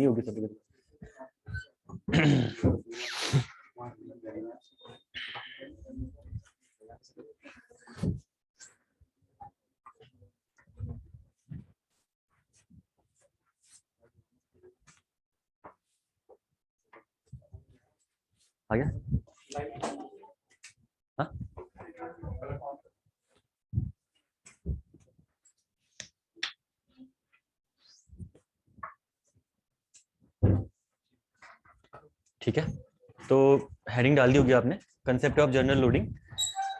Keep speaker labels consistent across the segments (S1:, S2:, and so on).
S1: नहीं होगी सभी को। आ गया? हाँ? ठीक है, तो हेडिंग डाल दी होगी आपने, कंसेप्ट ऑफ जनरल लोडिंग।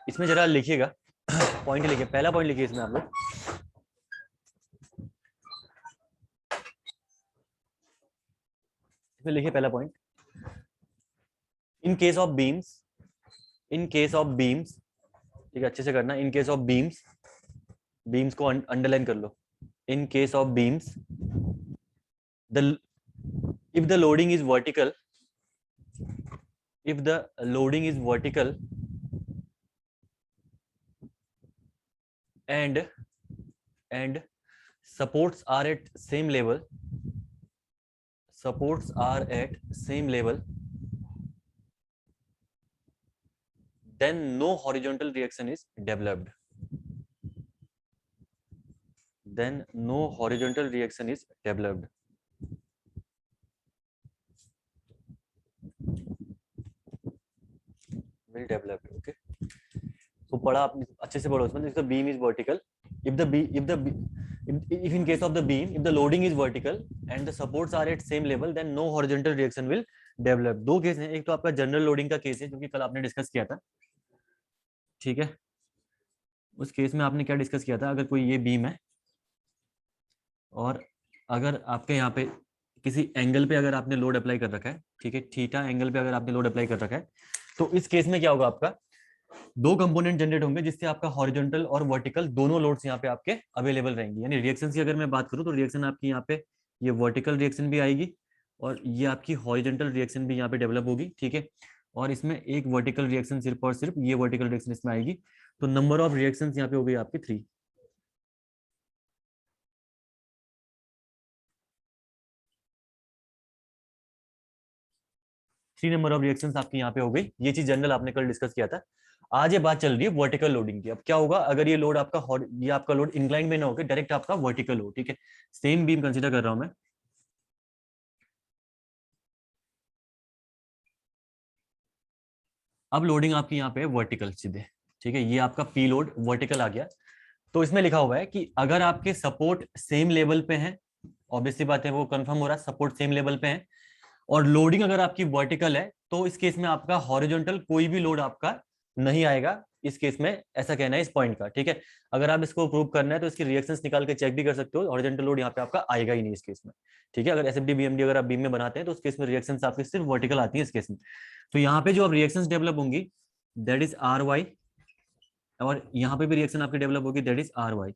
S1: इसमें जरा लिखिएगा, पॉइंट लिखिए, पहला पॉइंट लिखिए इसमें आप लोग। इसमें लिखिए पहला point, in case of beams, in case of beams, ठीक है अच्छे से करना, in case of beams, beams को अंडरलाइन कर लो। In case of beams, the if the loading is vertical, if the loading is vertical and supports are at same level, supports are at same level, then no horizontal reaction is developed, then no horizontal reaction is developed. Will develop, okay? तो पढ़ा आपने अच्छे से पढ़ो उसमें, if the beam is vertical, if in case of the beam, if the loading is vertical and the supports are at same level, then no horizontal reaction will develop. दो case हैं, एक तो आपका जनरल लोडिंग का case है जो कि कल आपने डिस्कस किया था, ठीक है? उस केस में आपने क्या डिस्कस किया था, अगर कोई ये बीम है और अगर आपके यहाँ पे किसी एंगल पे अगर आपने लोड अप्लाई कर रखा है, ठीक है, थीटा एंगल पे अगर आपने लोड अप्लाई कर रखा है, तो इस केस में क्या होगा, आपका दो कंपोनेंट जनरेट होंगे जिससे आपका हॉरिजॉन्टल और वर्टिकल दोनों लोड्स यहाँ पे आपके अवेलेबल रहेंगी। यानी रिएक्शन की अगर मैं बात करूँ तो रिएक्शन आपकी यहाँ पे ये वर्टिकल रिएक्शन भी आएगी और ये आपकी हॉरिजॉन्टल रिएक्शन भी यहाँ पे डेवलप होगी, ठीक है? और इसमें एक वर्टिकल रिएक्शन सिर्फ और सिर्फ ये वर्टिकल रिएक्शन इसमें आएगी, तो नंबर ऑफ रिएक्शन यहाँ पे हो गई आपकी 3। थ्री नंबर ऑफ रिएक्शंस आपकी यहाँ पे हो गई। ये चीज जनरल आपने कल डिस्कस किया था। आज ये बात चल रही है वर्टिकल लोडिंग की। अब क्या होगा अगर ये लोड आपका ये आपका लोड इंक्लाइन में ना होकर डायरेक्ट आपका वर्टिकल हो, ठीक है? सेम बीम कंसीडर कर रहा हूं मैं। अब लोडिंग आपकी यहाँ पे वर्टिकल सीधे, ठीक है? ये आपका पी लोड वर्टिकल आ गया। तो इसमें लिखा हुआ है कि अगर आपके सपोर्ट सेम लेवल पे हैं, ऑब्वियसली बात है वो कंफर्म हो रहा है सपोर्ट सेम लेवल पे है, और लोडिंग अगर आपकी वर्टिकल है, तो इस केस में आपका हॉरिजॉन्टल कोई भी लोड आपका नहीं आएगा। इस केस में ऐसा कहना है इस पॉइंट का, ठीक है? अगर आप इसको प्रूव करना है तो इसकी रिएक्शंस निकाल के चेक भी कर सकते हो, हॉरिजॉन्टल लोड यहाँ पे आपका आएगा ही नहीं इस केस में, ठीक है? अगर एसएफडी बीएमडी अगर आप बीम में बनाते हैं तो उस केस में रिएक्शंस आपकी सिर्फ वर्टिकल आती है इस केस में। तो यहाँ पे जो अब रिएक्शंस डेवलप होंगी दैट इज आर वाई, और यहाँ पे भी रिएक्शन आपकी डेवलप होगी दैट इज आर वाई।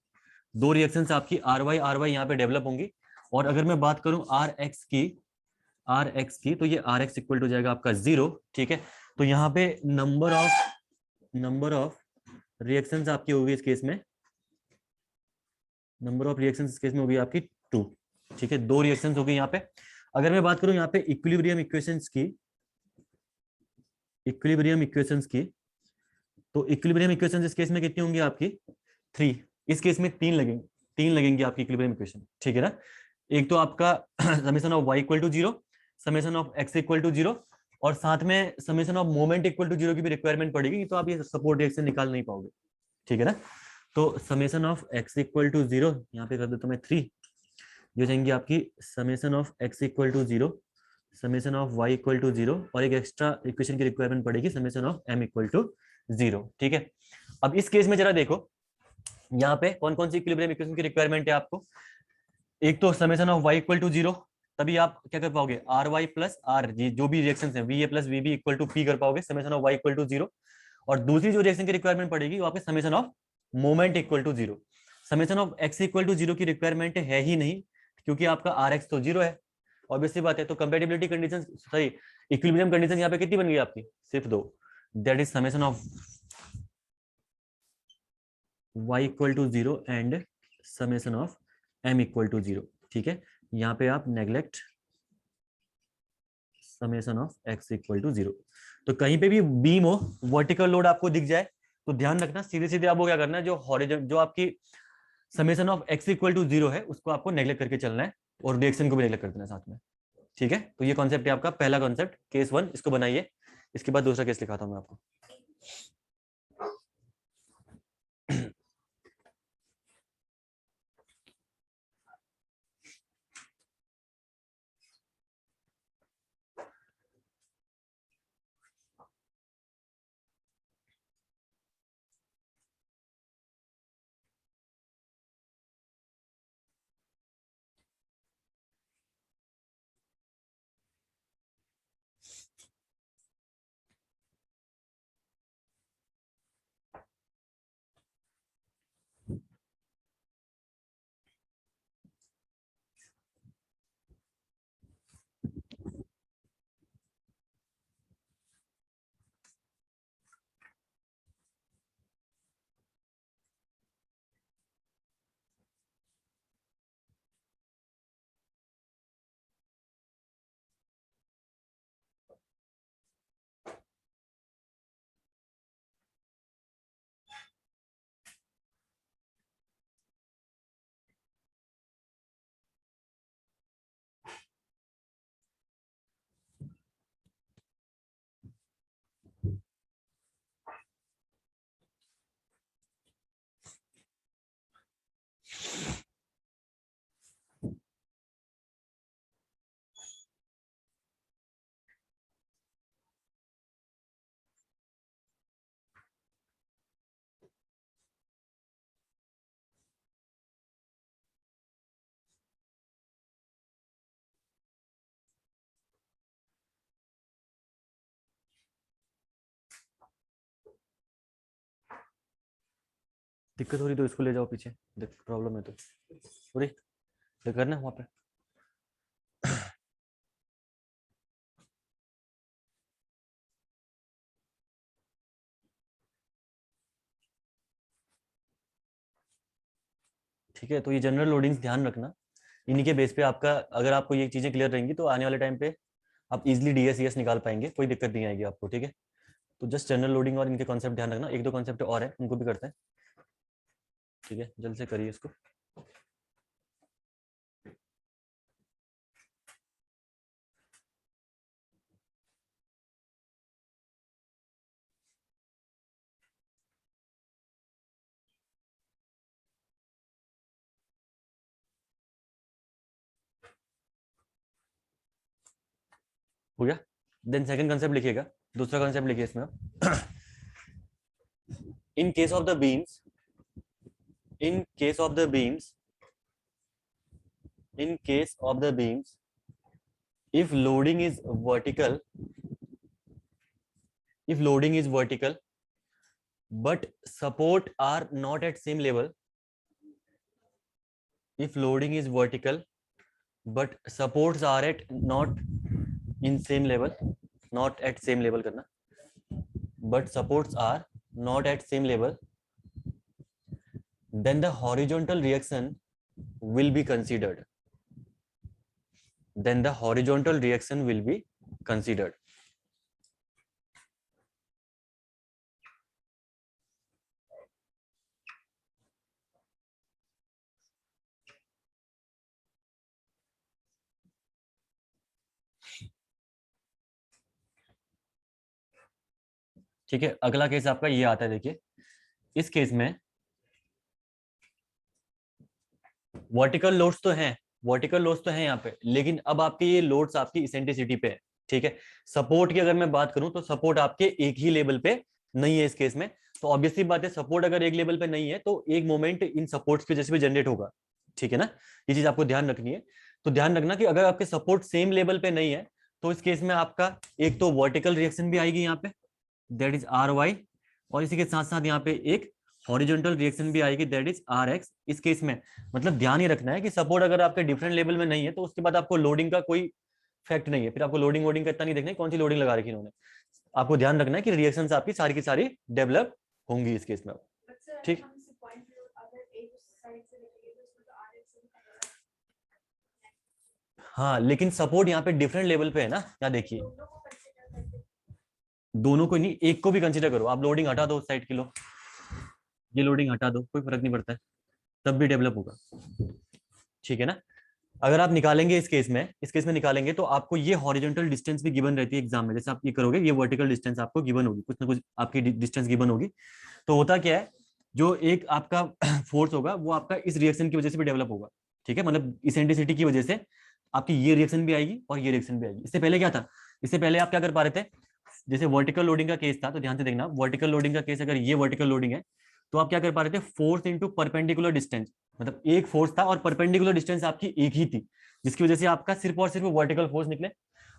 S1: दो रिएक्शंस आपकी आर वाई यहाँ पे डेवलप होंगी। और अगर मैं बात करूं आर एक्स की, तो ये आर एक्स इक्वल टू जाएगा आपका 0, ठीक है? तो यहाँ पे नंबर ऑफ रिएक्शंस आपकी होगी इस केस में, नंबर ऑफ रिएक्शंस इस केस में होगी आपकी 2, ठीक है? दो रिएक्शंस होगी यहाँ पे। अगर मैं बात करूं यहाँ पे इक्विलिब्रियम इक्वेशंस की, तो इक्विलिब्रियम इक्वेशंस इस केस में कितनी होंगी आपकी 3, इस केस में 3 लगेंगे, 3 लगेंगी आपकी इक्विलिब्रियम इक्वेशन, ठीक है ना? एक तो आपका summation of y equal to 0, summation of x equal to 0, और साथ में summation of moment equal to 0 की भी रिक्वायरमेंट पड़ेगी, तो आप ये सपोर्ट रिएक्शन निकाल नहीं पाओगे, ठीक है ना? तो summation of x equal to 0 यहाँ पे कर देता हूं मैं 3, ये जाएंगी आपकी summation of x equal to 0, summation of y equal to 0, और एक एक्स्ट्रा इक्वेशन की रिक्वायरमेंट पड़ेगी summation of m equal to 0, ठीक है? अब इस केस में जरा देखो यहाँ पे कौन कौन सी इक्विलिब्रियम इक्वेशन की रिक्वायरमेंट है आपको। एक तो summation of y equal to 0, तभी आप क्या कर पाओगे R Y plus R G जो भी रिएक्शन है V A plus V B equal to P कर पाओगे summation of y equal to 0। और दूसरी जो रिएक्शन की रिक्वायरमेंट पड़ेगी वो आपके summation of moment equal to 0। Summation of x equal to 0 की रिक्वायरमेंट है ही नहीं, क्योंकि आपका आर एक्स तो 0 है, ऑब्वियसली बात है। तो compatibility condition sorry equilibrium condition यहाँ पे कितनी बन गई आपकी सिर्फ 2, that is summation of y equal to 0 and summation of m equal to 0, ठीक है? यहाँ पे आप neglect summation of x equal to 0। तो कहीं पे भी बीम हो, वर्टिकल लोड आपको दिख जाए तो ध्यान रखना, सीधे सीधे आपको क्या करना है, जो हॉरिजॉन्टल जो आपकी summation of x equal to 0 है उसको आपको नेग्लेक्ट करके चलना है और रिएक्शन को भी नेग्लेक्ट कर देना साथ में। ठीक है, तो ये कॉन्सेप्ट है आपका पहला कॉन्सेप्ट, केस 1, इसको बनाइए। इसके बाद दूसरा केस लिखाता हूं मैं आपको। दिक्कत हो रही तो इसको ले जाओ पीछे, प्रॉब्लम है तो हो रही तो करना वहां पे। ठीक है, तो ये जनरल लोडिंग्स ध्यान रखना, इन्हीं के बेस पे आपका, अगर आपको ये चीजें क्लियर रहेंगी तो आने वाले टाइम पे आप इजिली डीएस ईएस निकाल पाएंगे, कोई दिक्कत नहीं आएगी आपको। ठीक है, तो जस्ट जनरल लोडिंग और इनके कॉन्सेप्ट ध्यान रखना, एक दो कॉन्सेप्ट और है उनको भी करते हैं। ठीक है, जल्द से करिए इसको। हो गया, देन सेकंड कॉन्सेप्ट लिखिएगा, दूसरा कॉन्सेप्ट लिखिए इसमें आप। इन case of the beams, in case of the beams, in case of the beams, if loading is vertical, if loading is vertical but support are not at same level, if loading is vertical but supports are at not in same level, not at same level करना, but supports are not at same level, then the horizontal reaction will be considered, then the horizontal reaction will be considered. ठीक है, अगला case आपका ये आता है, देखिए इस केस में वर्टिकल लोड्स तो हैं, वर्टिकल लोड्स तो हैं यहाँ पे, लेकिन अब आपके ये लोड्स आपकी इसेंट्रिसिटी पे है। ठीक है, सपोर्ट की अगर मैं बात करूं तो सपोर्ट आपके एक ही लेवल पे नहीं है इस केस में, तो ऑब्वियसली बात है सपोर्ट अगर एक लेवल पे नहीं है तो एक मोमेंट इन सपोर्ट्स के जैसे भी जनरेट होगा। ठीक है ना, ये चीज आपको ध्यान रखनी है। तो ध्यान रखना कि अगर आपके सपोर्ट सेम लेवल पे नहीं है तो इस केस में आपका एक तो वर्टिकल रिएक्शन भी आएगी यहाँ पे, दैट इज आर वाई, और इसी के साथ साथ यहाँ पे एक हॉरिजॉन्टल रिएक्शन भी आएगी, दैट इज आर एक्स। इस केस में मतलब ध्यान ही रखना है कि सपोर्ट अगर आपके डिफरेंट लेवल में नहीं है तो उसके बाद आपको लोडिंग का कोई फैक्ट नहीं है, फिर आपको लोडिंग वोडिंग का इतना नहीं देखना है कौन सी लोडिंग लगा रखी इन्होंने, आपको ध्यान रखना है कि रिएक्शंस आपकी सारी की सारी डेवलप होंगी इस केस में। ठीक, हाँ लेकिन सपोर्ट यहाँ पे डिफरेंट लेवल पे है ना, यहाँ देखिए, दोनों को नहीं, एक को भी कंसीडर करो, आप लोडिंग हटा दो उस साइड की, लो ये लोडिंग हटा दो, कोई फर्क नहीं पड़ता है, तब भी डेवलप होगा, ठीक है ना। अगर आप निकालेंगे इस केस में निकालेंगे तो आपको ये हॉरिजॉन्टल डिस्टेंस भी गिवन रहती है एग्जाम में, जैसे आप ये करोगे ये वर्टिकल डिस्टेंस आपको गिवन होगी, कुछ ना कुछ आपकी डिस्टेंस गिवन होगी। तो होता क्या है, जो एक आपका फोर्स होगा वो आपका इस रिएक्शन की वजह से भी डेवलप होगा, ठीक है, मतलब इसेंट्रिसिटी की वजह से आपकी ये रिएक्शन भी आएगी और ये रिएक्शन भी आएगी। इससे पहले क्या था, इससे पहले आप क्या कर पा रहे थे, जैसे वर्टिकल लोडिंग का केस था, तो ध्यान से देखना, वर्टिकल लोडिंग का केस अगर ये वर्टिकल लोडिंग है तो आप क्या कर पा रहे थे, फोर्स इंटू परपेंडिकुलर डिस्टेंस, मतलब एक फोर्स था और परपेंडिकुलर डिस्टेंस आपकी एक ही थी, जिसकी वजह से आपका सिर्फ और सिर्फ वर्टिकल फोर्स निकले।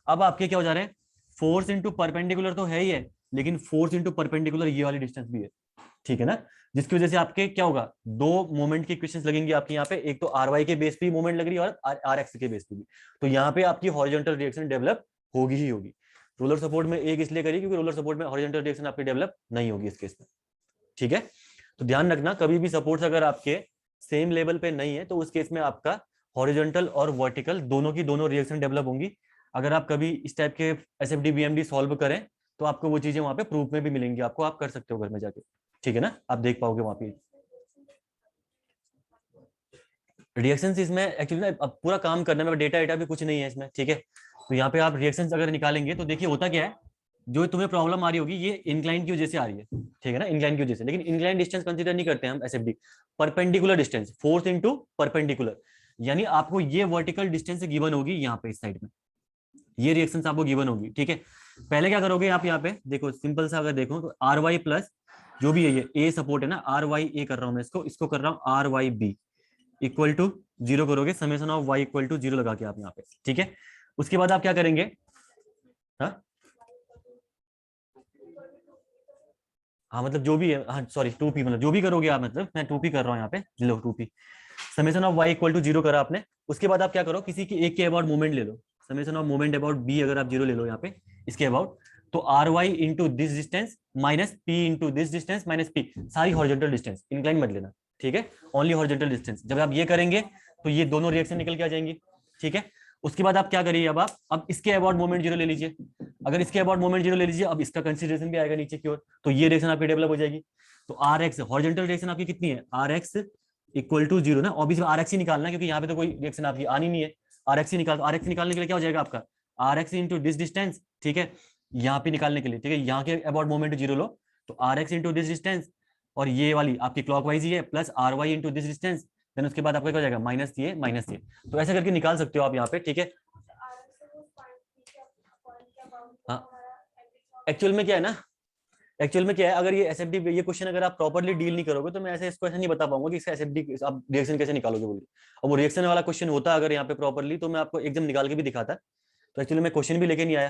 S1: अब आपके क्या हो जा रहे हैं, फोर्स इंटू परपेंडिकुलर तो है ही है, लेकिन फोर्स इंटू परपेंडिकुलर ये वाली डिस्टेंस भी है, ठीक है ना, जिसकी वजह से आपके क्या होगा, दो मोमेंट की इक्वेशंस लगेंगी आपके यहाँ पे, एक तो आर वाई के बेस पे मोमेंट लग रही है और आर एक्स के बेस पे भी, तो यहाँ पे आपकी हॉरिजॉन्टल रिएक्शन डेवलप होगी ही होगी। रोलर सपोर्ट में एक इसलिए करी क्योंकि रोलर सपोर्ट में हॉरिजॉन्टल रिएक्शन आपकी डेवलप नहीं होगी इस केस में, ठीक है। तो ध्यान रखना, कभी भी सपोर्ट्स अगर आपके सेम लेवल पे नहीं है तो उस केस में आपका हॉरिजॉन्टल और वर्टिकल दोनों की दोनों रिएक्शन डेवलप होंगी। अगर आप कभी इस टाइप के एसएफडी बीएमडी सॉल्व करें तो आपको वो चीजें वहां पे प्रूफ में भी मिलेंगी, आपको आप कर सकते हो घर में जाके, ठीक है ना, आप देख पाओगे वहां पे रिएक्शंस। इसमें एक्चुअली ना अब पूरा काम करने में डेटा डेटा भी कुछ नहीं है इसमें, ठीक है। तो यहाँ पे आप रिएक्शंस अगर निकालेंगे तो देखिए होता क्या है, जो तुम्हें प्रॉब्लम आ रही होगी ये इंक्लाइन की वजह से आ रही है, ठीक है ना, इंक्लाइन की वजह से, लेकिन इंक्लाइन डिस्टेंस कंसीडर नहीं करते हम SFD, perpendicular distance, force into perpendicular, यानी आपको ये वर्टिकल डिस्टेंस गिवन होगी यहाँ पे इस साइड में, ये रिएक्शंस आपको गिवन होगी, ठीक है। पहले क्या करोगे आप, यहाँ पे देखो सिंपल सा अगर देखो तो आर वाई प्लस जो भी है ये ए सपोर्ट है ना, आर वाई ए कर रहा हूं मैं, इसको कर रहा हूँ R Y B equal to zero करोगे, summation of Y equal to zero लगा के आप यहाँ पे, ठीक है। उसके बाद आप क्या करेंगे, हाँ हाँ मतलब जो भी है, हाँ सॉरी टू पी, मतलब जो भी करोगे आप, मतलब मैं टू पी कर रहा हूँ यहाँ पे, लो टू पी, summation of Y equal to zero करा आपने। उसके बाद आप क्या करो, किसी की एक के अबाउट मूवमेंट ले लो, summation of movement about B अगर आप जीरो ले लो यहाँ पे इसके अबाउट, तो R Y into this distance minus P into this distance minus P, सारी हॉरिजॉन्टल डिस्टेंस, इंक्लाइन मत लेना, ठीक है, ओनली हॉरिजॉन्टल डिस्टेंस। जब आप ये करेंगे तो ये दोनों रिएक्शन निकल के आ जाएंगी, ठीक है। उसके बाद आप क्या करिए, अब इसके अबाउट मोमेंट जीरो ले लीजिए, अगर इसके अबाउट मोमेंट जीरो ले लीजिए, अब इसका कंसिडरेशन भी आएगा नीचे की ओर, तो ये रिएक्शन आपकी डेवलप हो जाएगी। तो आर एक्स हॉरिजॉन्टल रिएक्शन आपकी कितनी है, R X equal to zero ना, ऑब्वियसली आर एक्स ही निकालना है क्योंकि यहाँ पे तो कोई रिएक्शन आपकी आनी नहीं है, आर एक्स ही निकाल, आर एक्स निकालने के लिए क्या हो जाएगा आपका, R X into this distance, ठीक है, यहाँ पे निकालने के लिए, ठीक है, यहाँ के अबाउट मोमेंट जीरो लो, तो R X into this distance, और ये वाली आपकी क्लॉकवाइज ही है, plus R Y into this distance, then उसके बाद आपका क्या हो जाएगा, माइनस ये माइनस ये, तो ऐसे करके निकाल सकते हो आप यहाँ पे, ठीक है। हाँ एक्चुअल में क्या है ना, एक्चुअल में क्या है, अगर ये एसएफडी ये क्वेश्चन अगर आप प्रॉपर्ली डील नहीं करोगे तो मैं ऐसे इसको ऐसे नहीं बता पाऊंगा कि इसका एसएफडी आप रिएक्शन कैसे निकालोगे बोलिए, और वो रिएक्शन वाला क्वेश्चन होता अगर यहाँ पे प्रॉपर्ली तो मैं आपको एकदम निकाल के भी दिखाता, तो एक्चुअली मैं क्वेश्चन भी लेके नहीं आया,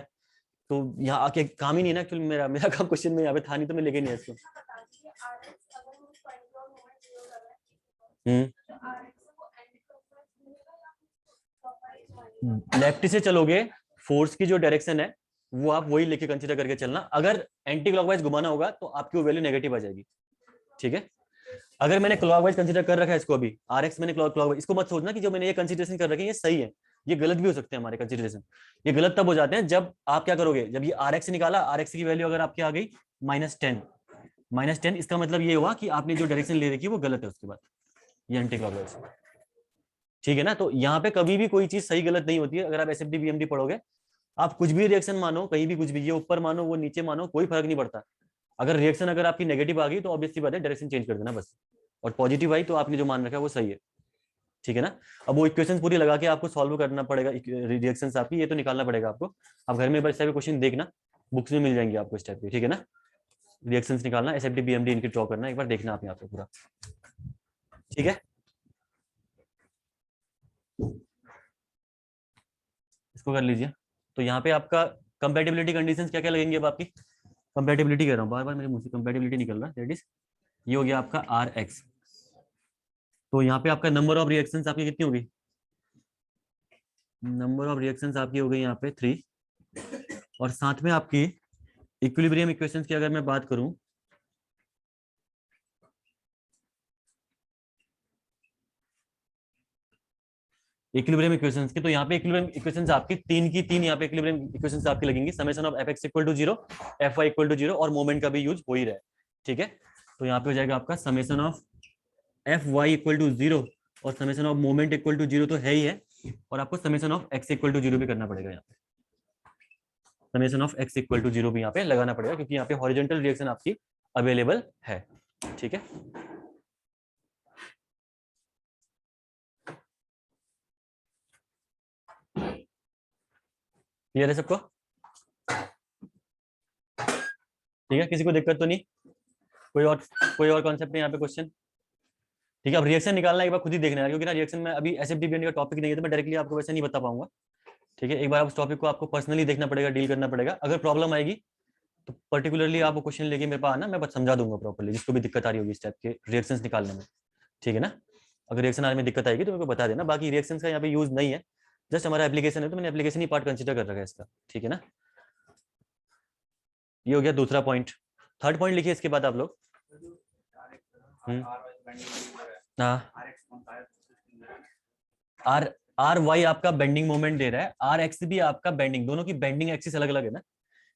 S1: तो यहाँ आके काम ही नहीं है ना एक्चुअली, मेरा मेरा काम क्वेश्चन में यहाँ पे था नहीं तो मैं लेके नहीं आया इसको। लेफ्ट से चलोगे, फोर्स की जो डायरेक्शन है वो आप वही लेके कंसीडर करके चलना, अगर एंटी क्लॉकवाइज घुमाना होगा तो आपकी वो वैल्यू नेगेटिव आ जाएगी, ठीक है। अगर मैंने क्लॉकवाइज कंसीडर कर रखा है इसको, अभी आर एक्स मैंने क्लॉकवाइज, इसको मत सोचना कि जो मैंने ये कंसीडरेशन कर रखे हैं ये सही है, ये गलत भी हो सकते हैं हमारे कंसीडरेशन, ये गलत तब हो जाते हैं जब आप क्या करोगे, जब ये आर एक्स निकाला, आर एक्स की वैल्यू अगर आपकी आ गई -10, -10 इसका मतलब ये हुआ कि आपने जो डायरेक्शन ले रखी है वो गलत है, उसके बाद ये एंटी क्लॉकवाइज, ठीक है ना। तो यहाँ पे कभी भी कोई चीज सही गलत नहीं होती है, अगर आप एसएफडी बीएमडी पढ़ोगे, आप कुछ भी रिएक्शन मानो कहीं भी कुछ भी, ये ऊपर मानो वो नीचे मानो, कोई फर्क नहीं पड़ता, अगर रिएक्शन अगर आपकी नेगेटिव आ गई तो ऑब्वियसली बात है डायरेक्शन चेंज कर देना बस, और पॉजिटिव आई तो आपने जो मान रखा है वो सही है, ठीक है ना। अब वो इक्वेशन पूरी लगा के आपको सॉल्व करना पड़ेगा, रिएक्शन आपकी ये तो निकालना पड़ेगा आपको, आप घर में बस टाइप क्वेश्चन देखना, बुक्स में मिल जाएंगे आपको इस टाइप के, ठीक है ना। रिएक्शंस निकालना, एसएफडी बीएमडी इनकी ड्रॉ करना, एक बार देखना आप यहाँ पे पूरा, ठीक है। इसको कर लीजिए। तो यहाँ पे आपका कंपैटिबिलिटी कंडीशंस क्या क्या लगेंगे, अब आपकी कंपैटिबिलिटी कह रहा हूँ बार बार, मेरे मुंह से कंपैटिबिलिटी निकल रहा है, दैट इज ये हो गया आपका आर एक्स, तो यहाँ पे आपका नंबर ऑफ रिएक्शंस आपकी कितनी होगी, नंबर ऑफ रिएक्शंस आपकी हो गई यहाँ पे 3, और साथ में आपकी इक्विलिब्रियम इक्वेशंस की अगर मैं बात करूं, इक्विलिब्रियम इक्वेशंस के, तो यहाँ पे इक्विलिब्रियम इक्वेशंस आपकी तीन की तीन यहाँ पे इक्विलिब्रियम इक्वेशंस आपकी लगेंगी, summation of fx equal to 0, fy equal to 0 और मोमेंट का भी यूज हो ही रहा है, ठीक है। तो यहाँ पे हो जाएगा आपका summation of fy equal to 0 और summation of moment equal to 0 तो है ही है, और आपको summation of x equal to 0 भी करना पड़ेगा यहाँ पे, summation of x equal to 0 भी यहाँ पे लगाना पड़ेगा, क्योंकि यहाँ पे हॉरिजॉन्टल रिएक्शन आपकी अवेलेबल है, ठीक है। क्लियर है सबको? ठीक है, किसी को दिक्कत तो नहीं? कोई और कॉन्सेप्ट नहीं यहाँ पे क्वेश्चन? ठीक है, अब रिएक्शन निकालना एक बार खुद ही देखना है, क्योंकि ना रिएक्शन में अभी एसएफडी का टॉपिक नहीं है, तो मैं डायरेक्टली आपको वैसे नहीं बता पाऊंगा, ठीक है। एक बार उस टॉपिक को आपको पर्सनली देखना पड़ेगा, डील करना पड़ेगा। अगर प्रॉब्लम आएगी तो पर्टिकुलरली आप वो क्वेश्चन लेके मेरे पास आना, मैं बस समझा दूंगा प्रॉपर्ली, जिसको भी दिक्कत आ रही होगी इस टाइप के रिएक्शंस निकालने में, ठीक है ना। अगर रिएक्शन आने में दिक्कत आएगी तो मेरे को बता देना, बाकी रिएक्शंस का यहाँ पे यूज नहीं है, जस्ट हमारा एप्लीकेशन है, तो मैंने एप्लीकेशन ही पार्ट कंसिडर कर रखा है इसका, ठीक है ना। ये हो गया दूसरा पॉइंट। थर्ड पॉइंट लिखिए इसके बाद आप लोग। हाँ, आर आर वाई आपका बेंडिंग मोमेंट दे रहा है, आर एक्स भी आपका बेंडिंग, दोनों की बेंडिंग एक्सिस अलग अलग है ना,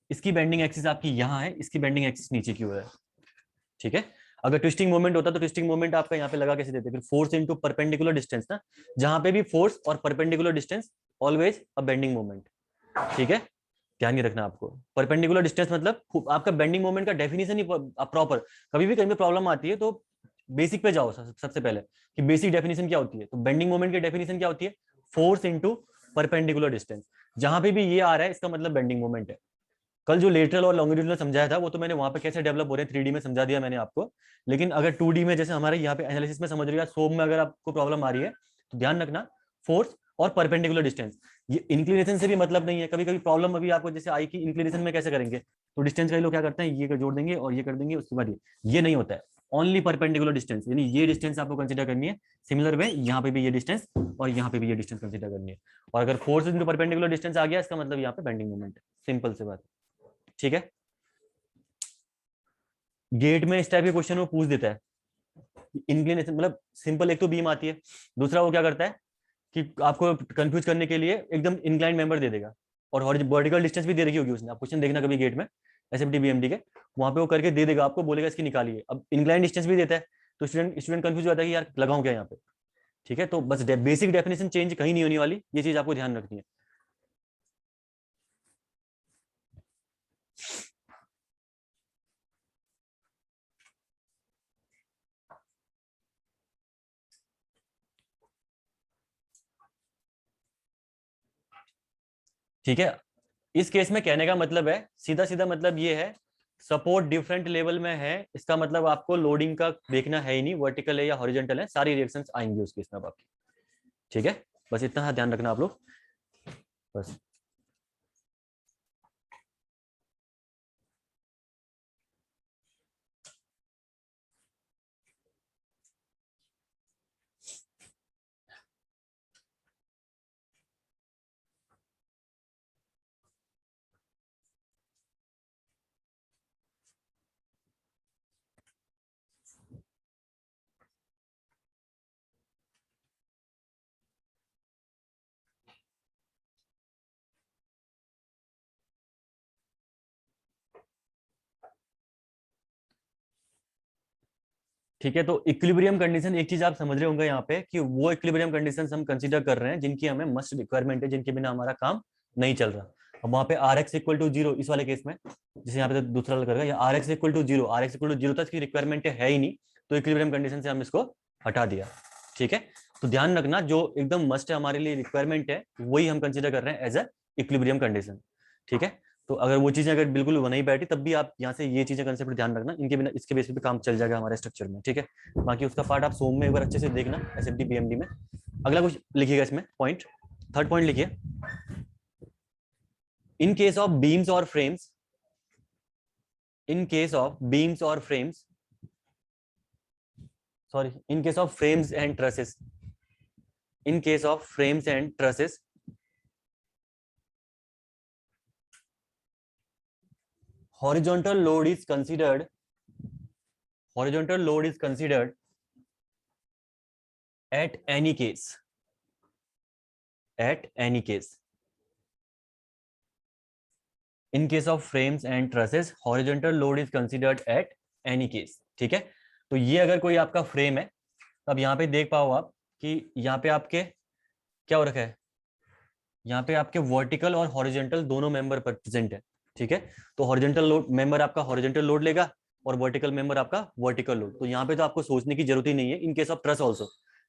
S1: इसकी बेंडिंग एक्सिस आपकी यहाँ है, इसकी बेंडिंग एक्सिस नीचे की ओर है, ठीक है। अगर ट्विस्टिंग मोमेंट होता तो ट्विस्टिंग मोमेंट आपका यहाँ पे लगा कैसे देते, फिर फोर्स इनटू परपेंडिकुलर डिस्टेंस ना, जहां पे भी फोर्स और perpendicular distance always a bending moment, ठीक है। ध्यान नहीं रखना आपको, परपेंडिकुलर डिस्टेंस मतलब आपका बेंडिंग मोमेंट का डेफिनेशन ही प्रॉपर, कभी भी कहीं पे प्रॉब्लम आती है तो बेसिक पे जाओ सबसे पहले, कि बेसिक डेफिनेशन क्या होती है। तो बेंडिंग मोमेंट की डेफिनेशन क्या होती है? फोर्स इनटू परपेंडिकुलर डिस्टेंस, जहां पे भी ये आ रहा है इसका मतलब बेंडिंग मोमेंट है। कल जो लेटरल और लॉन्गिट्यूडनल समझाया था वो तो मैंने वहां पे कैसे डेवलप हो रहे हैं 3D में समझा दिया मैंने आपको, लेकिन अगर 2D में जैसे हमारे यहाँ पे एनालिसिस में समझ रही है, सोम में अगर आपको प्रॉब्लम आ रही है तो ध्यान रखना फोर्स और परपेंडिकुलर डिस्टेंस, ये इंक्लिनेशन से भी मतलब नहीं है। कभी कभी प्रॉब्लम अभी आपको जैसे आई कि इंक्लिनेशन में कैसे करेंगे, तो डिस्टेंस कई लोग क्या करते हैं, ये जोड़ देंगे और ये कर देंगे, उसके बाद ये नहीं होता है, ओनली परपेंडिकुलर डिस्टेंस, यानी ये डिस्टेंस आपको कंसीडर करनी है। सिमिलर वे यहाँ पे भी ये डिस्टेंस और यहाँ पे भी ये डिस्टेंस कंसीडर करनी है, और अगर फोर्स इंटू परपेंडिकुलर डिस्टेंस आ गया इसका मतलब यहाँ पे बेंडिंग मोमेंट है, सिंपल से बात, ठीक है। गेट में इस टाइप के क्वेश्चन वो पूछ देता है, इंक्लिनेशन मतलब सिंपल, एक तो बीम आती है, दूसरा वो क्या करता है कि आपको कंफ्यूज करने के लिए एकदम इंक्लाइन मेंबर दे देगा, और वर्टिकल डिस्टेंस भी दे रखी होगी उसने, आप क्वेश्चन देखना कभी गेट में एसएफटी बीएमडी के, वहां पे वो करके दे देगा आपको, बोलेगा इसकी निकालिए। अब इंक्लाइन डिस्टेंस भी देता है तो स्टूडेंट कंफ्यूज हो जाता है कि यार लगाऊं क्या यहाँ पे, ठीक है। तो बस बेसिक डेफिनेशन चेंज कहीं नहीं होने वाली, ये चीज आपको ध्यान रखनी है। ठीक है, इस केस में कहने का मतलब है, सीधा सीधा मतलब ये है, सपोर्ट डिफरेंट लेवल में है, इसका मतलब आपको लोडिंग का देखना है ही नहीं, वर्टिकल है या हॉरिजॉन्टल है, सारी रिएक्शंस आएंगी उस केस में आपकी, ठीक है। बस इतना ध्यान रखना आप लोग, बस। ठीक है, तो इक्विलिब्रियम कंडीशन एक चीज आप समझ रहे होंगे यहाँ पे, कि वो इक्विलिब्रियम कंडीशंस हम कंसीडर कर रहे हैं जिनकी हमें मस्ट रिक्वायरमेंट है, जिनके बिना हमारा काम नहीं चल रहा। अब वहां पे आर एक्स इक्वल टू 0 इस वाले केस में, जैसे यहाँ पे तो दूसरा करेगा, या R X equal to 0, R X equal to 0 तक इसकी रिक्वायरमेंट है ही नहीं, तो इक्विलिब्रियम कंडीशन से हम इसको हटा दिया, ठीक है। तो ध्यान रखना, जो एकदम मस्ट है हमारे लिए रिक्वायरमेंट है, वही हम कंसिडर कर रहे हैं एज अ इक्विलिब्रियम कंडीशन, ठीक है। तो अगर वो चीजें अगर बिल्कुल नहीं बैठी तब भी आप यहाँ से ये चीजें कंसेप्ट ध्यान रखना, इनके बिना इसके बेसिस पे काम चल जाएगा हमारे स्ट्रक्चर में, ठीक है। बाकी उसका पार्ट आप सोम में एक बार अच्छे से देखना, एसएफडी बीएमडी में। अगला कुछ लिखिएगा इसमें पॉइंट, थर्ड पॉइंट लिखिए, इन केस ऑफ बीम्स और frames, in case of beams और frames, sorry, in case of frames and trusses, in case of frames and trusses, horizontal load is considered, horizontal load is considered at any case, at any case. In case of frames and trusses horizontal load is considered at any case. ठीक है, तो ये अगर कोई आपका frame है, अब यहाँ पे देख पाओ आप कि यहाँ पे आपके क्या हो रखा है, यहाँ पे आपके वर्टिकल और हॉरिजॉन्टल दोनों मेंबर पर प्रेजेंट है। ठीक है, तो हॉरिजॉन्टल लोड मेंबर आपका हॉरिजॉन्टल लोड लेगा और वर्टिकल मेंबर आपका वर्टिकल लोड। तो यहाँ पे तो आपको सोचने की जरूरत ही नहीं है इन केस ऑफ ट्रस ऑल्सो।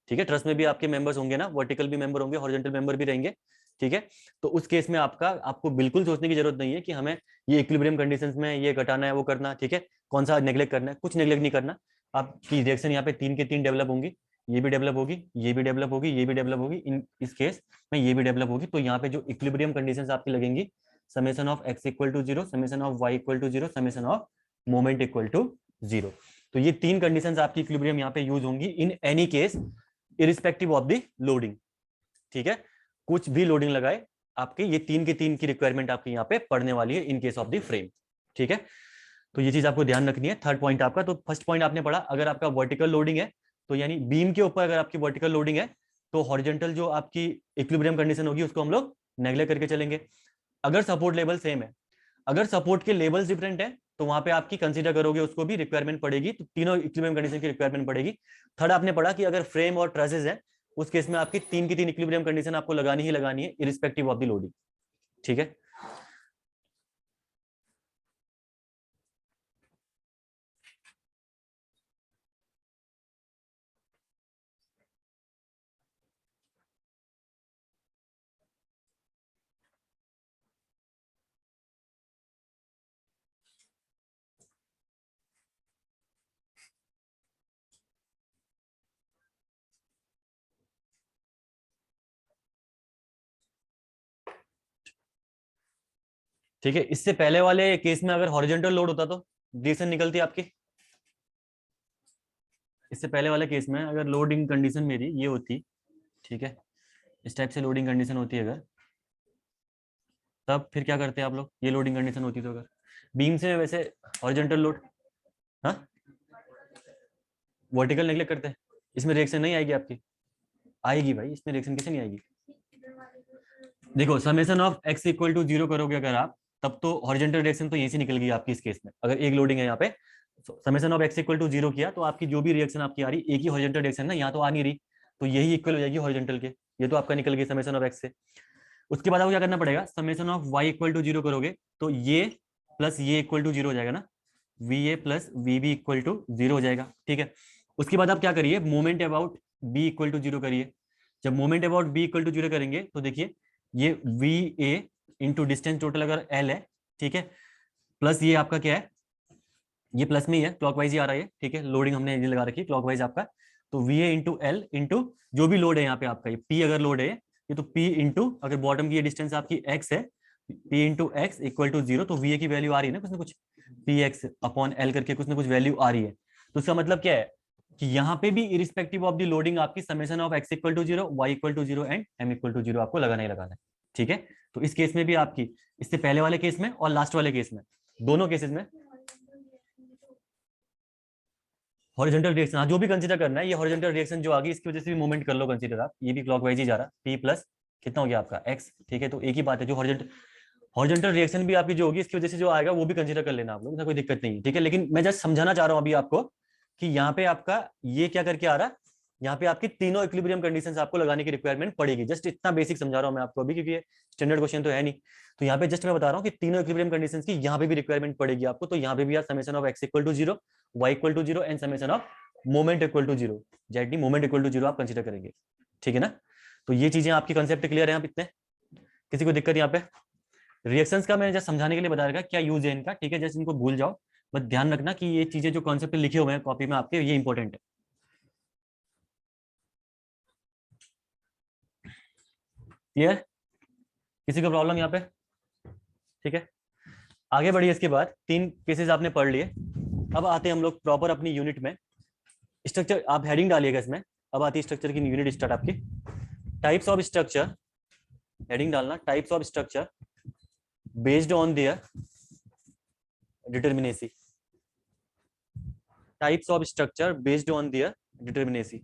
S1: ठीक है, ट्रस में भी आपके मेंबर्स होंगे ना, वर्टिकल भी मेंबर होंगे, हॉरिजॉन्टल मेंबर भी रहेंगे। ठीक है, तो उस केस में आपको बिल्कुल सोचने की जरूरत नहीं है कि हमें ये इक्विलिब्रियम कंडीशंस में ये घटाना है वो करना। ठीक है, कौन सा नेग्लेक्ट करना है, कुछ नेग्लेक्ट नहीं करना। आपकी रिएक्शन यहाँ पे 3 के 3 डेवलप होंगी, ये भी डेवलप होगी, ये भी डेवलप होगी, ये भी डेवलप होगी, इन इस केस में ये भी डेवलप होगी। तो यहाँ पे जो इक्विलिब्रियम कंडीशंस आपकी लगेंगी, summation of x equal to 0, summation of y equal to 0, summation of moment equal to 0। तो ये 3 कंडीशंस आपकी इक्विलिब्रियम यहाँ पे यूज होंगी in any case irrespective of the loading. ठीक है, कुछ भी लोडिंग लगाए आपके ये 3 के 3 की रिक्वायरमेंट आपकी यहाँ पे पड़ने वाली है इन केस ऑफ द फ्रेम। ठीक है, तो ये चीज आपको ध्यान रखनी है। थर्ड पॉइंट आपका, तो फर्स्ट पॉइंट आपने पढ़ा, अगर आपका वर्टिकल लोडिंग है तो यानी बीम के ऊपर अगर आपकी वर्टिकल लोडिंग है तो हॉरिजॉन्टल जो आपकी इक्विलिब्रियम कंडीशन होगी उसको हम लोग नेग्लेक्ट करके चलेंगे। अगर सपोर्ट लेवल सेम है, अगर सपोर्ट के लेवल्स डिफरेंट है तो वहां पे आपकी कंसीडर करोगे उसको भी रिक्वायरमेंट पड़ेगी, तो तीनों इक्विलिब्रियम कंडीशन की रिक्वायरमेंट पड़ेगी। थर्ड आपने पढ़ा कि अगर फ्रेम और ट्रसेस है उस केस में आपकी 3 की 3 इक्विलिब्रियम कंडीशन आपको लगानी ही लगानी है इरिस्पेक्टिव ऑफ द लोडिंग। ठीक है, ठीक है, इससे पहले वाले केस में अगर हॉरिजॉन्टल लोड होता तो डिरेक्शन निकलती आपकी। इससे पहले वाले केस में अगर लोडिंग कंडीशन मेरी ये होती, ठीक है, इस टाइप से लोडिंग कंडीशन होती है अगर, तब फिर क्या करते हैं आप लोग, ये लोडिंग कंडीशन होती तो अगर बीम से वैसे हॉरिजॉन्टल लोड, हाँ वर्टिकल नेगलेक्ट करते हैं, इसमें रिएक्शन नहीं आएगी आपकी, आएगी भाई, इसमें रिएक्शन कैसे नहीं आएगी। देखो summation of x equal to 0 करोगे अगर आप, तब तो हॉरिजॉन्टल डायरेक्शन तो यहीं से निकल गई आपकी इस केस में। अगर एक लोडिंग है यहाँ पे, summation of x equal to 0 किया तो आपकी जो भी रिएक्शन आपकी आ रही, एक ही हॉरिजॉन्टल डायरेक्शन ना, यहाँ तो आ नहीं रही, तो यही इक्वल हो जाएगी हॉरिजॉन्टल के, ये तो आपका निकल गई समेशन ऑफ x से। उसके बाद आपको क्या करना पड़ेगा, summation of y equal to 0 करोगे तो ये प्लस ये इक्वल टू 0 हो जाएगा ना, va plus vb equal to 0 हो जाएगा। ठीक है, उसके बाद आप क्या करिए, moment about b equal to 0 करिए। जब moment about b equal to 0 करेंगे तो देखिए ये V A into distance total अगर एल है, ठीक है, प्लस ये आपका क्या है, ये प्लस में ही है, क्लॉकवाइज ही आ रहा है। ठीक है, लोडिंग हमने ये लगा रखी है क्लॉकवाइज आपका, तो we A into L into जो भी लोड है यहाँ पे आपका, ये पी अगर लोड है ये, तो पी इंटू अगर बॉटम की ये डिस्टेंस आपकी एक्स है, P into X equal to 0, तो वी ए की वैल्यू आ रही है ना कुछ ना कुछ, पी एक्स अपॉन एल करके कुछ ना कुछ वैल्यू आ रही है। तो इसका मतलब क्या है कि यहाँ पे भी इरिस्पेक्टिव ऑफ द लोडिंग आपकी summation of X equal to 0, Y equal to 0 and M equal to 0 आपको लगाना ही लगाना है। ठीक है, तो इस केस में भी आपकी, इससे पहले वाले केस में और लास्ट वाले केस में, दोनों केसेस में हॉरिजॉन्टल रिएक्शन, हाँ जो भी कंसीडर करना है, ये हॉरिजॉन्टल रिएक्शन जो आ गई इसकी वजह से भी मूवमेंट कर लो कंसीडर आप, ये भी क्लॉकवाइज ही जा रहा, पी प्लस कितना हो गया आपका एक्स। ठीक है, तो एक ही बात है, जो हॉरिजॉन्टल रिएक्शन भी आपकी जो होगी इसकी वजह से जो आएगा वो भी कंसीडर कर लेना आप लोग, कोई दिक्कत नहीं है। ठीक है, लेकिन मैं जस्ट समझाना चाह रहा हूँ अभी आपको कि यहाँ पे आपका ये क्या करके आ रहा, यहाँ पे आपकी तीनों इक्विलिब्रियम कंडीशंस आपको लगाने की रिक्वायरमेंट पड़ेगी। जस्ट इतना बेसिक समझा रहा हूँ मैं आपको अभी, क्योंकि स्टैंडर्ड क्वेश्चन तो है नहीं, तो यहाँ पे जस्ट मैं बता रहा हूँ कि तीनों इक्विलिब्रियम कंडीशंस की यहाँ पे भी रिक्वायरमेंट पड़ेगी आपको। तो यहाँ पे भी आप summation of X equal to 0, Y equal to 0 and summation of moment equal to 0, Z moment equal to 0 आप कंसीडर करेंगे। ठीक है ना, तो ये चीजें आपकी कंसेप्ट क्लियर है आप इतने, किसी को दिक्कत यहाँ पे। रिएक्शंस का मैंने जस्ट समझाने के लिए बता रखा क्या यूज है इनका। ठीक है, जस्ट इनको भूल जाओ, बस ध्यान रखना कि ये चीजें जो कॉन्सेप्ट लिखे हुए हैं कॉपी में आपके, ये इंपॉर्टेंट है। क्लियर, किसी को प्रॉब्लम यहाँ पे। ठीक है, आगे बढ़िए। इसके बाद 3 केसेस आपने पढ़ लिए, अब आते हैं हम लोग प्रॉपर अपनी यूनिट में। स्ट्रक्चर आप हेडिंग डालिएगा इसमें, अब आती है स्ट्रक्चर की यूनिट स्टार्ट आपकी। टाइप्स ऑफ स्ट्रक्चर, हेडिंग डालना types of structure based on their determinacy, types of structure based on their determinacy.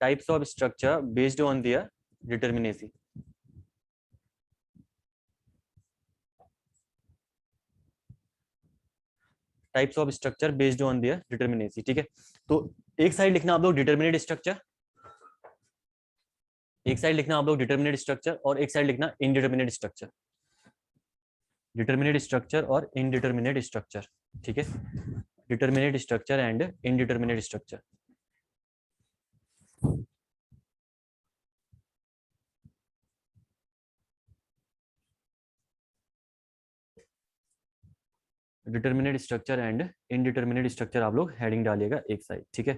S1: Types of structure based on their determinacy. Types of structure based on their determinacy, ठीक है। तो एक side लिखना आप लोग determinate structure, एक side लिखना आप लोग डिटर्मिनेट स्ट्रक्चर, और एक साइड लिखना इनडिटर्मिनेट स्ट्रक्चर। डिटर्मिनेट स्ट्रक्चर और इनडिटर्मिनेट स्ट्रक्चर, ठीक है। Determinate structure and indeterminate structure. Determinate structure and indeterminate structure आप लोग हेडिंग डालिएगा एक साइड, ठीक है।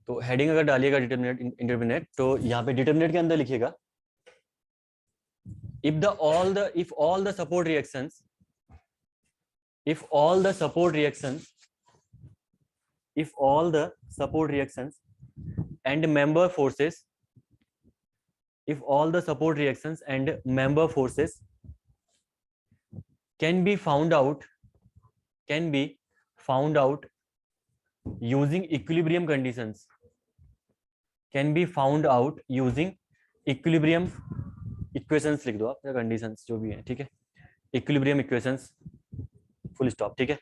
S1: तो हेडिंग अगर डालिएगा डिटर्मिनेट इंडिटरमिनेट, तो यहाँ पे डिटर्मिनेट के अंदर लिखिएगा if all the support reactions, if all the support reactions, if all the support reactions and member forces, if all the support reactions and member forces can be found out using equilibrium conditions, can be found out using equilibrium equations लिख दो आप, या conditions जो भी है, ठीक है। Equilibrium equations, full stop, ठीक है।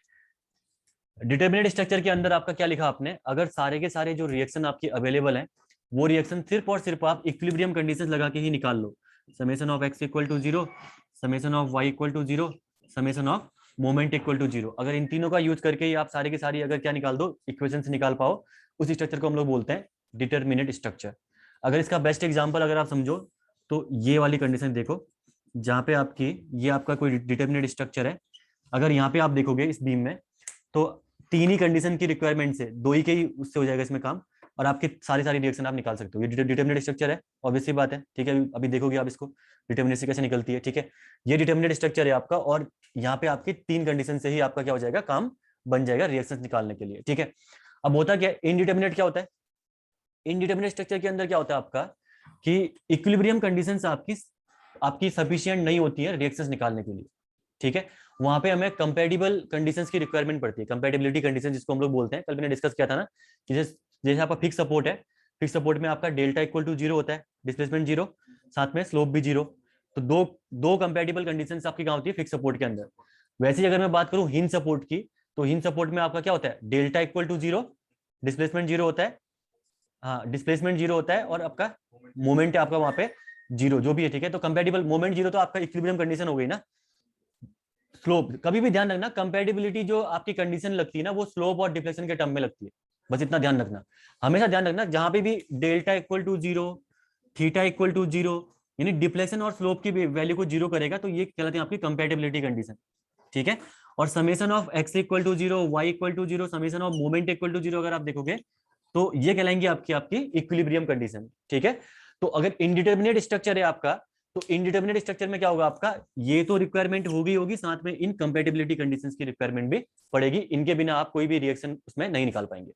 S1: डिटर्मिनेट स्ट्रक्चर के अंदर आपका क्या लिखा आपने, अगर सारे के सारे जो रिएक्शन आपके अवेलेबल हैं वो रिएक्शन सिर्फ और सिर्फ आप इक्विलिब्रियम कंडीशंस लगा के ही निकाल लो। Summation of x equal to 0, summation of y equal to 0, summation of moment equal to 0। अगर इन तीनों का यूज करके ही आप सारी की सारी अगर क्या निकाल दो, इक्वेशंस निकाल पाओ, उस स्ट्रक्चर को हम लोग बोलते हैं डिटर्मिनेट स्ट्रक्चर। अगर इसका बेस्ट एग्जांपल अगर आप समझो तो ये वाली कंडीशन देखो, जहां पे आपकी ये आपका कोई डिटर्मिनेट स्ट्रक्चर है। अगर यहाँ पे आप देखोगे इस बीम में, तो तीन ही कंडीशन की रिक्वायरमेंट से, दो ही के ही उससे हो जाएगा इसमें काम, और आपकी सारी सारी रिएक्शन आप निकाल सकते हो। ये डिटर्मिनेट स्ट्रक्चर है, ऑब्वियसली बात है, ठीक है। अभी देखोगे आप इसको, डिटर्मिनेट कैसे निकलती है, ठीक है। ये डिटर्मिनेट स्ट्रक्चर है आपका, और यहाँ पे आपकी तीन कंडीशन से ही आपका क्या हो जाएगा, काम बन जाएगा रिएक्शन निकालने के लिए, ठीक है। अब होता क्या है, इनडिटर्मिनेट क्या होता है, इनडिटर्मिनेट स्ट्रक्चर के अंदर क्या होता है आपका कि इक्विलिब्रियम कंडीशंस आपकी सफिशिएंट नहीं होती है रिएक्शंस निकालने के लिए, ठीक है। वहां पे हमें कंपैटिबल कंडीशंस की रिक्वायरमेंट पड़ती है, कंपैटिबिलिटी कंडीशन जिसको हम लोग बोलते हैं। कल मैंने डिस्कस किया था ना कि जैसे आपका फिक्स सपोर्ट है, फिक्स सपोर्ट में आपका डेल्टा इक्वल टू 0 होता है, डिस्प्लेसमेंट 0, साथ में स्लोप भी 0। तो दो कंपैटिबल कंडीशंस आपकी कहां होती है, फिक्स सपोर्ट के अंदर। वैसे ही अगर मैं बात करूं हिंज सपोर्ट की, तो हिंज सपोर्ट में आपका क्या होता है, डेल्टा इक्वल टू 0, डिस्प्लेसमेंट 0 होता है, हाँ डिस्प्लेसमेंट 0 होता है, और आपका मोमेंट है आपका वहां पे 0 जो भी है, ठीक है। तो कंपैटिबल मोमेंट 0 तो आपका इक्विलिब्रियम कंडीशन हो गई ना। स्लोप कभी भी ध्यान रखना, कंपैटिबिलिटी जो आपकी कंडीशन लगती है ना, वो स्लोप और डिफ्लेक्शन के टर्म में लगती है, बस इतना ध्यान रखना। हमेशा ध्यान रखना जहां पे भी delta equal to 0, theta equal to 0, यानी डिफ्लेक्शन और स्लोप की वैल्यू को 0 करेगा, तो ये कहलाती है आपकी कंपैटिबिलिटी कंडीशन, ठीक है। और summation of x equal to 0, y equal to 0, summation of moment equal to 0 अगर आप देखोगे तो ये कहलाएंगे आपकी आपकी इक्विलिब्रियम कंडीशन, ठीक है। तो अगर इनडिटर्मिनेट स्ट्रक्चर है आपका, तो इनडिटर्मिनेट स्ट्रक्चर में क्या होगा आपका, ये तो रिक्वायरमेंट होगी, साथ में इन कंपैटिबिलिटी कंडीशंस की रिक्वायरमेंट भी पड़ेगी। इनके बिना आप कोई भी रिएक्शन उसमें नहीं निकाल पाएंगे,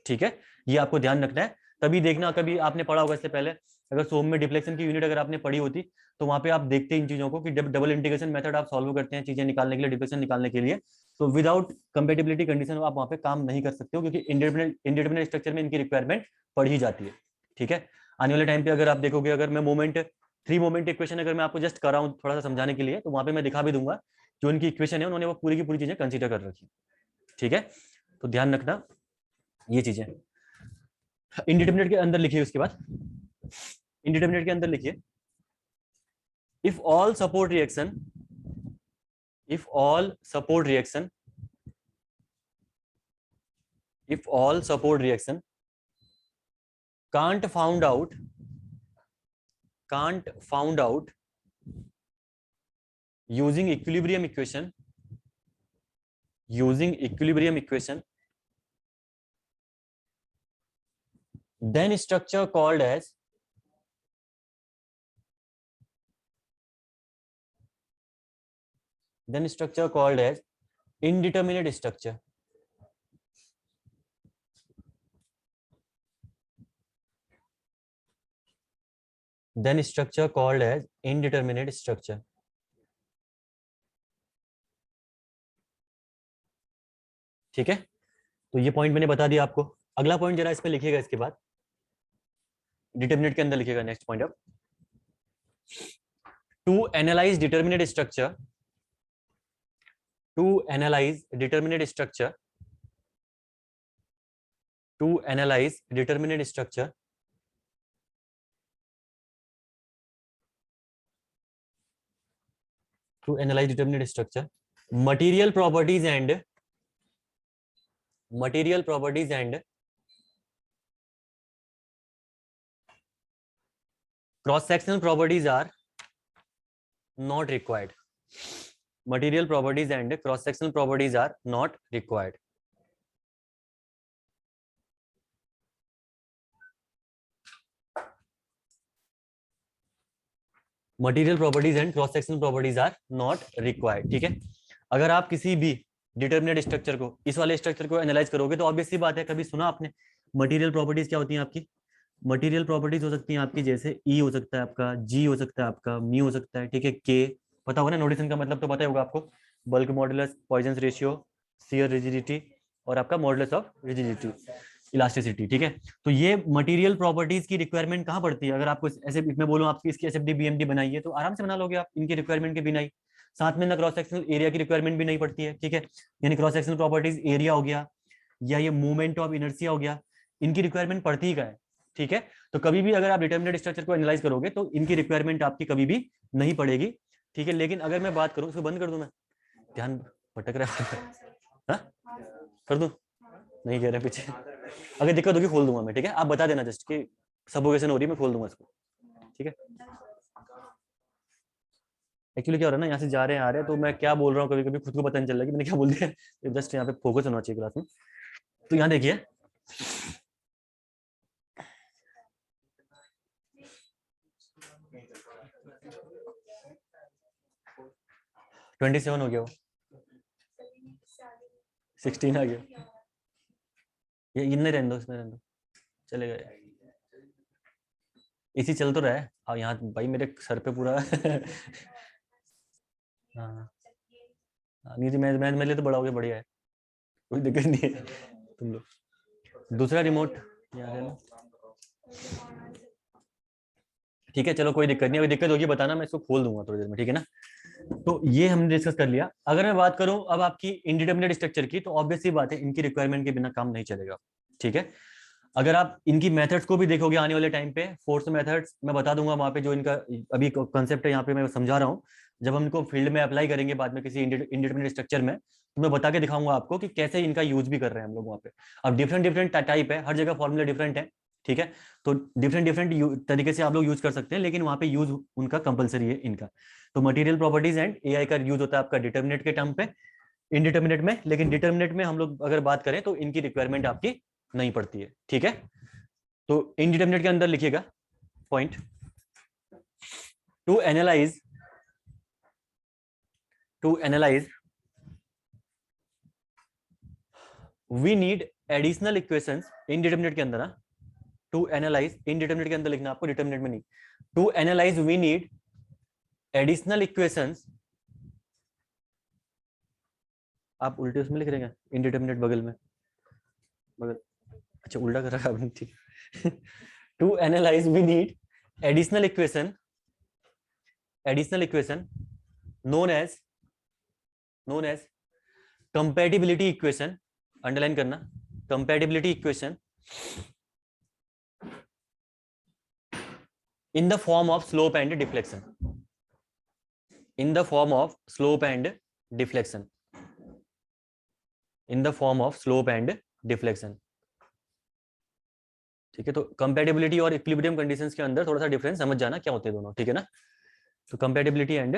S1: ठीक है। ये आपको ध्यान रखना है। तभी देखना, कभी आपने पढ़ा होगा इससे पहले, अगर सोम में डिफ्लेक्शन की यूनिट अगर आपने पढ़ी होती, तो वहां पे आप देखते इन चीजों को कि डबल इंटीग्रेशन मेथड आप सॉल्व करते हैं चीजें निकालने के लिए, डिफ्लेक्शन निकालने के लिए। तो विदाउट कंपेटिबिलिटी कंडीशन आप वहां पे काम नहीं कर सकते हो, क्योंकि इंडिटरमिनेट स्ट्रक्चर में इनकी रिक्वायरमेंट पड़ ही जाती है, ठीक है। आने वाले टाइम पे अगर आप देखोगे, अगर मैं मोमेंट 3 मोमेंट इक्वेशन अगर मैं आपको जस्ट कर रहा हूँ थोड़ा सा समझाने के लिए, तो वहां पे मैं दिखा भी दूंगा जो इनकी इक्वेशन है, उन्होंने वो पूरी की पूरी चीजें कंसीडर कर रखी, ठीक है। तो ध्यान रखना ये चीजें। इंडिटरमिनेट के अंदर लिखिए, उसके बाद इंडिटरमिनेट के अंदर लिखिए, if all support reaction, if all support reaction, if all support reaction can't found out using equilibrium equation, then structure called as indeterminate structure. then structure called as indeterminate structure. ठीक है, तो ये point मैंने बता दिया आपको। अगला point जरा इस पे लिखिएगा, इसके बाद डिटरमिनेट के अंदर लिखिएगा नेक्स्ट पॉइंट। अब to analyse determinate structure, to analyse determinate structure, to analyse determinate structure, to analyse determinate structure, material properties and cross sectional properties are not required. Material properties and cross sectional properties are not required. Material properties and cross sectional properties are not required. ठीक है, अगर आप किसी भी determinate structure को, इस वाले structure को एनालाइज करोगे तो ऑब्वियस सी बात है, कभी सुना आपने मटीरियल प्रॉपर्टीज क्या होती हैं आपकी? मटीरियल प्रॉपर्टीज हो सकती हैं आपकी जैसे ई हो सकता है आपका, जी हो सकता है आपका, म्यू हो सकता है, ठीक है, के पता होगा ना, नोटेशन का मतलब तो पता ही होगा आपको, bulk modulus, Poisson ratio, shear rigidity और आपका मॉडुलस ऑफ रिजिडिटी, इलास्टिसिटी। ठीक है, तो ये मटेरियल प्रॉपर्टीज की रिक्वायरमेंट कहाँ पड़ती है? अगर आपको ऐसे मैं बोलूँ आपकी इसकी एसएफडी बीएमडी बनाइए तो आराम से बना लोगे आप, इनकी रिक्वायरमेंट के बिना ही। साथ में ना क्रॉस सेक्शनल एरिया की रिक्वायरमेंट भी नहीं पड़ती है। ठीक है, यानी क्रॉस सेक्शनल प्रॉपर्टीज एरिया हो गया या ये मूवमेंट ऑफ इनर्शिया हो गया, इनकी रिक्वायरमेंट पड़ती ही का है। ठीक है, तो कभी भी अगर आप डिटरमिनेट स्ट्रक्चर को एनालाइज करोगे तो इनकी रिक्वायरमेंट आपकी कभी भी नहीं पड़ेगी। ठीक है, लेकिन अगर मैं बात करूँ, इसको बंद कर दूं मैं, ध्यान भटक रहा है, कर दूं? नहीं कह रहे पीछे, अगर दिक्कत होगी खोल दूंगा मैं। ठीक है, आप बता देना जस्ट कि सफोकेशन हो रही है, मैं खोल दूंगा इसको। ठीक है, एक्चुअली क्या हो रहा है ना, यहाँ से जा रहे हैं आ रहे हैं तो मैं क्या बोल रहा हूँ कभी कभी खुद को पता नहीं चल रहा कि मैंने क्या बोल दिया। जस्ट यहाँ पे फोकस होना चाहिए क्लास में। तो यहाँ देखिए, ट्वेंटी 27 हो गया, वो 16 आ गया, ये इनने रहने दो, इसमें रहने दो, चले गए, इसी चल तो रहा है। और यहाँ भाई मेरे सर पे पूरा हाँ नहीं जी, मैं मेरे लिए तो बड़ा हो गया, बढ़िया है, कोई दिक्कत नहीं है। तुम लोग दूसरा रिमोट यहाँ है ना, ठीक है, चलो कोई दिक्कत नहीं, अगर दिक्कत होगी बताना, मैं इसको खोल दूंगा थोड़ी देर में। ठीक है ना, तो ये हमने डिस्कस कर लिया। अगर मैं बात करूं अब आपकी इंडिटरमिनेट स्ट्रक्चर की, तो ऑब्वियस सी बात है इनकी रिक्वायरमेंट के बिना काम नहीं चलेगा। ठीक है, अगर आप इनकी मेथड्स को भी देखोगे आने वाले टाइम पे, फोर्स मेथड्स मैं बता दूंगा वहां पे, जो इनका अभी कॉन्सेप्ट है यहाँ पे मैं समझा रहा हूँ, जब हम इनको फील्ड में अप्लाई करेंगे बाद में किसी इंडिटरमिनेट स्ट्रक्चर में, तो मैं बता के दिखाऊंगा आपको कि कैसे इनका यूज भी कर रहे हैं हम लोग वहाँ पे। अब डिफरेंट डिफरेंट टाइप है, हर जगह फॉर्मूला डिफरेंट है। ठीक है, तो डिफरेंट डिफरेंट तरीके से आप लोग यूज कर सकते हैं, लेकिन वहाँ पे यूज उनका कंपलसरी है इनका। तो मटेरियल प्रॉपर्टीज एंड एआई का यूज होता है आपका डिटरमिनेट के टर्म पे, इंडिटरमिनेट में, लेकिन डिटरमिनेट में हम लोग अगर बात करें तो इनकी रिक्वायरमेंट आपकी नहीं पड़ती है। ठीक है, तो इंडिटरमिनेट के अंदर लिखिएगा point, to analyse we need additional equations. Indeterminate के अंदर, टू एनालाइज, इंडिटरमिनेट के अंदर लिखना आपको, डिटरमिनेट में नहीं। To analyse we need additional equations, आप उल्टे उसमें लिख रहे हैं, इंडिटरमिनेट बगल में, बगल, अच्छा उल्टा कर रखा आपने, ठीक। To analyse we need additional equation known as compatibility equation, underline करना, compatibility equation in the form of slope and deflection, in the form of slope and deflection, in the form of slope and deflection। ठीक है, तो compatibility और equilibrium conditions के अंदर थोड़ा सा difference समझ जाना क्या होते हैं दोनों। ठीक है ना, तो compatibility and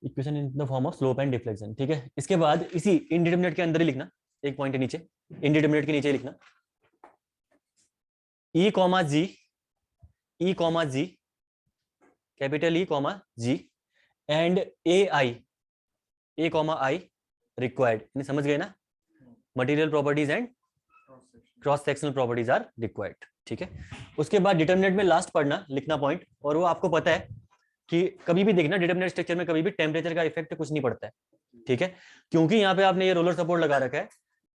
S1: equation in the form of slope and deflection. ठीक है, इसके बाद इसी इंडिटरमिनेट के अंदर ही लिखना, एक पॉइंट नीचे, इंडिटरमिनेट के नीचे ही लिखना, E comma G, capital E comma G and A comma I required. समझ गए ना, material properties and cross sectional properties are required. ठीक ठीक है। उसके बाद डिटर्मिनेंट में लास्ट पढ़ना, लिखना पॉइंट, और वो आपको पता है कि कभी भी देखना डिटर्मिनेंट स्ट्रक्चर में कभी भी टेम्परेचर का इफेक्ट कुछ नहीं पड़ता है, ठीक है, क्योंकि यहाँ पे आपने ये रोलर सपोर्ट लगा रखा है,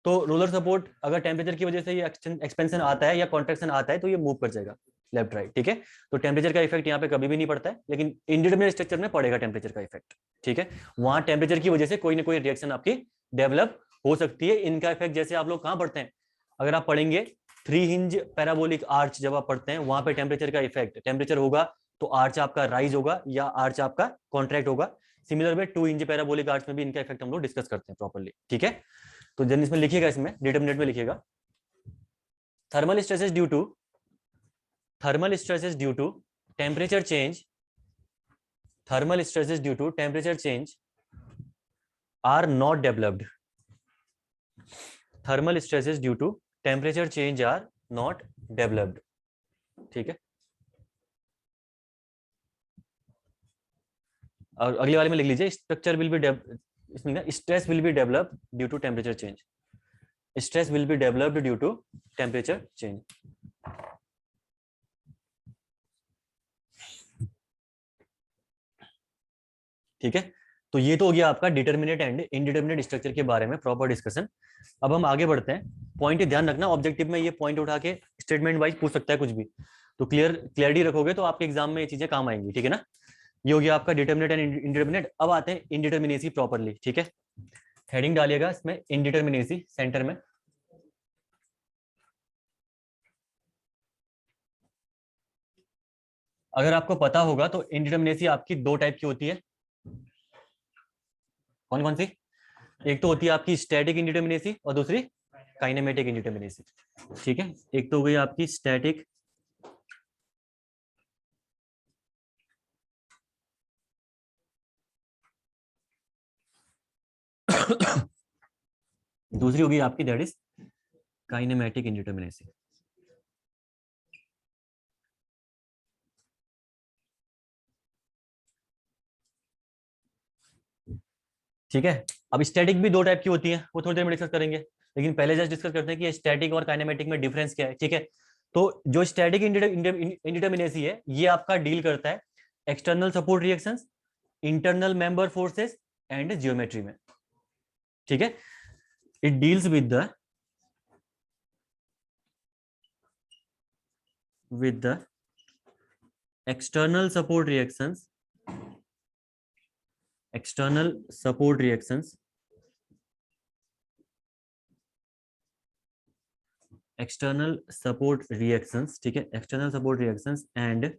S1: तो रोलर सपोर्ट अगर टेम्परेचर की वजह से ये एक्सपेंशन आता है या कॉन्ट्रैक्शन आता है तो ये मूव कर जाएगा लेफ्ट राइट, ठीक है। तो टेम्परेचर का इफेक्ट यहाँ पे कभी भी नहीं पड़ता है, लेकिन इंडिटरमिनेट स्ट्रक्चर में पड़ेगा टेम्परेचर का इफेक्ट, ठीक है। वहां टेम्परेचर की वजह से कोई ना कोई रिएक्शन आपकी डेवलप हो सकती है। इनका इफेक्ट जैसे आप लोग कहाँ पढ़ते हैं, अगर आप पढ़ेंगे 3 हिंज पैराबोलिक आर्च, जब आप पढ़ते हैं वहां पे टेम्परेचर का इफेक्ट, टेम्परेचर होगा तो आर्च आपका राइज होगा या आर्च आपका कॉन्ट्रैक्ट होगा। Similar way 2 inch parabolic arch में भी इनका इफेक्ट हम लोग डिस्कस करते हैं प्रॉपर्ली, ठीक है। तो जन इसमें लिखिएगा, इसमें डिटरमिनेंट में लिखिएगा, thermal stresses due to temperature change, thermal stresses due to temperature change are not developed. Thermal stresses due to temperature change are not developed. ठीक है। और अगले वाले में लिख लीजिए, स्ट्रक्चर विल बी इसमें ना stress will be developed due to temperature change, stress will be developed due to temperature change. ठीक है, तो ये तो हो गया आपका डिटर्मिनेट एंड इनडिटर्मिनेट स्ट्रक्चर के बारे में प्रॉपर डिस्कशन। अब हम आगे बढ़ते हैं, पॉइंट ध्यान रखना, ऑब्जेक्टिव में ये पॉइंट उठा के स्टेटमेंट वाइज पूछ सकता है कुछ भी, तो क्लियरिटी रखोगे तो आपके एग्जाम में ये चीजें काम आएंगी, ठीक है ना। ये हो गया आपका डिटर्मिनेट एंड इनडिटर्मिनेट। अब आते हैं इनडिटर्मिनेसी प्रॉपरली, ठीक है। हेडिंग डालिएगा इसमें इनडिटर्मिनेसी सेंटर में। अगर आपको पता होगा तो इनडिटर्मिनेसी आपकी दो टाइप की होती है, कौन कौन सी? एक तो होती है आपकी स्टैटिक इंडिटर्मिनेसी और दूसरी काइनेमेटिक इंडिटर्मिनेसी, ठीक है। एक तो हो गई आपकी स्टैटिक दूसरी होगी आपकी दैट इज काइनेमेटिक इंडिटर्मिनेसी। ठीक है। अब स्टैटिक भी दो टाइप की होती है, वो थोड़ी देर में डिस्कस करेंगे, लेकिन पहले जस्ट डिस्कस करते हैं कि स्टैटिक और काइनेमेटिक में डिफरेंस क्या है, ठीक है। तो जो स्टैटिक इंडिटर्मिनेसी है ये आपका डील करता है external support reactions, internal member forces and geometry में, ठीक है। It deals with the external support reactions, external support reactions, external support reactions, ठीक है, external support reactions and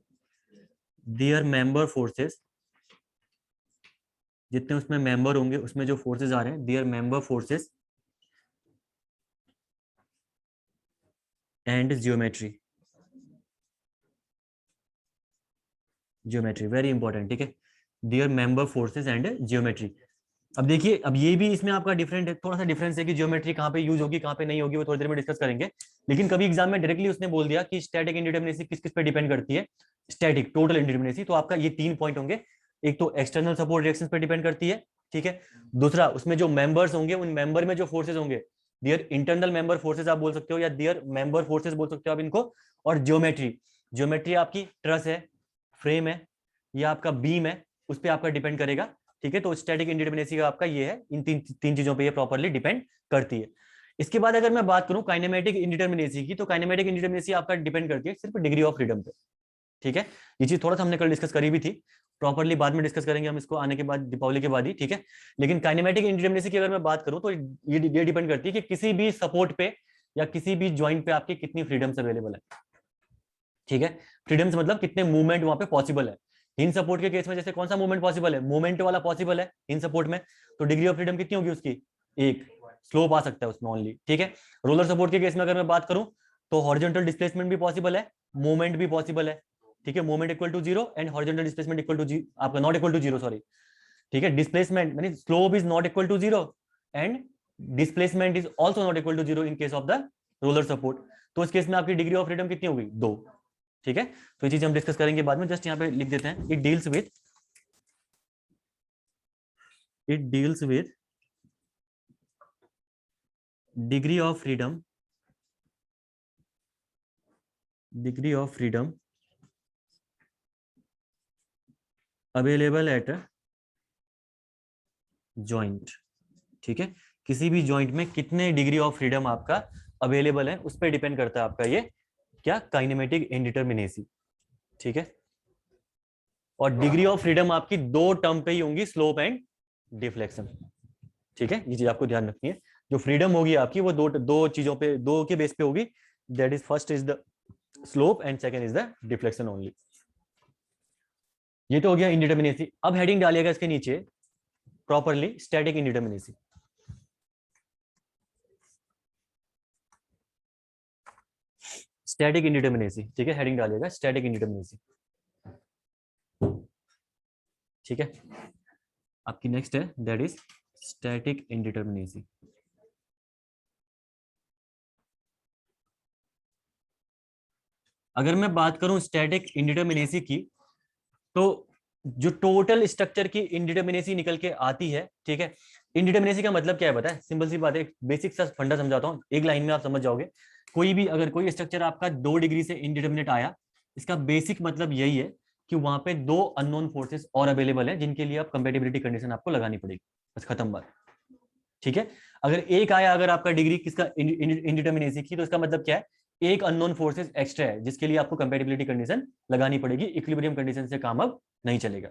S1: their member forces, जितने उसमें मेंबर होंगे उसमें जो फोर्सेस आ रहे हैं, their member forces and geometry, geometry very important, ठीक है, their member forces and geometry। अब देखिए, अब ये भी इसमें आपका डिफरेंट है, थोड़ा सा डिफरेंस है कि ज्योमेट्री कहाँ पे यूज होगी कहाँ पे नहीं होगी, वो थोड़ी देर में डिस्कस करेंगे। लेकिन कभी एग्जाम में डायरेक्टली उसने बोल दिया कि स्टैटिक इंडिटर्मिनेसी किस किस पे डिपेंड करती है, स्टैटिक टोटल इंडिटर्मिनेसी, तो आपका ये 3 पॉइंट होंगे। एक तो एक्सटर्नल सपोर्ट रिएक्शंस पे डिपेंड करती है, ठीक है। दूसरा, उसमें जो मेंबर्स होंगे उन मेंबर में जो फोर्सेज होंगे, दियर इंटरनल मेंबर फोर्सेज आप बोल सकते हो या दियर मेंबर फोर्सेज बोल सकते हो आप इनको। और ज्योमेट्री, ज्योमेट्री आपकी ट्रस है, फ्रेम है या आपका बीम है, उस पर आपका डिपेंड करेगा, ठीक है। तो स्टैटिक इंडिटर्मिनेसी का आपका ये है, इन तीन चीजों पे ये प्रॉपर्ली डिपेंड करती है। इसके बाद अगर मैं बात करूं काइनेमेटिक इंडिटर्मिनेसी की, तो काइनेमेटिक इंडिटर्मिनेसी आपका डिपेंड करती है सिर्फ डिग्री ऑफ फ्रीडम पे, ठीक है। ये चीज थोड़ा सा हमने कल डिस्कस करी भी थी, प्रॉपर्ली बाद में डिस्कस करेंगे हम इसको आने के बाद, दीपावली के बाद ही, ठीक है। लेकिन काइनेमेटिक इंडिटर्मिनेसी की अगर मैं बात करूं तो ये डिपेंड करती है कि किसी भी सपोर्ट पे या किसी भी ज्वाइंट पे आपकी कितनी फ्रीडम्स अवेलेबल है, ठीक है। फ्रीडम्स मतलब कितने मूवमेंट वहां पे पॉसिबल है। इन सपोर्ट के केस में जैसे कौन सा मूवमेंट पॉसिबल है, मूवमेंट वाला पॉसिबल है इन सपोर्ट में, तो डिग्री ऑफ फ्रीडम कितनी होगी उसकी, एक, स्लोप आ सकता है उसमें ओनली, ठीक है। रोलर सपोर्ट के केस में अगर मैं बात करूं तो हॉरिजॉन्टल डिस्प्लेसमेंट भी पॉसिबल है, मूवमेंट भी पॉसिबल है, ठीक है। Movement equal to 0 and horizontal displacement equal to आपका नॉट इक्वल टू 0, सॉरी, ठीक है। डिस्प्लेसमेंट यानी slope is not equal to 0 and displacement is also not equal to 0 in case of the roller support. तो इस case में आपकी degree of freedom कितनी होगी, 2, ठीक है। तो ये चीज हम डिस्कस करेंगे बाद में, जस्ट यहाँ पे लिख देते हैं, it deals with degree of freedom degree of freedom available at joint. ठीक है, किसी भी जॉइंट में कितने डिग्री ऑफ फ्रीडम आपका अवेलेबल है उस पर डिपेंड करता है आपका ये क्या, काइनेमेटिक इंडिटर्मिनेसी। ठीक है, और डिग्री ऑफ फ्रीडम आपकी दो टर्म पे ही होंगी, स्लोप एंड डिफ्लेक्शन। ठीक है, ये चीज आपको ध्यान रखनी है। जो फ्रीडम होगी आपकी वो दो चीजों पे, दो के बेस पे होगी। That is first is the slope and second is the deflection only. ये तो हो गया इंडिटर्मिनेसी। अब हेडिंग डालिएगा इसके नीचे properly static indeterminacy. Static indeterminacy, ठीक है, हेडिंग डालिएगा स्टैटिक इंडिटर्मिनेसी। ठीक है, आपकी नेक्स्ट है दैट इज स्टैटिक इंडिटर्मिनेसी। अगर मैं बात करूं स्टैटिक इंडिटर्मिनेसी की, तो जो टोटल स्ट्रक्चर की इंडिटर्मिनेसी निकल के आती है, ठीक है, इंडिटर्मिनेसी का मतलब क्या है पता है, सिंपल सी बात है, बेसिक सा फंडा समझाता हूं, एक लाइन में आप समझ जाओगे। कोई भी अगर कोई स्ट्रक्चर आपका 2 डिग्री से इंडिटर्मिनेट आया, इसका बेसिक मतलब यही है कि वहां पे 2 अननोन फोर्सेस और अवेलेबल है जिनके लिए आप कंपैटिबिलिटी कंडीशन आपको लगानी पड़ेगी, बस खत्म बात। ठीक है, अगर एक आया अगर आपका डिग्री किसका इंडिटर्मिनेसी की, तो इसका मतलब क्या है, एक अननोन फोर्सेस एक्स्ट्रा है जिसके लिए आपको कंपैटिबिलिटी कंडीशन लगानी पड़ेगी, इक्विलिब्रियम कंडीशन से काम अब नहीं चलेगा।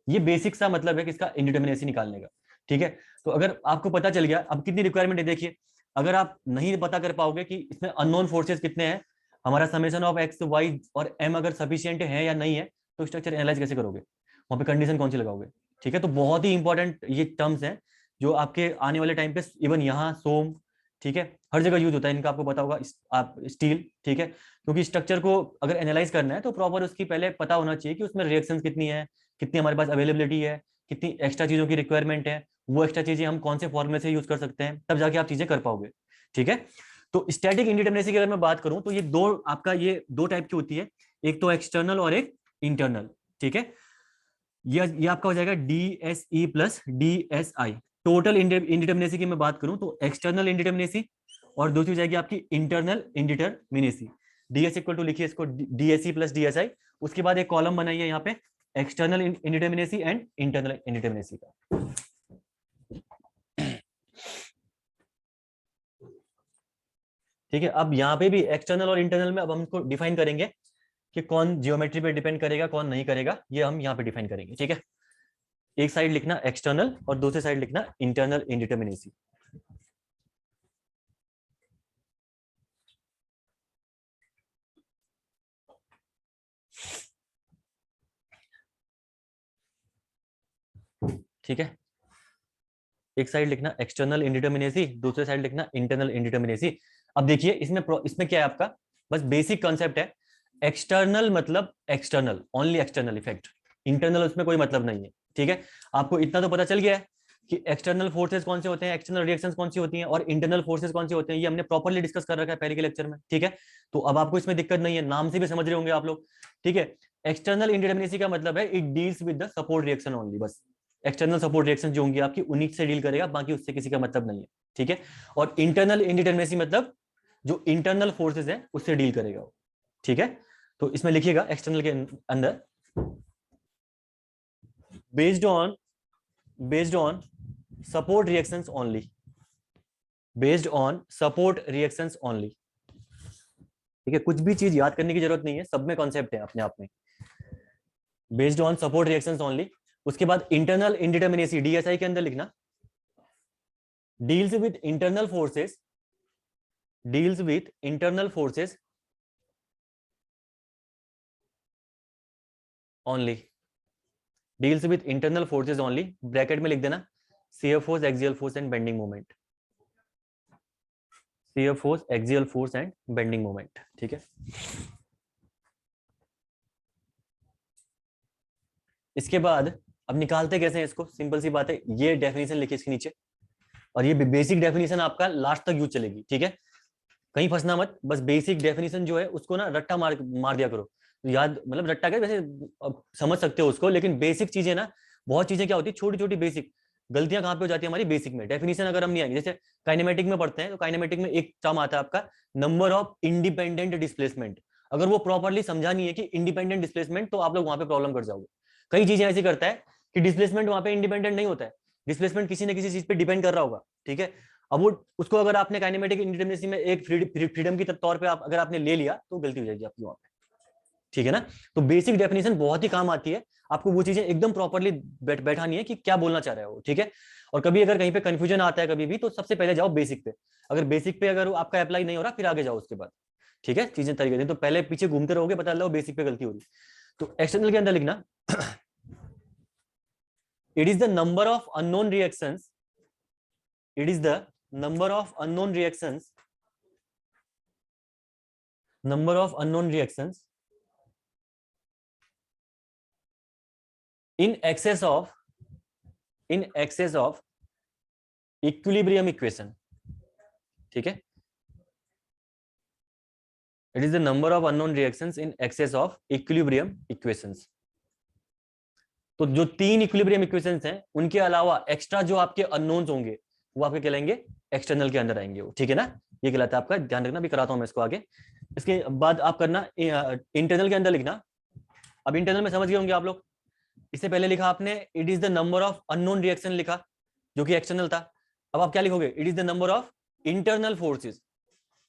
S1: ये बेसिक सा मतलब है कि इसका इंडिटर्मिनेसी निकालने का। ठीक है, तो अगर आपको पता चल गया, अब कितनी रिक्वायरमेंट है देखिए, अगर आप नहीं पता कर पाओगे कि इसमें अननोन फोर्सेस कितने हैं, हमारा समेशन ऑफ एक्स वाई और एम अगर सफिशिएंट है या नहीं है, तो स्ट्रक्चर एनालाइज कैसे करोगे, वहां पे कंडीशन कौन सी लगाओगे। ठीक है, तो बहुत ही इंपॉर्टेंट ये टर्म्स हैं जो आपके आने वाले टाइम पे इवन यहाँ सोम, ठीक है, हर जगह यूज होता है इनका, आपको पता होगा। आप स्टील, ठीक है, क्योंकि स्ट्रक्चर को अगर एनालाइज करना है तो प्रॉपर उसकी पहले पता होना चाहिए कि उसमें रिएक्शंस कितनी है, कितनी हमारे पास अवेलेबिलिटी है, कितनी एक्स्ट्रा चीजों की रिक्वायरमेंट है, वो एक्स्ट्रा चीजें हम कौन से फॉर्मूले से यूज कर सकते हैं, तब जाके आप चीजें कर पाओगे। ठीक है, तो स्टैटिक इंडिटर्मिनेसी की अगर मैं बात करूं तो ये दो आपका, ये दो टाइप की होती है, एक तो एक्सटर्नल और एक इंटरनल। ठीक है, ये आपका हो जाएगा DSE plus DSI। Total indeterminacy की मैं बात करूं तो एक्सटर्नल इंडिटर्मिनेसी और दूसरी हो जाएगी आपकी internal indeterminacy. DS equal to लिखिए इसको DSE प्लस DSI। उसके बाद एक कॉलम बनाइए यहाँ पे external indeterminacy and internal indeterminacy का। ठीक है, अब यहाँ पे भी एक्सटर्नल और इंटरनल में अब हम इसको डिफाइन करेंगे कि कौन जियोमेट्री पे डिपेंड करेगा कौन नहीं करेगा, ये हम यहाँ पे डिफाइन करेंगे। ठीक है, एक साइड लिखना एक्सटर्नल और दूसरी साइड लिखना इंटरनल इंडिटर्मिनेसी। ठीक है, एक साइड लिखना एक्सटर्नल इंडिटर्मिनेसी, दूसरी साइड लिखना इंटरनल इंडिटर्मिनेसी। अब देखिए इसमें क्या है आपका, बस बेसिक कॉन्सेप्ट है। एक्सटर्नल मतलब external, only external effect, internal उसमें कोई मतलब नहीं है। ठीक है, आपको इतना तो पता चल गया है कि एक्सटर्नल फोर्सेस कौन से होते हैं, एक्सटर्नल रिएक्शंस कौन सी होती हैं और इंटरनल फोर्सेस कौन से होते हैं, ये हमने प्रॉपर्ली डिस्कस कर रखा है पहले के लेक्चर में। ठीक है, तो अब आपको इसमें दिक्कत नहीं है, नाम से भी समझ रहे होंगे आप लोग। ठीक है, एक्सटर्नल इंडिटर्मिनेसी का मतलब है it deals with the support reaction only, बस एक्सटर्नल सपोर्ट रिएक्शन जो होंगी आपकी उन्हीं से डील करेगा, बाकी उससे किसी का मतलब नहीं है। ठीक है, और इंटरनल इंडिटर्मिनेसी मतलब जो इंटरनल फोर्सेस है उससे डील करेगा। ठीक है, तो इसमें लिखिएगा एक्सटर्नल के अंदर based on support reactions only, based on support reactions only. ठीक है, कुछ भी चीज याद करने की जरूरत नहीं है, सब में कॉन्सेप्ट है अपने आप में। Based on support reactions only. उसके बाद इंटरनल इंडिटर्मिनेसी DSI के अंदर लिखना deals with internal forces, deals with internal forces only, deals with internal forces only, bracket में लिख देना shear force, axial force and bending moment, shear force, axial force and bending moment. ठीक है, इसके बाद अब निकालते कैसे हैं इसको, सिंपल सी बात है, ये डेफिनेशन लिखिए इसके नीचे, और ये बेसिक डेफिनेशन आपका लास्ट तक यूज चलेगी। ठीक है, कहीं फंसना मत, बस बेसिक डेफिनेशन जो है उसको ना रट्टा मार दिया करो, तो याद, मतलब रट्टा क्या, वैसे अब समझ सकते हो उसको, लेकिन बेसिक चीजें ना, बहुत चीजें क्या होती है छोटी छोटी बेसिक गलतियां कहां पे हो जाती है हमारी, बेसिक में डेफिनेशन अगर हम नहीं आएंगे। जैसे काइनेमेटिक में पढ़ते हैं तो काइनेमेटिक में एक टर्म आता है आपका नंबर ऑफ इंडिपेंडेंट डिस्प्लेसमेंट। अगर वो प्रॉपरली समझा नहीं है कि इंडिपेंडेंट डिस्प्लेसमेंट, तो आप लोग वहां पे प्रॉब्लम कर जाओगे। कई चीजें ऐसी करता है कि डिस्प्लेसमेंट वहां पे इंडिपेंडेंट नहीं होता है, डिस्प्लेसमेंट किसी न किसी चीज पे डिपेंड कर रहा होगा, ठीक है। अब वो उसको अगर आपने काइनेमेटिक इंडिटरमिनेसी में एक फ्रीडम की तौर पे आप अगर आपने ले लिया तो गलती हो जाएगी आपकी वहां पे, ठीक है ना। तो बेसिक डेफिनेशन बहुत ही काम आती है, आपको वो चीजें एकदम प्रॉपरली बैठानी है कि क्या बोलना चाह रहा है वो, ठीक है। और कभी अगर कहीं पे कंफ्यूजन आता है कभी भी, तो सबसे पहले जाओ बेसिक पे, अगर बेसिक पे अगर आपका अप्लाई नहीं हो रहा फिर आगे जाओ उसके बाद, ठीक है। चीजें तरीके से, तो पहले पीछे घूमते रहोगे, पता चला बेसिक पे गलती हो रही। तो एक्सटर्नल के अंदर लिखना it is the number of unknown reactions, it is the number of unknown reactions, number of unknown reactions in excess of equilibrium equation, ठीक है। it is the number of unknown reactions in excess of equilibrium equations। तो जो 3 equilibrium equations हैं उनके अलावा extra जो आपके unknowns होंगे वो आपके कहलाएंगे एक्सटर्नल के अंदर आएंगे वो, ठीक है ना। ये कहलाता है आपका, ध्यान रखना, भी कराता हूं मैं इसको आगे। इसके बाद आप करना इंटरनल के अंदर लिखना। अब इंटरनल में समझ गए होंगे आप लोग, इससे पहले लिखा आपने it is the number of unknown reaction लिखा जो कि एक्सटर्नल था। अब आप क्या लिखोगे, it is the number of internal forces,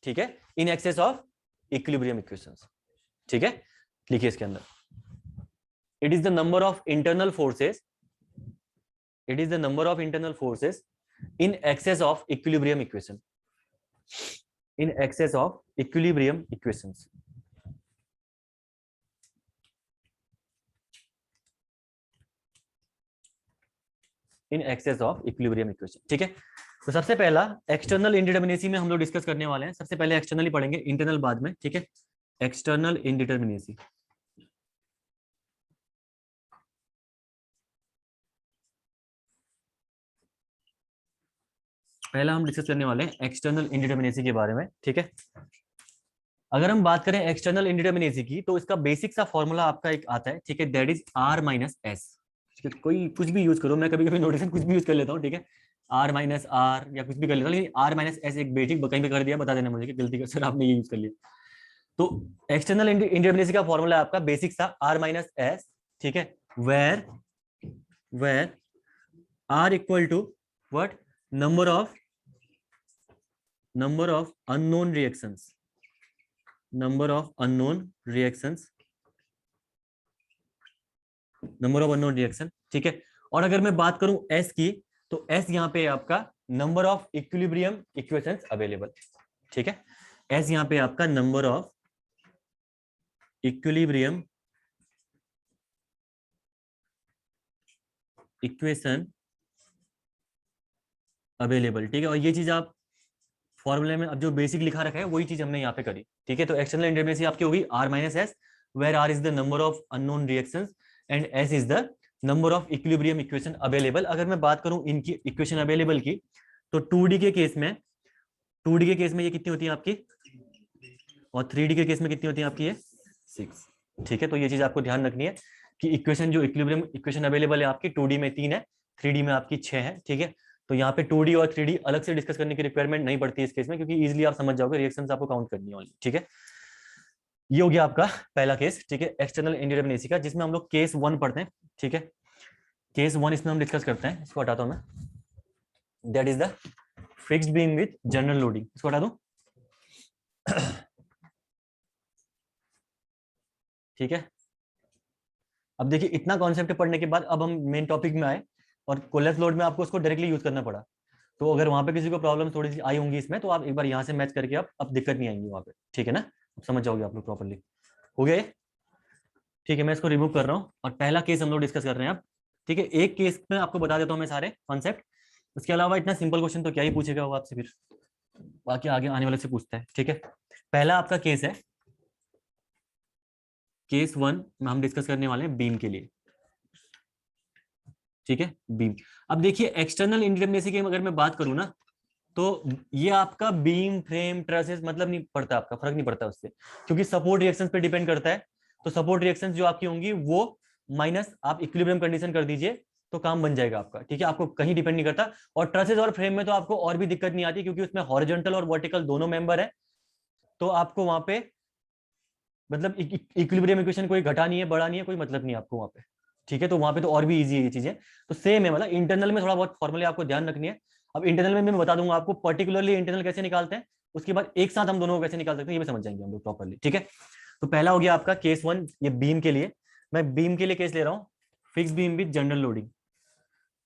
S1: ठीक है, in excess of equilibrium equations, ठीक है। लिखिए इसके अंदर it is the number of internal forces, it is the number of internal forces in excess of equilibrium equation, in excess of equilibrium equations, in excess of equilibrium equation, ठीक है। तो सबसे पहला एक्सटर्नल इंडिटरमिनेसी में हम लोग discuss करने वाले हैं। सबसे पहले एक्सटर्नल ही पढ़ेंगे, इंटरनल बाद में, ठीक है। एक्सटर्नल इंडिटरमिनेसी, पहला हम डिस्कस करने वाले हैं एक्सटर्नल इंडिटरमिनेसी के बारे में, ठीक है। अगर हम बात करें एक्सटर्नल इंडिटरमिनेसी की, तो इसका बेसिक सा फॉर्मूला आपका एक आता है, ठीक है, that is R minus S. कोई कुछ भी यूज करो, मैं कभी कभी नोटेशन कुछ भी यूज कर लेता हूँ, ठीक है, आर माइनस आर या कुछ भी कर लेता हूँ, लेकिन आर माइनस एस एक बेसिक कहीं पे कर दिया, बता देना मुझे कि गलती कर सर आपने ये यूज कर लिया। तो एक्सटर्नल इंडिटरमिनेसी का फॉर्मूला आपका बेसिक सा आर माइनस एस, ठीक है, where R equal to what, number of unknown reactions, number of unknown reactions, number of unknown reaction, ठीक है। और अगर मैं बात करूं S की, तो S यहाँ पे आपका number of equilibrium equations available, ठीक है। S यहाँ पे आपका number of equilibrium equation available, ठीक है। और ये चीज आप फॉर्मूले में अब जो बेसिक लिखा रखा है वही चीज हमने यहाँ पे करी, ठीक है। तो एक्सटर्नल इंडिटरमिनेसी आपकी होगी R minus S, where R is the number of unknown reactions and S is the number of equilibrium equation available. अगर मैं बात करूं इनकी इक्वेशन अवेलेबल की, तो 2D के केस में, 2D के केस में ये कितनी होती है आपकी, और 3D के केस में कितनी होती है आपकी, ये 6, ठीक है। तो ये चीज आपको ध्यान रखनी है कि इक्वेशन जो इक्विलिब्रियम इक्वेशन अवेलेबल है आपकी 2D में 3 है, 3D में आपकी 6 है, ठीक है। तो यहाँ पे 2D और 3D अलग से डिस्कस करने की रिक्वायरमेंट नहीं पड़ती इस केस में, क्योंकि इजीली आप समझ जाओगे, रिएक्शंस आपको काउंट करनी है ओनली, ठीक है। ये हो गया आपका पहला केस, ठीक है, एक्सटर्नल इंडिटरमिनेसी का, जिसमें हम लोग केस 1 पढ़ते हैं, ठीक है। केस 1 इसमें हम डिस्कस करते हैं, इसको हटाता हूं मैं, that is the fixed beam with general loading, इसको हटा दूं, ठीक है। अब देखिए इतना कॉन्सेप्ट पढ़ने के बाद अब हम मेन टॉपिक में आए, और कोलेप्स लोड में आपको उसको डायरेक्टली यूज करना पड़ा। तो अगर वहां पे किसी को प्रॉब्लम थोड़ी सी आई होंगी इसमें, तो आप एक बार यहाँ से मैच करके आप अब दिक्कत नहीं आएंगी वहां पे, ठीक है ना, अब समझ जाओगे आप लोग प्रॉपर्ली। हो गया ये, ठीक है। मैं इसको रिमूव कर रहा हूँ और पहला केस हम लोग डिस्कस कर रहे हैं अब, ठीक है। एक केस में आपको बता देता हूँ मैं सारे कॉन्सेप्ट, उसके अलावा इतना सिंपल क्वेश्चन तो क्या ही पूछेगा वो आपसे, फिर बाकी आगे आने वाले से पूछता है, ठीक है। पहला आपका केस है, केस 1 में हम डिस्कस करने वाले हैं बीम के लिए, ठीक है, बीम। अब देखिए एक्सटर्नल इंडिटरमिनेसी की अगर मैं बात करूं ना, तो ये आपका बीम फ्रेम ट्रसेस मतलब नहीं पड़ता, आपका फर्क नहीं पड़ता उससे, क्योंकि सपोर्ट रिएक्शंस पे डिपेंड करता है। तो सपोर्ट रिएक्शंस जो आपकी होंगी वो माइनस आप इक्विलिब्रियम कंडीशन कर दीजिए तो काम बन जाएगा आपका, ठीक है, आपको कहीं डिपेंड नहीं करता। और ट्रसेस और फ्रेम में तो आपको और भी दिक्कत नहीं आती, क्योंकि उसमें हॉरिजॉन्टल और वर्टिकल दोनों मेंबर है, तो आपको वहां पे मतलब इक्विलिब्रियम इक्वेशन कोई घटा नहीं है, बढ़ा नहीं है, कोई मतलब नहीं है आपको वहां पे, ठीक है। तो वहां पे तो और भी इजी है ये चीजें, तो सेम है, मतलब इंटरनल में थोड़ा बहुत फॉर्मूले आपको ध्यान रखनी है। अब इंटरनल में मैं बता दूंगा आपको पर्टिकुलरली इंटरनल कैसे निकालते हैं, उसके बाद एक साथ हम दोनों को कैसे निकाल सकते हैं ये भी समझ जाएंगे हम लोग प्रॉपर्ली, ठीक है। तो पहला हो गया आपका केस 1, ये बीम के लिए, मैं बीम के लिए केस ले रहा हूँ, fix beam with general loading.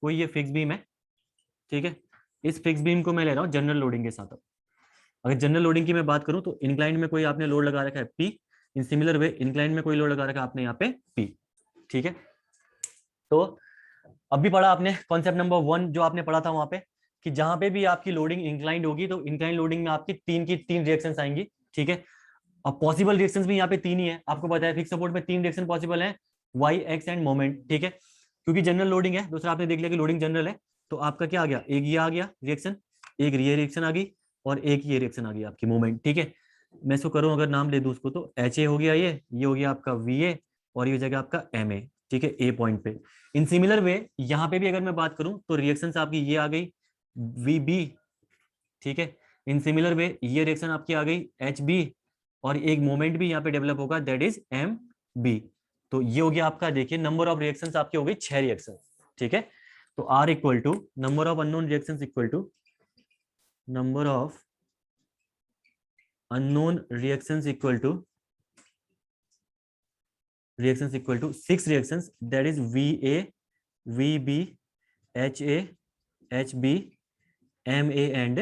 S1: कोई ये फिक्स बीम है, ठीक है, इस फिक्स बीम को मैं ले रहा हूँ जनरल लोडिंग के साथ। अगर जनरल लोडिंग की मैं बात करूं तो इंक्लाइंड में कोई आपने लोड लगा रखा है पी, इन सिमिलर वे इंक्लाइंड में कोई लोड लगा रखा है आपने यहाँ पे पी, ठीक है। तो अभी पढ़ा आपने कॉन्सेप्ट नंबर 1 जो आपने पढ़ा था वहां पे, कि जहां पे भी आपकी लोडिंग इंक्लाइंड होगी तो इंक्लाइंड लोडिंग में आपकी तीन की तीन रिएक्शंस आएंगी, ठीक है। अब पॉसिबल रिएक्शंस भी यहाँ पे तीन ही है, आपको पता है फिक्स सपोर्ट में तीन रिएक्शन पॉसिबल है, वाई एक्स एंड मोमेंट, ठीक है, क्योंकि जनरल लोडिंग है। दूसरा आपने देख लिया कि लोडिंग जनरल है, तो आपका क्या आ गया, एक ये आ गया रिएक्शन, एक ये रिएक्शन आ गई, और एक ये रिएक्शन आ गई आपकी मोमेंट, ठीक है। मैं इसको करूं अगर नाम ले दूं उसको, तो एच ए हो गया, ये हो गया आपका वी ए, और ये हो जाएगा आपका एम ए, ठीक है, ए पॉइंट पे। इन सिमिलर वे यहाँ पे भी अगर मैं बात करूं तो रिएक्शन आपकी ये आ गई वी बी, ठीक है। इन सिमिलर वे ये रिएक्शन आपकी आ गई एच बी, और एक मोमेंट भी यहाँ पे डेवलप होगा दैट इज एम बी। तो ये हो गया आपका, देखिए नंबर ऑफ रिएक्शंस आपकी हो गई 6 रिएक्शन, ठीक है। तो R equal to number of unknown reactions equal to number of unknown reactions equal to 6 reactions, that is VA, VB, HA, HB, MA and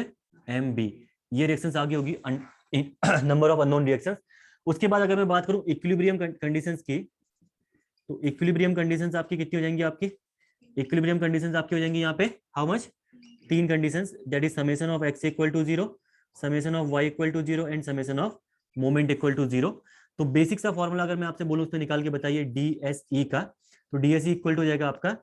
S1: MB। ये रिएक्शंस आगे होगी नंबर ऑफ अननोन रिएक्शंस। उसके बाद अगर मैं बात करूं इक्विलिब्रियम कंडीशंस की, तो इक्विलिब्रियम कंडीशंस आपकी कितनी हो जाएंगी, आपकी इक्विलिब्रियम कंडीशंस आपकी हो जाएंगी यहाँ पे हाउ मच, तीन conditions, that is summation of x equal to 0, summation of y equal to 0 and summation of moment equal to 0। तो बेसिक सा फॉर्मूला अगर मैं आपसे बोलूं तो निकाल के बताइए डीएसई का, तो डीएसई इक्वल टू हो जाएगा आपका,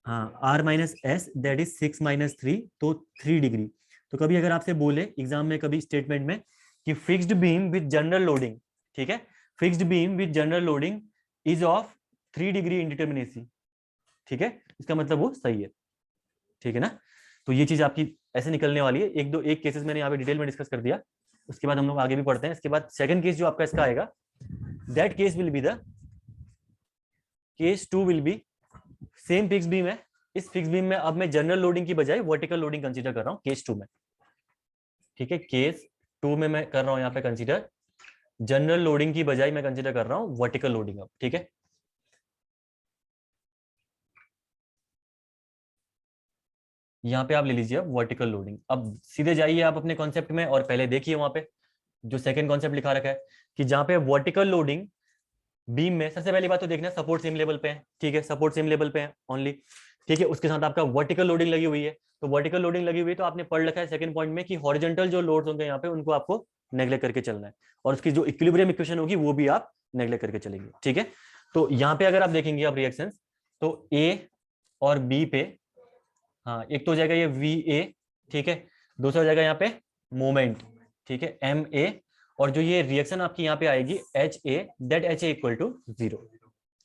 S1: हाँ, R minus S that is 6 - 3, तो 3 डिग्री। तो कभी अगर आपसे बोले एग्जाम में कभी स्टेटमेंट में कि fixed beam with general loading, ठीक है, fixed beam with general loading is of 3 degree indeterminacy, ठीक है, इसका मतलब वो सही है, ठीक है ना। तो ये चीज आपकी ऐसे निकलने वाली है, एक केसेस मैंने यहाँ पे डिटेल में डिस्कस कर दिया, उसके बाद हम लोग आगे भी पढ़ते हैं। इसके बाद सेकंड केस जो आपका इसका आएगा, that case will be the case 2 will be same fix beam है, इस फिक्स बीम में अब मैं जनरल लोडिंग की बजाय वर्टिकल लोडिंग कंसीडर कर रहा हूँ केस 2 में, ठीक है। केस 2 में मैं कर रहा हूँ यहाँ पे कंसीडर जनरल लोडिंग की बजाय मैं कंसीडर कर रहा हूँ वर्टिकल लोडिंग अब, ठीक है। यहाँ पे आप ले लीजिए वर्टिकल लोडिंग। अब सीधे जाइए आप अपने कॉन्सेप्ट में और पहले देखिए वहां पे जो सेकंड कॉन्सेप्ट लिखा रखा है कि जहां पे वर्टिकल लोडिंग बीम में, सबसे पहली बात तो देखना सपोर्ट सेम लेवल पे है, ठीक है, सपोर्ट सेम लेवल पे है ओनली, ठीक है। उसके साथ आपका वर्टिकल लोडिंग लगी हुई है, तो वर्टिकल लोडिंग लगी हुई है तो आपने पढ़ रखा है सेकंड पॉइंट में कि हॉरिजॉन्टल जो लोड्स होंगे यहाँ पे उनको आपको नेग्लेक्ट करके चलना है, और उसकी जो इक्विलिब्रियम इक्वेशन होगी वो भी आप नेग्लेक्ट करके चलेंगे, ठीक है। तो यहाँ पे अगर आप देखेंगे आप रिएक्शन, तो ए और बी पे, हाँ, एक तो हो जाएगा ये वी ए, ठीक है, दूसरा हो जाएगा यहाँ पे मोमेंट, ठीक है, एम ए, और जो ये रिएक्शन आपकी यहाँ पे आएगी H A, that H A equal to 0,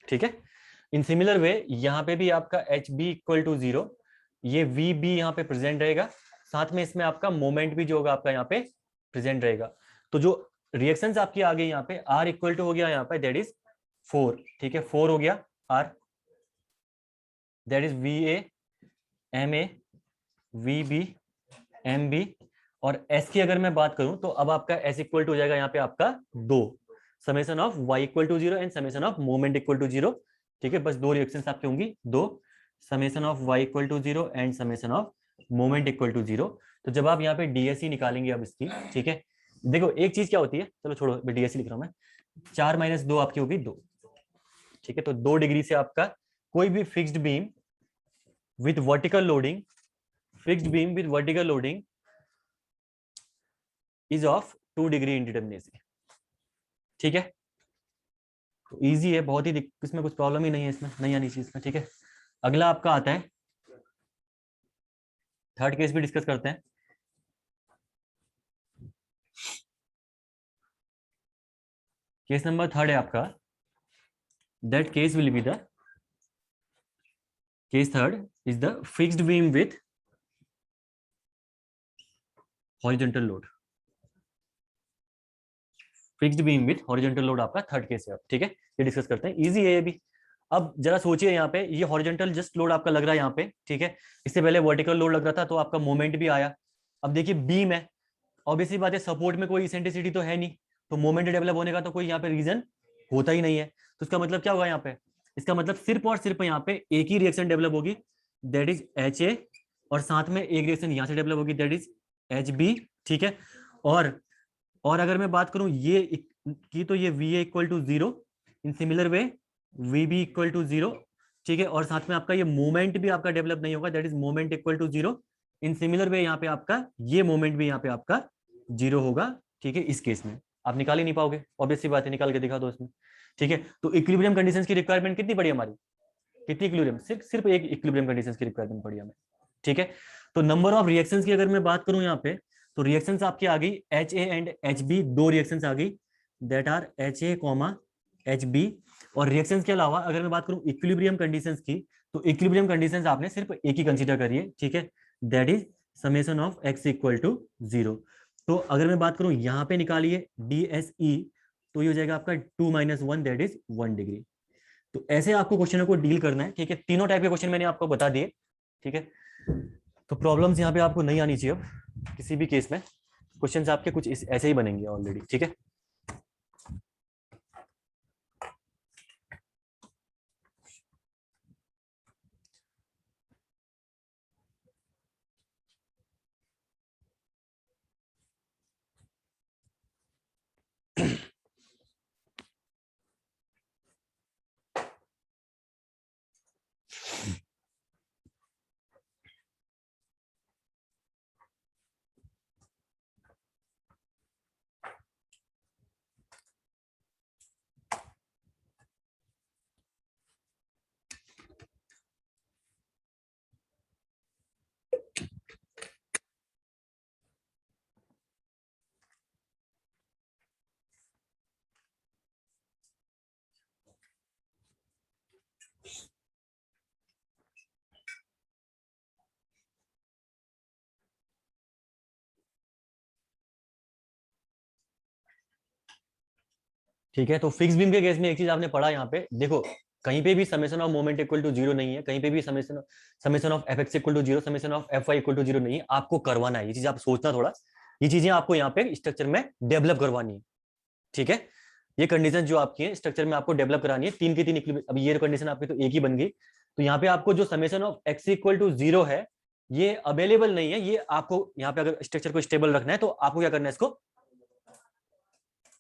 S1: ठीक है। इन सिमिलर वे यहाँ पे भी आपका एच बी इक्वल टू 0, ये वी बी यहाँ पे प्रेजेंट रहेगा, साथ में इसमें आपका मोमेंट भी जो होगा आपका यहाँ पे प्रेजेंट रहेगा। तो जो रिएक्शंस आपकी आ गई यहाँ पे आर इक्वल टू हो गया यहाँ पे दैट इज 4, ठीक है, 4 हो गया R, that is V A, M A, V B, M B, और एस की अगर मैं बात करूं तो अब आपका एस इक्वल टू हो जाएगा यहाँ पे आपका 2, summation of Y equal to 0 and summation of moment equal to 0, ठीक है। बस दो रिएक्शंस आपकी होंगी, दो, summation of Y equal to 0 and summation of moment equal to 0। तो जब आप यहाँ पे डीएससी निकालेंगे अब इसकी, ठीक है, देखो एक चीज क्या होती है, चलो छोड़ो डीएससी लिख रहा हूं मैं, 4 - 2 आपकी होगी 2, ठीक है। तो 2 डिग्री से आपका कोई भी fixed beam width vertical loading, fixed beam width vertical loading is of 2 degree indeterminacy, ठीक है। तो इजी है बहुत ही, इसमें कुछ प्रॉब्लम ही नहीं है, इसमें नहीं आनी चीज में, ठीक है। अगला आपका आता है थर्ड केस भी डिस्कस करते हैं। केस नंबर थर्ड है आपका, that case will be the case third is the fixed beam width horizontal load, fixed beam with horizontal load आपका थर्ड केस है। ठीक है, ये डिस्कस करते हैं, इजी है ये भी। अब जरा सोचिए, यहाँ पे ये हॉरिजॉन्टल जस्ट लोड आपका लग रहा है यहाँ पे, ठीक है, इससे पहले वर्टिकल लोड लग रहा था तो आपका मोमेंट भी आया। अब देखिए बीम है, ऑब्वियसली बात है, सपोर्ट में कोई इसेंट्रिसिटी तो है नहीं, तो मोमेंट डेवलप होने का तो कोई यहाँ पे रीजन होता ही नहीं है। तो इसका मतलब क्या होगा यहाँ पे, इसका मतलब सिर्फ और सिर्फ यहाँ पे एक ही रिएक्शन डेवलप होगी, दैट इज HA, और साथ में एक रिएक्शन यहाँ से डेवलप होगी, दैट इज HB। ठीक है, और अगर मैं बात करूं ये की, तो ये VA equal to 0, in similar way VB equal to 0। ठीक है, और साथ में आपका ये मोमेंट भी आपका डेवलप नहीं होगा, that is moment equal to 0। In similar way यहाँ पे आपका ये मोमेंट भी यहाँ पे आपका 0 होगा। ठीक है, इस केस में आप निकाल ही नहीं पाओगे, ऑब्वियस सी बात है, निकाल के दिखा दो इसमें। ठीक है, तो इक्विलिब्रियम कंडीशंस की रिक्वायरमेंट कितनी पड़ी हमारी, कितनी इक्विलिब्रियम, सिर्फ एक इक्विलिब्रियम कंडीशंस की रिक्वायरमेंट पड़ी हमें। ठीक है, तो नंबर ऑफ रिएक्शंस की अगर मैं बात करूं यहाँ पे, तो रिएक्शंस आपकी आ गई HA एंड HB, दो रिएक्शंस आ गई, दैट आर HA, HB। और रिएक्शंस के अलावा अगर मैं बात करूं इक्विलिब्रियम कंडीशंस की, तो इक्विलिब्रियम कंडीशंस आपने सिर्फ एक ही कंसीडर करिए। ठीक है, that is summation of x equal to 0। तो अगर मैं बात करूं यहाँ पे निकालिए DSE, तो ये हो जाएगा आपका 2 - 1, दैट इज 1 डिग्री। तो ऐसे आपको क्वेश्चनों को डील करना है। ठीक है, तीनों टाइप के क्वेश्चन मैंने आपको बता दिए। ठीक है, तो प्रॉब्लम्स यहाँ पे आपको नहीं आनी चाहिए अब किसी भी केस में, क्वेश्चंस आपके कुछ ऐसे ही बनेंगे ऑलरेडी। ठीक है, ठीक है, तो फिक्स बीम के केस में एक चीज आपने पढ़ा यहाँ पे, देखो कहीं पे भी summation of moment equal to 0 नहीं है, कहीं पे भी summation of FX equal to 0, summation of FY equal to 0 नहीं है। आपको करवाना है ये चीज, आप सोचना थोड़ा, ये चीजें आपको यहाँ पे स्ट्रक्चर में डेवलप करवानी है। ठीक है, ये कंडीशन जो आपकी है स्ट्रक्चर में आपको डेवलप करानी है, तीन की तीन। अब ये कंडीशन आपकी तो एक ही बन गई, तो यहाँ पे आपको जो summation of x equal to 0 है ये अवेलेबल नहीं है। ये आपको यहाँ पे अगर स्ट्रक्चर को स्टेबल रखना है तो आपको क्या करना है, इसको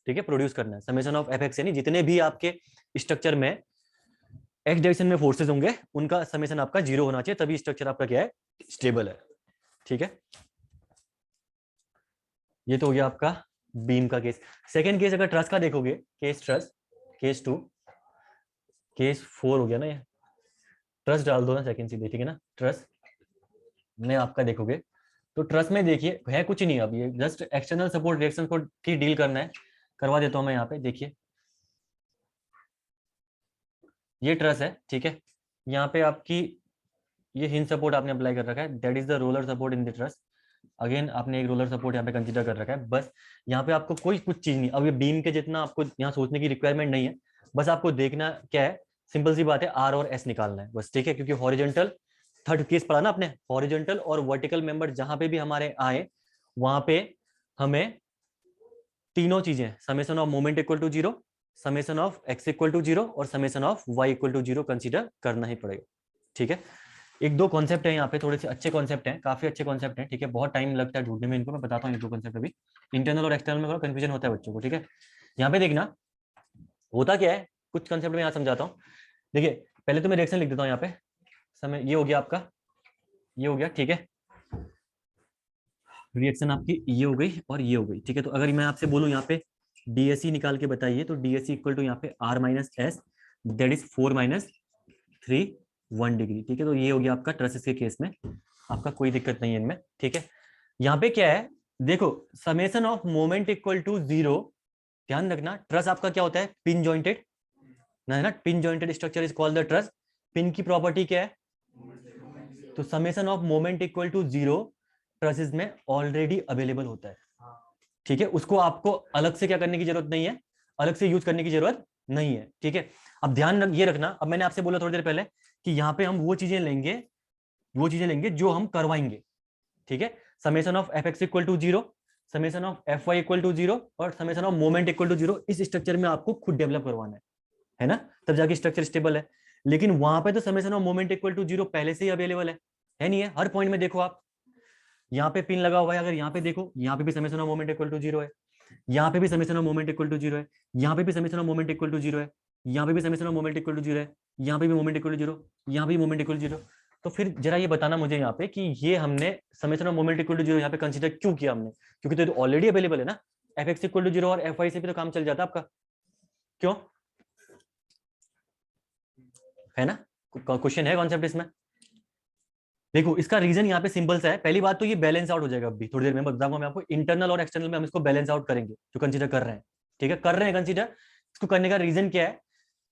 S1: ठीक है प्रोड्यूस करना है। समेशन ऑफ FX यानी जितने भी आपके स्ट्रक्चर में x डायरेक्शन में फोर्सेस होंगे उनका समेशन आपका 0 होना चाहिए, तभी स्ट्रक्चर आपका क्या है, स्टेबल है। ठीक है, ये तो हो गया आपका बीम का केस। सेकेंड केस अगर ट्रस का देखोगे, केस ट्रस, केस 2, केस 4 हो गया ना, ये ट्रस डाल दो ना सेकेंड सीधे। ठीक है ना, ट्रस में आपका देखोगे तो ट्रस में देखिए है कुछ नहीं, अब ये जस्ट एक्सटर्नल सपोर्ट रिएक्शन को की डील करना है, करवा देता हूं मैं यहाँ पे। देखिए ये ट्रस है, ठीक है, यहाँ पे आपकी ये हिंज सपोर्ट आपने अप्लाई कर रखा है, that is the roller support in the truss. Again आपने एक रोलर सपोर्ट यहाँ पे कंसीडर कर रखा है, बस यहाँ पे आपको कोई कुछ चीज नहीं, अब ये बीम के जितना आपको यहाँ सोचने की रिक्वायरमेंट नहीं है, बस आपको देखना क्या है, सिंपल सी बात है, R और S निकालना है बस। ठीक है, क्योंकि हॉरिजॉन्टल थर्ड केस पढ़ा ना आपने, हॉरिजॉन्टल और वर्टिकल मेंबर जहां पे भी हमारे आए वहां पे हमें तीनों चीजें, summation of moment equal to 0, summation of x equal to 0 और summation of y equal to 0 consider करना ही पड़ेगा। ठीक है, एक दो कॉन्सेप्ट है यहाँ पे, थोड़े से अच्छे कॉन्सेप्ट हैं, काफी अच्छे कॉन्सेप्ट हैं। ठीक है, बहुत टाइम लगता है ढूंढने में इनको, मैं बताता हूँ एक दो कॉन्सेप्ट अभी। इंटरनल और एक्सटर्नल में थोड़ा कंफ्यूजन होता है बच्चों को। ठीक है, यहाँ पे देखना होता क्या है, कुछ कॉन्सेप्ट में यहाँ समझाता हूँ। देखिए पहले तो मैं रिएक्शन लिख देता हूँ यहाँ पे, समय ये हो गया आपका, ये हो गया। ठीक है, रिएक्शन आपकी ये हो गई और ये हो गई। ठीक है, तो अगर मैं आपसे बोलूँ यहाँ पे DSE निकाल के बताइए, तो DSE इक्वल टू यहाँ पे R minus S, that is 4 - 3 1 degree. ठीक है, तो ये हो गया आपका ट्रसेस के केस में, आपका कोई दिक्कत नहीं है इनमें। ठीक है, यहाँ पे क्या है, देखो summation of moment equal to 0, ध्यान रखना ट्रस आपका क्या होता है, पिन जॉइंटेड ना, pin jointed structure is called the truss. Pin की प्रॉपर्टी क्या है, तो summation of moment equal to 0 trusses में ऑलरेडी अवेलेबल होता है। ठीक है, उसको आपको अलग से क्या करने की जरूरत नहीं है, अलग से यूज करने की जरूरत नहीं है। ठीक है, अब ध्यान ये रखना, अब मैंने आपसे बोला थोड़ी देर पहले कि यहाँ पे हम वो चीजें लेंगे जो हम करवाएंगे। ठीक है, summation of F X equal to 0, summation of F Y equal to 0 और summation of moment equal to 0, इस स्ट्रक्चर में आपको खुद डेवलप करवाना है ना, तब जाके स्ट्रक्चर स्टेबल है। लेकिन वहां पे तो summation of moment equal to 0 पहले से ही अवेलेबल है नहीं है? हर पॉइंट में देखो आप, यहाँ पे पिन लगा हुआ है, अगर यहाँ पे देखो, यहाँ पे भी summation of moment equal to 0 है, यहाँ पे भी summation of moment equal to 0 है, यहाँ पे भी summation of moment equal to 0 है, यहाँ पे भी summation of moment equal to 0 है, यहाँ पे भी मोमेंट इक्वल टू 0, यहाँ पे मोमेंट इक्वल टू 0। तो फिर जरा ये बताना मुझे यहाँ पे कि ये हमने summation of moment equal to 0 यहाँ पे कंसीडर क्यों किया हमने? क्योंकि तो ऑलरेडी अवेलेबल है ना, एफ एक्स इक्वल टू 0 और एफ वाई से भी तो काम चल जाता आपका, क्यों? है ना, क्वेश्चन है कॉन्सेप्ट इसमें। देखो इसका रीजन यहाँ पे सिंपल सा है। पहली बात तो ये बैलेंस आउट हो जाएगा, अभी थोड़ी देर में बताऊंगा मैं आपको, इंटरनल और एक्सटर्नल में हम इसको बैलेंस आउट करेंगे जो कंसीडर कर रहे हैं। ठीक है, कर रहे हैं कंसीडर, इसको करने का रीजन क्या है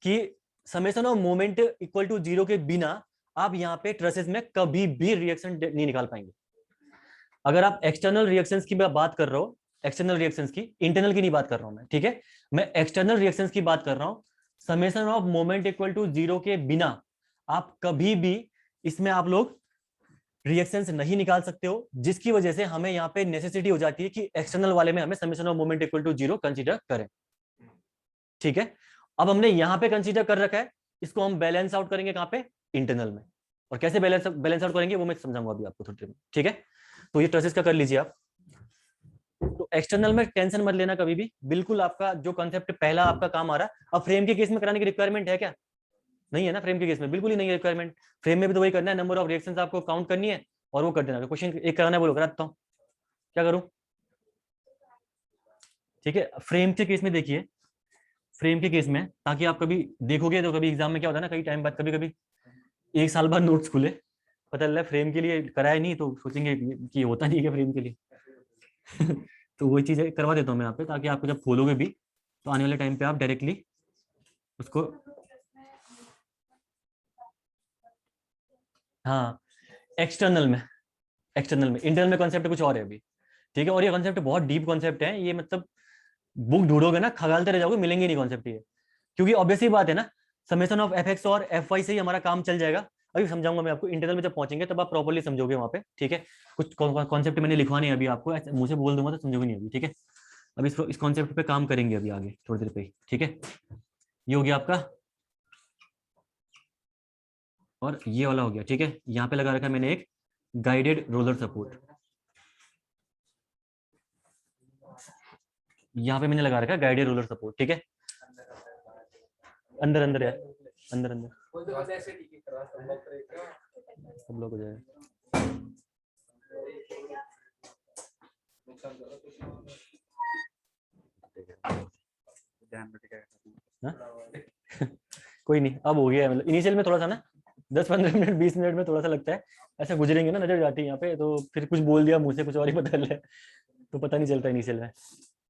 S1: कि summation of moment equal to 0 के बिना आप यहाँ पे ट्रेसेस में कभी भी रिएक्शन नहीं निकाल पाएंगे। अगर आप एक्सटर्नल रिएक्शंस की बात कर रहे हो, एक्सटर्नल रिएक्शंस की, इंटरनल की नहीं बात कर रहा हूं मैं, ठीक है, मैं एक्सटर्नल रिएक्शंस की बात कर रहा हूं। Summation of moment equal to 0 के बिना आप कभी भी इसमें आप लोग रिएक्शंस नहीं निकाल सकते हो, जिसकी वजह से हमें यहाँ पे नेसेसिटी हो जाती है कि एक्सटर्नल वाले में हमें summation of moment equal to 0 consider करें। ठीक है, अब हमने यहाँ पे कंसीडर कर रखा है, इसको हम बैलेंस आउट करेंगे कहाँ पे? इंटरनल में। और कैसे बैलेंस आउट करेंगे वो मैं समझाऊंगा अभी आपको थोड़ी देर में। ठीक है, तो ये ट्रेसेस का कर लीजिए आप। तो एक्सटर्नल में टेंशन मत लेना कभी भी, बिल्कुल आपका जो कॉन्सेप्ट पहला आपका काम आ रहा है। अब फ्रेम के केस में कराने की रिक्वायरमेंट है क्या? नहीं है ना, फ्रेम के केस में बिल्कुल ही नहीं है रिक्वायरमेंट। फ्रेम में भी तो वही करना है, नंबर ऑफ रिएक्शंस आपको काउंट करनी है और वो कर देना। क्वेश्चन एक कराना है, बोलो कराता हूँ, क्या करूं? ठीक है, फ्रेम के केस में देखिए, फ्रेम के केस में, ताकि आप कभी देखोगे तो कभी एग्जाम में क्या होता है ना, कई टाइम बाद, कभी कभी एक साल बाद नोट्स खुले, पता चला फ्रेम के लिए कराया नहीं, तो सोचेंगे कि होता नहीं है फ्रेम के लिए। तो वही चीज करवा देता हूँ मैं यहाँ पे, ताकि आपको जब खोलोगे भी तो आने वाले टाइम पे आप डायरेक्टली उसको, हाँ एक्सटर्नल में, इंटरनल में कॉन्सेप्ट कुछ और है अभी। ठीक है, और ये कॉन्सेप्ट बहुत डीप कॉन्सेप्ट है, ये मतलब बुक ढूंढोगे ना खगालते रह जाओगे, मिलेंगे नहीं कॉन्सेप्ट ये। क्योंकि ऑब्वियसली बात है ना, समेशन ऑफ एफ एक्स और एफ वाई से ही हमारा काम चल जाएगा। अभी समझाऊंगा मैं आपको, इंटरनल में जब पहुंचेंगे तब आप प्रॉपर्ली समझोगे वहां पे। ठीक है, कुछ कॉन्सेप्ट मैंने लिखवा नहीं अभी आपको, मुझे बोल दूंगा तो समझोगे नहीं अभी। ठीक है, अभी इस कॉन्सेप्ट पे काम करेंगे अभी आगे थोड़ी देर पे। ठीक है, ये हो गया आपका, और ये वाला हो गया। ठीक है, यहाँ पे लगा रखा है मैंने एक गाइडेड रोलर सपोर्ट, यहाँ पे मैंने लगा रखा है गाइडेड रोलर सपोर्ट। ठीक है, अंदर अंदर है, अंदर अंदर सब लोग हो जाएगा। कोई नहीं, अब हो गया। मतलब इनिशियल में थोड़ा सा ना 10-15 मिनट 20 मिनट में थोड़ा सा लगता है, ऐसा गुजरेंगे ना, नजर जाती है यहाँ पे, तो फिर कुछ बोल दिया मुंह से कुछ और ही बदल है, तो पता नहीं चलता इनिशियल में।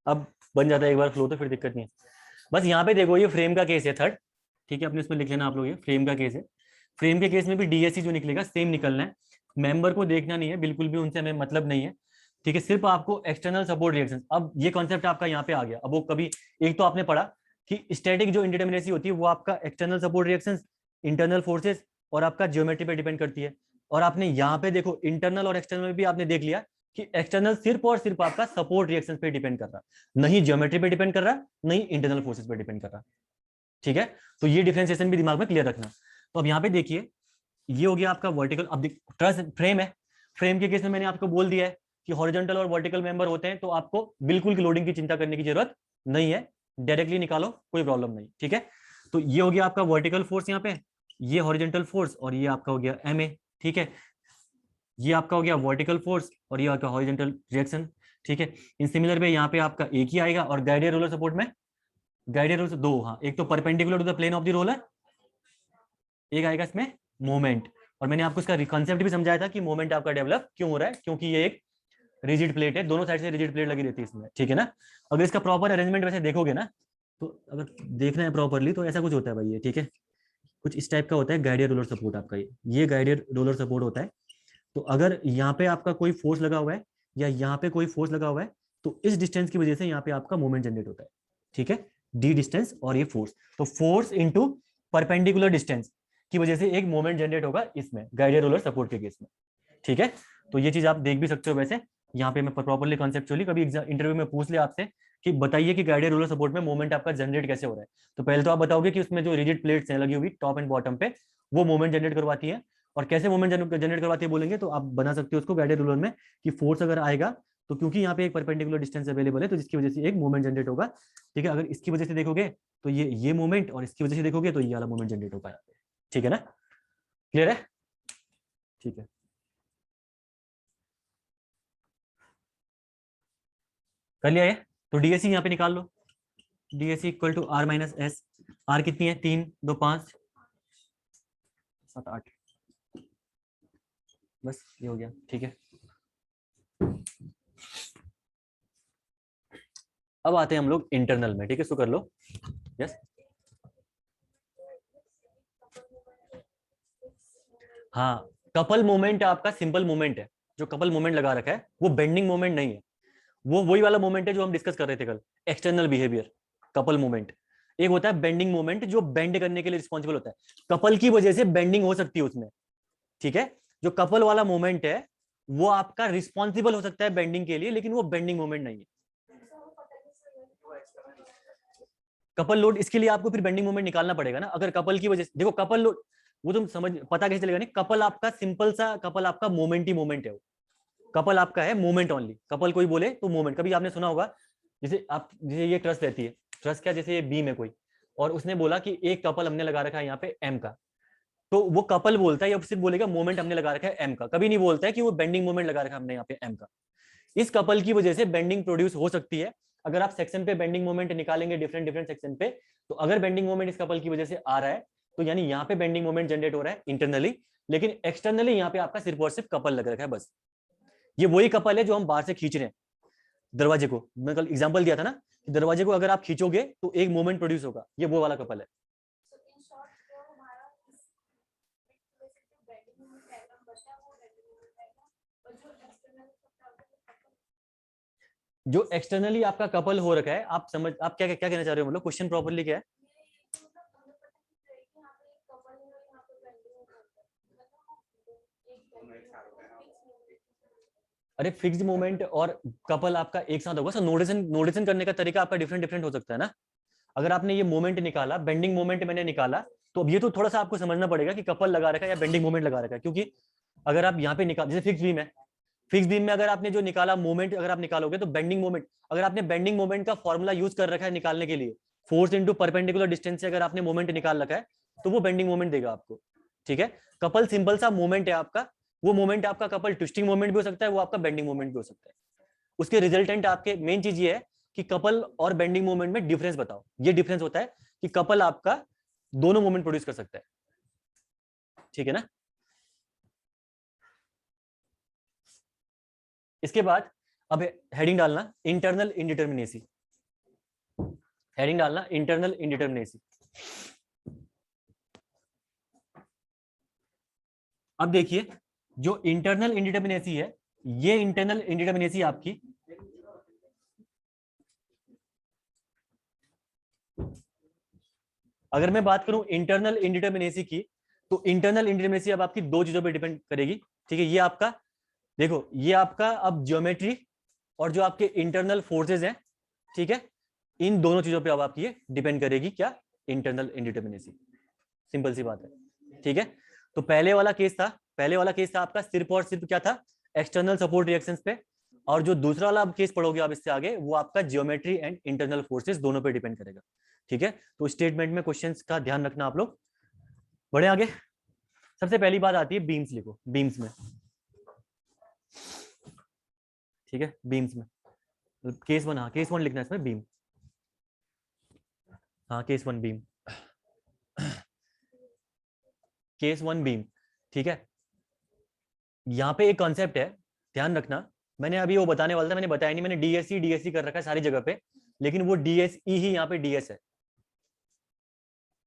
S1: अब बन जाता है एक बार फ्लो, तो फिर दिक्कत नहीं है। बस यहाँ पे देखो, ये फ्रेम का केस है थर्ड। ठीक है, अपने इसमें लिख लेना आप लोग, ये फ्रेम का केस है। फ्रेम के केस में भी डीएससी जो निकलेगा सेम निकलना है, मेंबर को देखना नहीं है बिल्कुल भी, उनसे हमें मतलब नहीं है। ठीक है, सिर्फ आपको एक्सटर्नल सपोर्ट रिएक्शन। अब ये कॉन्सेप्ट आपका यहाँ पे आ गया। अब वो कभी एक तो आपने पढ़ा कि स्टैटिक जो इंडिटरमिनेसी होती है वो आपका external support reactions, internal forces और आपका ज्योमेट्री पे डिपेंड करती है। और आपने यहाँ पे देखो इंटरनल और एक्सटर्नल में भी आपने देख लिया कि एक्सटर्नल सिर्फ और सिर्फ आपका सपोर्ट रिएक्शन पे डिपेंड कर रहा, नहीं ज्योमेट्री पे डिपेंड कर रहा, नहीं इंटरनल फोर्सेस पे डिपेंड कर रहा। ठीक है, तो ये डिफरेंशिएशन भी दिमाग में क्लियर रखना। तो अब यहाँ पे देखिए, ये हो गया आपका वर्टिकल। अब ट्रस फ्रेम है, फ्रेम के केस में मैंने आपको बोल दिया है कि हॉरिजॉन्टल और वर्टिकल मेंबर होते हैं, तो आपको बिल्कुल लोडिंग की चिंता करने की जरूरत नहीं है, डायरेक्टली निकालो, कोई प्रॉब्लम नहीं। ठीक है, तो ये हो गया आपका वर्टिकल फोर्स यहाँ पे, ये हॉरिजॉन्टल फोर्स, और ये आपका हो गया MA। ठीक है, ये आपका हो गया वर्टिकल फोर्स और ये आपका हॉरिजॉन्टल रिएक्शन। ठीक है, इन सिमिलर वे यहाँ पे आपका एक ही आएगा, और गाइडेड रोलर सपोर्ट में गाइडेड रोलर दो, हाँ, एक तो perpendicular to the plane of the roller, एक आएगा इसमें मोमेंट। और मैंने आपको इसका कंसेप्ट भी समझाया था कि मोमेंट आपका डेवलप क्यों हो रहा है, क्योंकि ये एक रिजिड प्लेट है, दोनों साइड से रिजिड प्लेट लगी रहती है इसमें। ठीक है ना, अगर इसका प्रॉपर अरेंजमेंट वैसे देखोगे ना, तो अगर देखना है प्रॉपरली तो ऐसा कुछ होता है भाई, ये ठीक है, कुछ इस टाइप का होता है गाइडेड रोलर सपोर्ट आपका। ये गाइडेड रोलर सपोर्ट होता है। तो अगर यहाँ पे आपका कोई फोर्स लगा हुआ है या यहाँ पे कोई फोर्स लगा हुआ है, तो इस डिस्टेंस की वजह से यहाँ पे आपका मोमेंट जनरेट होता है, ठीक है, डी डिस्टेंस और ये फोर्स, तो फोर्स इंटू परपेंडिकुलर डिस्टेंस की वजह से एक मोमेंट जनरेट होगा इसमें गाइडेड रोलर सपोर्ट के केस में, ठीक है। तो ये चीज आप देख भी सकते हो। वैसे यहाँ पे मैं प्रॉपर्ली कॉन्सेप्चुअली कभी इंटरव्यू में पूछ लिया आपसे कि बताइए कि गाइडेड रोलर सपोर्ट में मोमेंट आपका जनरेट कैसे हो रहा है, तो पहले तो आप बताओगे कि उसमें जो रिजिड प्लेट्स हैं लगी हुई टॉप एंड बॉटम पे, वो मोमेंट जनरेट करवाती है। और कैसे मोमेंट जनरेट करवाती है बोलेंगे तो आप बना सकते हो उसको गाइडेड रोलर में कि फोर्स अगर आएगा तो क्योंकि यहाँ पे एक परपेंडिकुलर डिस्टेंस अवेलेबल है तो जिसकी वजह से एक मोमेंट जनरेट होगा, ठीक है। अगर इसकी वजह से देखोगे तो ये मोमेंट, और इसकी वजह से देखोगे तो ये वाला मोमेंट जनरेट होगा यहाँ पे, ठीक है ना, क्लियर है, ठीक है। कर लिया ये, तो डीएससी यहाँ पे निकाल लो, DSC equal to R minus S, R कितनी है 3 2 5 7 8, बस ये हो गया, ठीक है। अब आते हैं हम लोग इंटरनल में, ठीक है, इसको कर लो, यस। हाँ, कपल मोमेंट आपका सिंपल मोमेंट है, जो कपल मोमेंट लगा रखा है वो बेंडिंग मोमेंट नहीं है, वो वही वाला मोमेंट है जो हम डिस्कस कर रहे थे कल, एक्सटर्नल बिहेवियर, कपल मोमेंट। एक होता है बेंडिंग मोमेंट जो बेंड करने के लिए रिस्पॉन्सिबल होता है, कपल की वजह से बेंडिंग हो सकती है उसमें, ठीक है। जो कपल वाला मोमेंट है वो आपका रिस्पॉन्सिबल हो सकता है बेंडिंग के लिए, लेकिन वो बेंडिंग मोमेंट नहीं है। कपल लोड, इसके लिए आपको फिर बेंडिंग मोमेंट निकालना पड़ेगा ना, अगर कपल की वजह से देखो कपल लोड, वो तुम समझ पता कैसे चलेगा, नहीं कपल आपका सिंपल सा, कपल आपका मोमेंट ही मोमेंट है, वो कपल आपका है मोमेंट ओनली, कपल कोई बोले तो मोमेंट। कभी आपने सुना होगा जैसे आप, जैसे ये ट्रस्ट रहती है, ट्रस्ट क्या, जैसे ये बीम है कोई, और उसने बोला कि एक कपल हमने लगा रखा है यहाँ पे एम का, तो वो कपल बोलता है या सिर्फ बोलेगा मोमेंट हमने लगा रखा है एम का, कभी नहीं बोलता है कि वो बेंडिंग मोमेंट लगा रखा है हमने यहाँ पे एम का। इस कपल की वजह से बेंडिंग प्रोड्यूस हो सकती है। अगर आप सेक्शन पे बेंडिंग मोमेंट निकालेंगे डिफरेंट डिफरेंट सेक्शन पे, तो अगर बेंडिंग मोमेंट इस कपल की वजह से आ रहा है तो यानी यहाँ पे बेंडिंग मोमेंट जनरेट हो रहा है इंटरनली, लेकिन एक्सटर्नली यहाँ पे आपका सिर्फ और सिर्फ कपल लग रखा है बस। ये वही कपल है जो हम बाहर से खींच रहे हैं दरवाजे को, मैं कल एग्जांपल दिया था ना, दरवाजे को अगर आप खींचोगे तो एक मोमेंट प्रोड्यूस होगा, ये वो वाला कपल है। जो एक्सटर्नली आपका कपल हो रखा है, आप समझ, आप क्या क्या कहना चाह रहे हो, मतलब क्वेश्चन प्रॉपर्ली क्या है। अरे फिक्स्ड मोमेंट और कपल आपका एक साथ होगा सर, नोटेशन नोटेशन करने का तरीका आपका डिफरेंट डिफरेंट हो सकता है ना। अगर आपने ये मोमेंट निकाला, बेंडिंग मोमेंट मैंने निकाला, तो अब ये तो थोड़ा सा आपको समझना पड़ेगा कि कपल लगा रखा है या बेंडिंग मोमेंट लगा रखा है, क्योंकि अगर आप यहाँ पे निकाल, जैसे फिक्स बीम है, फिक्स बीम में अगर आपने जो निकाला मोमेंट अगर आप निकालोगे तो बेंडिंग मोमेंट, अगर आपने बेंडिंग मोमेंट का फॉर्मूला यूज कर रखा है निकालने के लिए, फोर्स इंटू परपेंडिकुलर डिस्टेंस से अगर आपने मोमेंट निकाल रखा है तो वो बेंडिंग मोमेंट देगा आपको, ठीक है। कपल सिंपल सा मोमेंट है आपका, वो मोमेंट आपका कपल ट्विस्टिंग मोमेंट भी हो सकता है, वो आपका बेंडिंग मोमेंट भी हो सकता है। उसके रिजल्टेंट आपके मेन चीज ये है कि कपल और बेंडिंग मोमेंट में डिफरेंस बताओ। ये डिफरेंस होता है कि कपल आपका दोनों मोमेंट प्रोड्यूस कर सकता है, ठीक है ना। इसके बाद अब हेडिंग डालना इंटरनल इनडिटर्मिनेसी, हेडिंग डालना इंटरनल इनडिटर्मिनेसी। अब देखिए जो इंटरनल इनडिटर्मिनेसी है, ये इंटरनल इनडिटर्मिनेसी आपकी अगर मैं बात करूं इंटरनल इनडिटर्मिनेसी की, तो इंटरनल इनडिटर्मिनेसी अब आपकी दो चीजों पे डिपेंड करेगी, ठीक है। ये आपका देखो, ये आपका अब ज्योमेट्री और जो आपके इंटरनल फोर्सेस हैं, ठीक है, इन दोनों चीजों पे अब आपकी ये डिपेंड करेगी क्या, इंटरनल इनडिटर्मिनेसी, सिंपल सी बात है, ठीक है। तो पहले वाला केस था, पहले वाला केस था आपका सिर्फ और सिर्फ क्या था, एक्सटर्नल सपोर्ट रिएक्शंस पे, और जो दूसरा वाला केस पढ़ोगे आप इससे आगे, वो आपका ज्योमेट्री एंड इंटरनल फोर्सेस दोनों पे डिपेंड करेगा, ठीक है। तो स्टेटमेंट में क्वेश्चंस का ध्यान रखना आप लोग। बढ़े आगे, सबसे पहली बात आती है बीम्स, लिखो बीम्स में, ठीक है, बीम्स में केस वन, हाँ केस वन लिखना है इसमें बीम, हाँ case one beam, case one beam, ठीक है। यहाँ पे एक कॉन्सेप्ट है, ध्यान रखना, मैंने अभी वो बताने वाला था, मैंने बताया नहीं, मैंने डीएससी डीएससी कर रखा है सारी जगह पे, लेकिन वो डीएसई ही यहाँ पे डीएस है,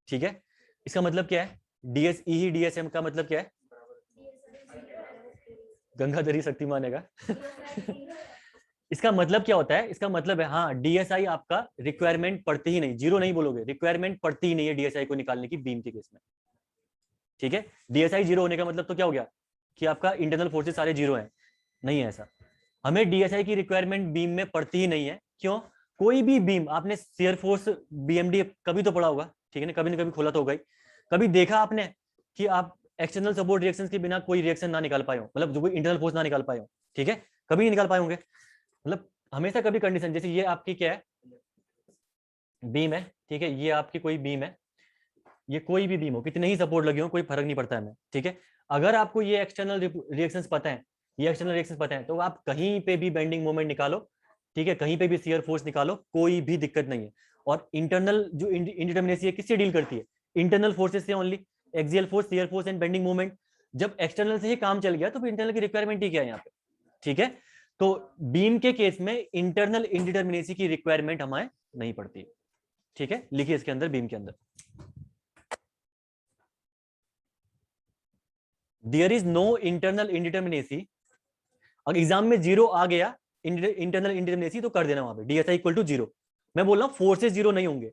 S1: ठीक है। इसका मतलब क्या है, डीएसई ही डीएसएम का मतलब क्या है, गंगाधरी शक्तिमान है का इसका मतलब क्या होता है, इसका मतलब है हाँ डीएसआई आपका रिक्वायरमेंट पड़ती ही नहीं, जीरो नहीं बोलोगे, रिक्वायरमेंट पड़ती ही नहीं है डीएसआई को निकालने की बीम के केस में। ठीक है, डीएसआई जीरो होने का मतलब तो क्या हो गया कि आपका इंटरनल फोर्सेस सारे जीरो हैं, नहीं है ऐसा। हमें डीएसआई की रिक्वायरमेंट बीम में पड़ती ही नहीं है। क्यों? कोई भी बीम, आपने शेयर फोर्स बीएमडी कभी तो पढ़ा होगा, ठीक है ना, कभी ना कभी खोला तो होगा ही। कभी देखा आपने कि आप एक्सटर्नल सपोर्ट रिएक्शंस के बिना कोई रिएक्शन ना निकाल पाए हो, मतलब जो कोई इंटरनल फोर्स ना निकाल पाए हो, ठीक है, कभी नहीं निकाल पाए होंगे। मतलब हमेशा कभी कंडीशन, जैसे ये आपकी क्या है, बीम है, ठीक है, ये आपकी कोई बीम है, ये कोई भी बीम हो, कितने ही सपोर्ट लगे हो, कोई फर्क नहीं पड़ता हमें, ठीक है। अगर आपको ये एक्सटर्नल रिएक्शंस पता है, ये एक्सटर्नल रिएक्शंस पता है, तो आप कहीं पे भी बेंडिंग मोमेंट निकालो, ठीक है, कहीं पे भी शियर फोर्स निकालो, कोई भी दिक्कत नहीं है। और इंटरनल जो इंडिटरमिनेसी है किससे डील करती है? इंटरनल फोर्सेस से only, axial force, shear force and bending moment. जब एक्सटर्नल से ही काम चल गया तो इंटरनल की रिक्वायरमेंट ही क्या है यहाँ पे, ठीक है। तो बीम के केस में इंटरनल इंडिटरमिनेसी की रिक्वायरमेंट हमें नहीं पड़ती, ठीक है। लिखिए इसके अंदर, बीम के अंदर there is no internal indeterminacy. अगर एग्जाम में जीरो आ गया इंटरनल इंडिटरमिनेसी तो कर देना वहां पे डीएसआई इक्वल टू जीरो। मैं बोल रहा हूँ फोर्सेस जीरो नहीं होंगे,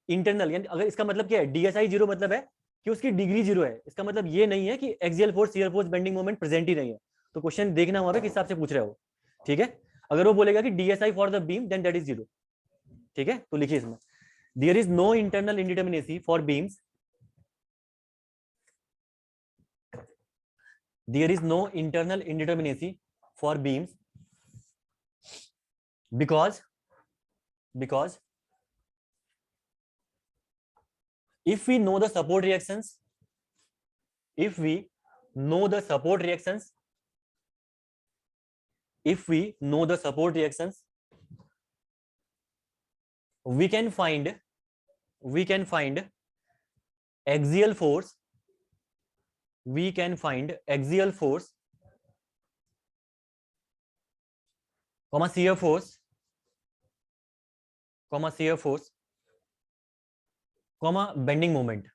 S1: इंटरनल, यानी अगर इसका मतलब क्या है, डीएसआई जीरो मतलब है कि उसकी डिग्री जीरो है, इसका मतलब ये नहीं है कि axial force, shear force, bending moment present ही नहीं है। तो क्वेश्चन देखना वहां पे किस हिसाब से पूछ रहे हो, ठीक है। अगर वो बोलेगा कि DSI for the beam then that is zero, ठीक है। तो लिखिए इसमें there is no internal indeterminacy for beams, there is no internal indeterminacy for beams because if we know the support reactions, if we know the support reactions, if we know the support reactions, we can find axial force, we can find axial force, comma shear force, comma shear force, comma bending moment,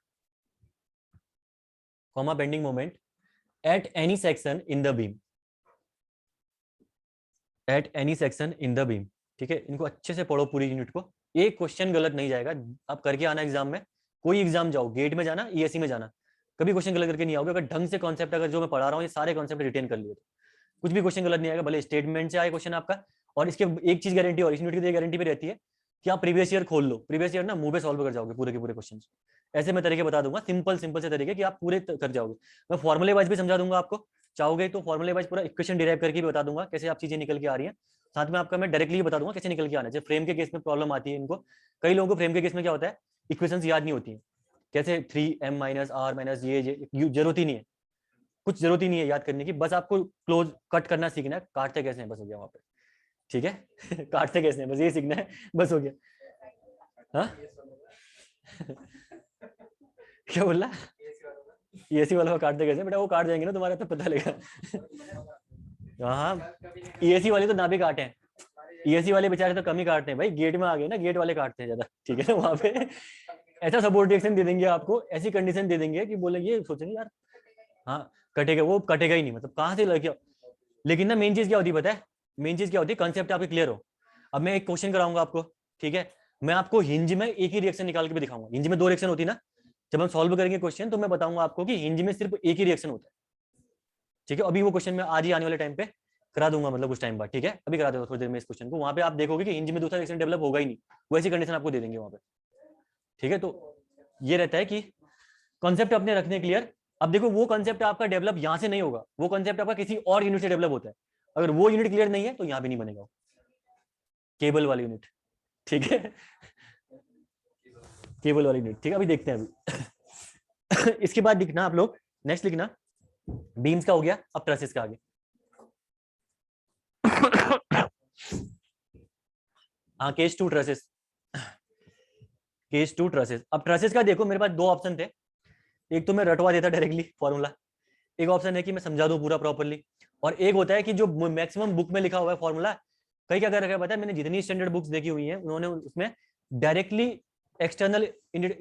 S1: comma bending moment at any section in the beam, at any section in the beam, ठीक है। इनको अच्छे से पढ़ो पूरी unit को, एक question गलत नहीं जाएगा। आप करके आना एग्जाम में, कोई एग्जाम जाओ, गेट में जाना, ईएससी में जाना, कभी क्वेश्चन गलत करके नहीं आओगे। अगर ढंग से कॉन्सेप्ट, अगर जो मैं पढ़ा रहा हूँ ये सारे कॉन्सेप्ट रिटेन कर लिए तो कुछ भी क्वेश्चन गलत नहीं आएगा, भले स्टेटमेंट से आए क्वेश्चन आपका। और इसके एक चीज गारंटी, और इस यूनिट की गारंटी भी रहती है कि आप प्रीवियस ईयर खोल लो, प्रीवियस ईयर ना मुंह पे सॉल्व कर जाओगे पूरे के पूरे क्वेश्चन। ऐसे मैं तरीके बता दूंगा, सिंपल से तरीके कि आप पूरे कर जाओगे। मैं फॉर्मूले वाइज भी समझा दूंगा आपको, चाहोगे तो फॉर्मूले वाइज पूरा इक्वेशन डिराइव करके भी बता दूंगा कैसे आप चीजें निकल के आ रही हैं। साथ में आपका मैं डायरेक्टली बता दूंगा कैसे निकल के आना है। जब फ्रेम के केस में प्रॉब्लम आती है इनको, कई लोगों को फ्रेम के केस में क्या होता है, इक्वेशंस याद नहीं होती है, कैसे 3m माइनस आर माइनस ये जरूरत ही नहीं है, कुछ जरूरत ही नहीं है याद करने की, बस आपको क्लोज कट करना सीखना है, काटते कैसे हैं बस हो गया वहां पे, ठीक है। काटते कैसे हैं बस ये सीखना है, बस हो गया। हाँ क्या बोल रहा, एसी वाला को काटते कैसे, बेटा वो काट जाएंगे ना तुम्हारा तो पता लगेगा। हाँ एसी वाले तो ना भी काटे हैं, ईएससी वाले बेचारे तो कम ही काटते हैं भाई, गेट में आ गए ना, गेट वाले काटते हैं ज्यादा, ठीक है ना। वहां पे ऐसा सपोर्ट रिएक्शन दे देंगे आपको, ऐसी कंडीशन दे देंगे कि बोलेंगे, सोचेंगे यार हाँ कटेगा, वो कटेगा ही नहीं, मतलब कहाँ से लग गया। लेकिन ना मेन चीज क्या होती है पता है, मेन चीज क्या होती है, कंसेप्ट आपके क्लियर हो। अब मैं एक क्वेश्चन कराऊंगा आपको, ठीक है, मैं आपको हिंज में एक ही रिएक्शन निकाल के भी दिखाऊंगा। हिंज में दो रिएक्शन होती है ना, जब हम सॉल्व करेंगे क्वेश्चन तो मैं बताऊंगा आपको कि हिंज में सिर्फ एक ही रिएक्शन होता है, ठीक है। अभी वो क्वेश्चन मैं आज ही आने वाले टाइम पे करा दूंगा, मतलब कुछ टाइम बाद, ठीक है, अभी करा दूंगा थोड़ी देर में इस क्वेश्चन को। वहां पे आप देखोगे कि हिंज में दूसरा रिएक्शन डेवलप होगा ही नहीं, वैसी कंडीशन आपको दे देंगे वहां पे, ठीक है। तो ये रहता है कि कॉन्सेप्ट अपने रखने क्लियर। अब देखो वो कॉन्सेप्ट आपका डेवलप यहाँ से नहीं होगा, वो कॉन्सेप्ट आपका किसी और यूनिट से डेवलप होता है। अगर वो यूनिट क्लियर नहीं है तो यहाँ भी नहीं बनेगा केबल वाली यूनिट, ठीक है। केबल वाली यूनिट, ठीक है, अभी देखते हैं अभी। इसके बाद लिखना आप लोग, नेक्स्ट लिखना, बीम्स का हो गया, अब ट्रसेस का आगे। हाँ case two trusses, case two trusses. अब ट्रसेस का देखो मेरे पास दो ऑप्शन थे, एक तो मैं रटवा देता डायरेक्टली फॉर्मूला, एक ऑप्शन है कि मैं समझा दूं पूरा प्रॉपर्ली, और एक होता है कि जो मैक्सिमम बुक में लिखा हुआ है फॉर्मूला, कई क्या कर रखा है पता है, मैंने जितनी स्टैंडर्ड बुक्स देखी हुई हैं उन्होंने उसमें डायरेक्टली एक्सटर्नल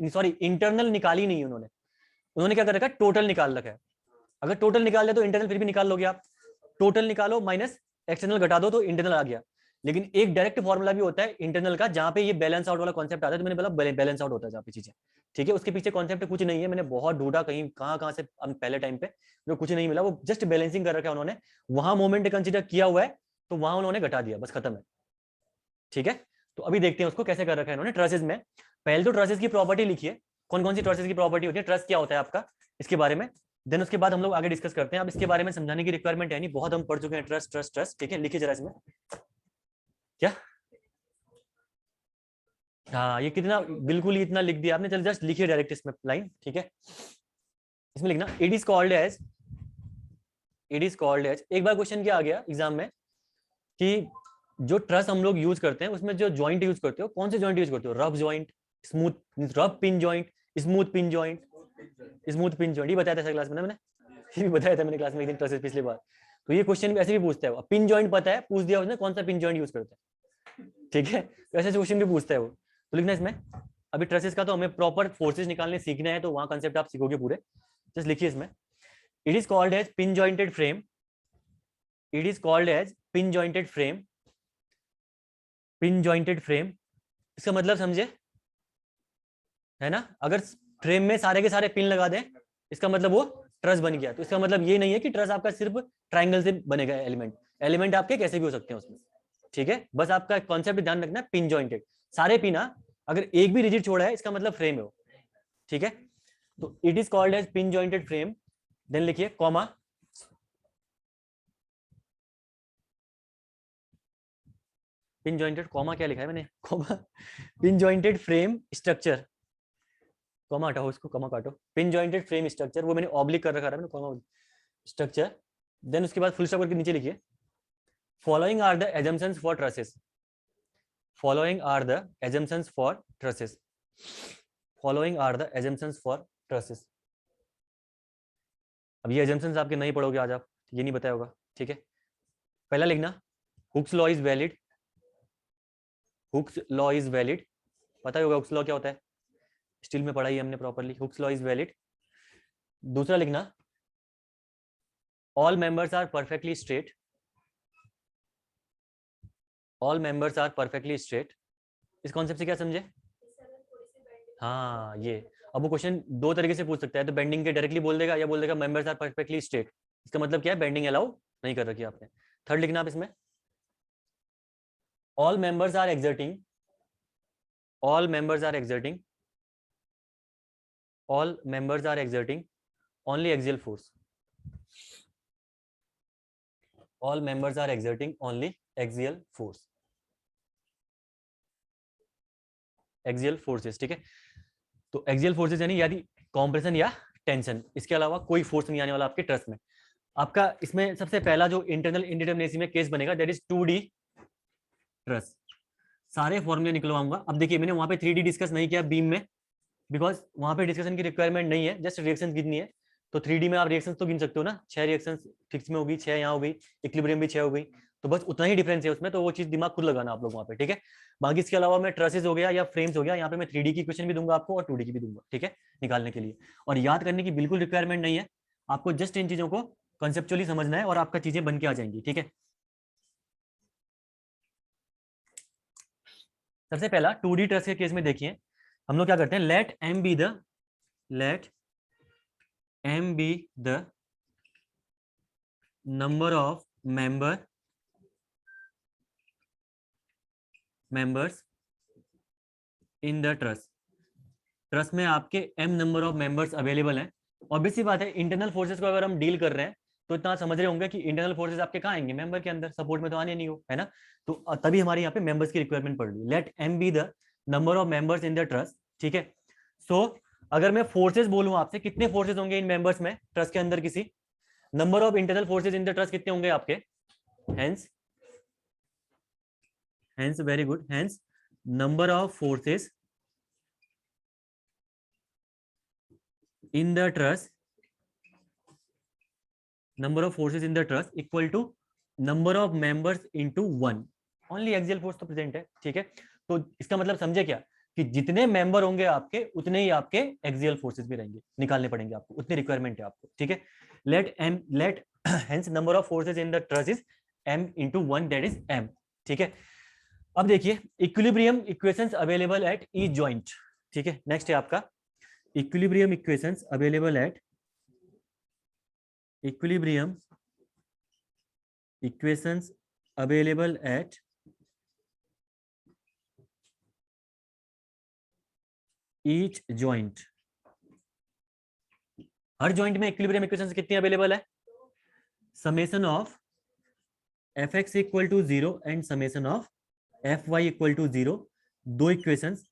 S1: सॉरी इंटरनल निकाली नहीं है उन्होंने, उन्होंने क्या कर रखा है, टोटल निकाल रखा है। अगर टोटल निकाल ले तो इंटरनल फिर भी निकाल लोगे आप, टोटल निकालो माइनस एक्सटर्नल घटा दो तो इंटरनल आ गया। लेकिन एक डायरेक्ट फॉर्मूला भी होता है इंटरनल का, जहां पे ये बैलेंस आउट वाला कॉन्सेप्ट आता है। तो मैंने बोला बैलेंस आउट होता है जहाँ पे चीजें, ठीक है। उसके पीछे कॉन्सेप्ट कुछ नहीं है, मैंने बहुत ढूंढा कहीं कहाँ से पहले टाइम पे, जो कुछ नहीं मिला। वो जस्ट बैलेंसिंग कर रखा है उन्होंने, वहां मोमेंट कंसिडर किया हुआ है तो वहां उन्होंने घटा दिया, बस खत्म है, ठीक है। तो अभी देखते हैं उसको कैसे कर रखा है इन्होंने ट्रसेस में। पहले तो ट्रसेस की प्रॉपर्टी लिखिए, कौन कौन सी ट्रसेस की प्रॉपर्टी होती है, ट्रस क्या होता है आपका, इसके बारे में। देन उसके बाद हम लोग आगे डिस्कस करते हैं। अब इसके बारे में समझाने की रिक्वायरमेंट है नहीं, बहुत हम पढ़ चुके हैं ट्रस्ट ट्रस्ट ट्रस्ट, ठीक है। लिखिए जरा इसमें क्या, हाँ ये कितना, बिल्कुल ही इतना लिख दिया आपने, चल जस्ट लिखिए डायरेक्ट इसमें लाइन, ठीक है। इसमें लिखना it is called as, it is called as, एक बार क्वेश्चन क्या आ गया एग्जाम में कि जो ट्रस हम लोग यूज करते हैं उसमें जो जॉइंट यूज करते हो, कौन से जॉइंट यूज करते हो, rough joint, smooth rough pin joint, smooth pin joint, smooth pin joint, ये बताया था क्लास में मैंने, ये भी बताया था मैंने क्लास में एक दिन ट्रसेस पिछली बार। तो ये क्वेश्चन भी ऐसे भी पूछता है, पिन जॉइंट पता है, पूछ दिया उसने कौन सा पिन जॉइंट यूज करता है, ठीक है। तो ऐसे क्वेश्चन भी पूछता है वो, तो लिखना इसमें। अभी ट्रसेस का तो हमें प्रॉपर फोर्सेस निकालने सीखना है, तो वहां कंसेप्ट आप सीखोगे पूरे, जस्ट लिखिए इसमें। It is called as pin jointed frame, it is called as pin jointed frame, pin jointed frame, इसका मतलब समझे, है ना। अगर फ्रेम में सारे के सारे पिन लगा दें, इसका मतलब वो ट्रस बन गया। तो इसका मतलब ये नहीं है कि ट्रस आपका सिर्फ ट्राइंगल से बनेगा, एलिमेंट एलिमेंट आपके कैसे भी हो सकते हैं उसमें, ठीक है। बस आपका कॉन्सेप्ट ध्यान रखना है, पिन जॉइंटेड, सारे पिन, अगर एक भी रिजिट छोड़ा है इसका मतलब फ्रेम है वो, ठीक है। तो it is called as pin jointed frame, then लिखिए कॉमा, पिन जॉइंटेड कॉमा क्या लिखा है मैंने, comma, pin jointed frame structure, comma हटाओ इसको, कॉमा काटो, पिन जॉइंटेड फ्रेम स्ट्रक्चर, वो मैंने ऑब्लिक कर रखा है मैंने, कॉमा स्ट्रक्चर। देन उसके बाद फुल स्टॉप करके नीचे लिखिए, following are the assumptions for trusses, following are the assumptions for trusses, following are the assumptions for trusses. अब ये एजम्पशंस आपके नहीं पढ़ोगे आज आप, ये नहीं बताया होगा, ठीक है। पहला लिखना hooks law is valid, hooks law is valid, पता ही होगा हुक्स लॉ क्या होता है, स्टील में पढ़ाई हमने properly, Hooke's law is valid. दूसरा लिखना all members are perfectly straight, all members are perfectly straight, इस कॉन्सेप्ट से क्या समझे, हाँ ये, अब वो क्वेश्चन दो तरीके से पूछ सकता है, तो बेंडिंग के डायरेक्टली बोल देगा या बोल देगा मेंबर्स आर परफेक्टली स्ट्रेट, इसका मतलब क्या है, बेंडिंग अलाउ नहीं कर रखी आपने। थर्ड लिखना आप इसमें all members are exerting, all members are exerting, all members are exerting only axial force, all members are exerting only axial force, axial forces, ठीक है। तो axial forces यानी कॉम्प्रेशन या टेंशन, इसके अलावा कोई फोर्स नहीं आने वाला आपके ट्रस में। आपका इसमें सबसे पहला जो इंटरनल इंडिटरमिनेसी में केस बनेगा दैट इज 2D ट्रस, सारे फॉर्मूले निकलवाऊंगा। अब देखिए मैंने वहां पे 3D डिस्कस नहीं किया बीम में, बिकॉज वहां पे डिस्कशन की रिक्वायरमेंट नहीं है, जस्ट रिएक्शन गिननी है। तो 3D में आप रिएक्शन तो गिन सकते हो ना, 6 रिएक्शन फिक्स में होगी, 6 यहाँ हो गई, इक्विलिब्रियम भी 6 हो गई, तो बस उतना ही डिफरेंस है उसमें, तो वो चीज दिमाग खुद लगाना आप लोग वहाँ पे, ठीक है। बाकी इसके अलावा मैं ट्रसेस हो गया या फ्रेम्स हो गया, यहाँ पे मैं 3D की क्वेश्चन भी दूंगा आपको और 2D की भी दूंगा, ठीक है, निकालने के लिए। और याद करने की बिल्कुल रिक्वायरमेंट नहीं है, आपको जस्ट इन चीजों को कंसेप्चुअली समझना है और आपका चीजें बन के आ जाएंगी, ठीक है। सबसे पहला 2D ट्रस के केस में देखिए हम लोग क्या करते हैं, let M be the, let M be the number of members in the trust, trust में आपके m number of members available हैं। ऑब्वियस सी बात है, इंटरनल फोर्सेस को अगर हम डील कर रहे हैं तो इतना समझ रहे होंगे कि इंटरनल फोर्सेस आपके कहाँ आएंगे, मेंबर के अंदर, सपोर्ट में तो आने नहीं हो, है ना। तो तभी हमारे यहाँ पे मेंबर्स की रिक्वायरमेंट पड़ रही है, let m be the number of members in the trust, ठीक है। सो अगर मैं फोर्सेस बोलूं आपसे, कितने फोर्सेस होंगे इन मेंबर्स में, ट्रस्ट के अंदर किसी, number of internal forces in the trust कितने होंगे आपके, hence, hence very good, hence number of forces in the trust, number of forces in the trust equal to number of members into 1, only axial force तो present है, ठीक है। तो इसका मतलब समझे क्या, कि जितने मेंबर होंगे आपके उतने ही आपके एक्सियल फोर्सेस भी रहेंगे, निकालने पड़ेंगे आपको, उतनी रिक्वायरमेंट है आपको, ठीक है। Let hence number of forces in the truss is m into 1, that is m, ठीक है, अब देखिए equilibrium equations available at each joint. ठीक है, नेक्स्ट है आपका equilibrium equations available at equilibrium equations available at each joint. हर joint में इक्विलिब्रियम इक्वेशंस कितनी अवेलेबल है? Summation of F X equal to 0 and summation of F Y equal to 0, दो equations.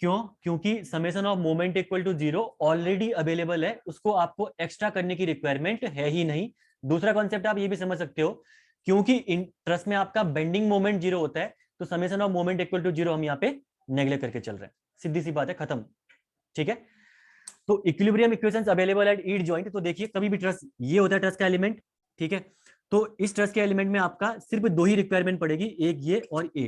S1: क्यों? क्योंकि summation of moment equal to 0 already available है, उसको आपको एक्स्ट्रा करने की रिक्वायरमेंट है ही नहीं। दूसरा कॉन्सेप्ट आप ये भी समझ सकते हो, क्योंकि इन ट्रस्ट में आपका बेंडिंग मोमेंट 0 होता है, तो summation of moment equal to 0 हम यहाँ पे नेग्लेक्ट करके चल रहे हैं। सीधी सी बात है, खत्म। ठीक है, तो equilibrium equations available at each joint. तो देखिए कभी भी ट्रस्ट ये होता है ट्रस्ट का एलिमेंट। ठीक है, तो इस ट्रस्ट के एलिमेंट में आपका सिर्फ दो ही रिक्वायरमेंट पड़ेगी, एक ये और ए,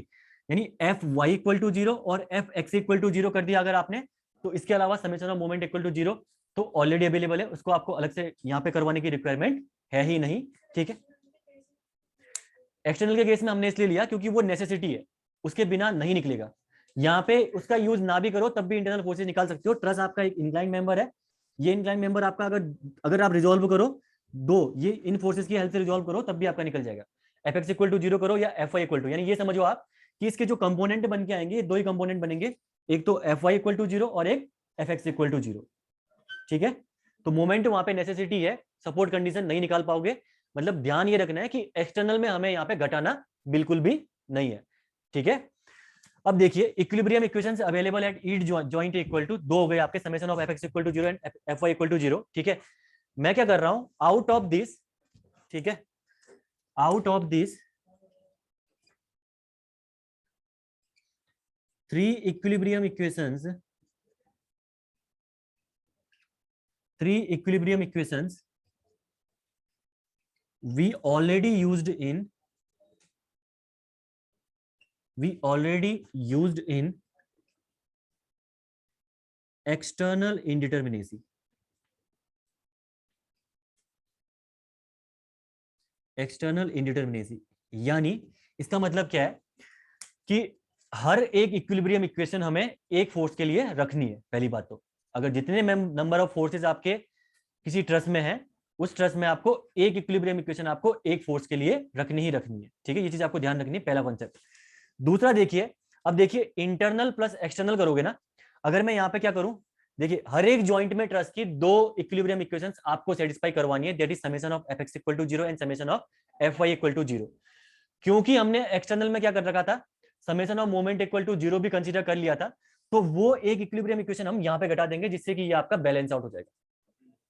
S1: यानी एफ वाई इक्वल टू 0 और एफ एक्स इक्वल टू 0 कर दिया अगर आपने, तो इसके अलावा summation of moment equal to 0 तो ऑलरेडी अवेलेबल है, उसको आपको अलग से यहाँ पे करवाने की रिक्वायरमेंट है ही नहीं। ठीक है, एक्सटर्नल के केस में हमने इसलिए लिया क्योंकि वो नेसेसिटी है, उसके बिना नहीं निकलेगा। यहाँ पे उसका यूज ना भी करो तब भी इंटरनल फोर्सेज निकाल सकते हो। ट्रस्ट आपका एक इंक्लाइन मेंबर है, ये इंक्लाइन मेंबर आपका अगर आप रिजोल्व करो, दो ये इन फोर्सेज की हेल्प से रिजोल्व करो तब भी आपका निकल जाएगा। एफ एक्स इक्वल टू 0 करो या एफ वाई इक्वल टू, यानी ये समझो आप कि इसके जो कंपोनेंट बन के आएंगे, दो ही कंपोनेंट बनेंगे, एक तो एफ वाई इक्वल टू 0 और एक एफ एक्स इक्वल टू 0। ठीक है, तो मोमेंट वहां पे नेसेसिटी है, सपोर्ट कंडीशन नहीं निकाल पाओगे। मतलब ध्यान ये रखना है कि एक्सटर्नल में हमें यहाँ पे घटाना बिल्कुल भी नहीं है। ठीक है, अब देखिए equilibrium equations available at each joint equal to, दो हो गए आपके, summation of F X equal to 0 and F Y equal to 0। ठीक है, मैं क्या कर रहा हूं, आउट ऑफ दिस, ठीक है, out of this three equilibrium equations, three equilibrium equations we already used in external indeterminacy। External indeterminacy यानी इसका मतलब क्या है कि हर एक इक्विलिब्रियम इक्वेशन हमें एक फोर्स के लिए रखनी है। पहली बात तो अगर जितने नंबर ऑफ फोर्सेस आपके किसी ट्रस्ट में है, उस ट्रस्ट में आपको एक इक्विलिब्रियम इक्वेशन आपको एक फोर्स के लिए रखनी ही रखनी है। ठीक है, ये चीज आपको ध्यान रखनी है, पहला कॉन्सेप्ट। दूसरा देखिए, अब देखिए इंटरनल प्लस एक्सटर्नल करोगे ना, अगर मैं यहाँ पे क्या करूं, देखिए हर एक जॉइंट में ट्रस्ट की दो इक्विलिब्रियम इक्वेशंस आपको सेटिस्फाई करवानी है, that is summation of F X equal to 0 and summation of F Y equal to 0। क्योंकि हमने एक्सटर्नल में क्या कर रखा था, summation of moment equal to 0 भी कंसीडर कर लिया था, तो वो एक इक्विलिब्रियम इक्वेशन हम यहाँ पे घटा देंगे जिससे कि ये आपका बैलेंस आउट हो जाएगा।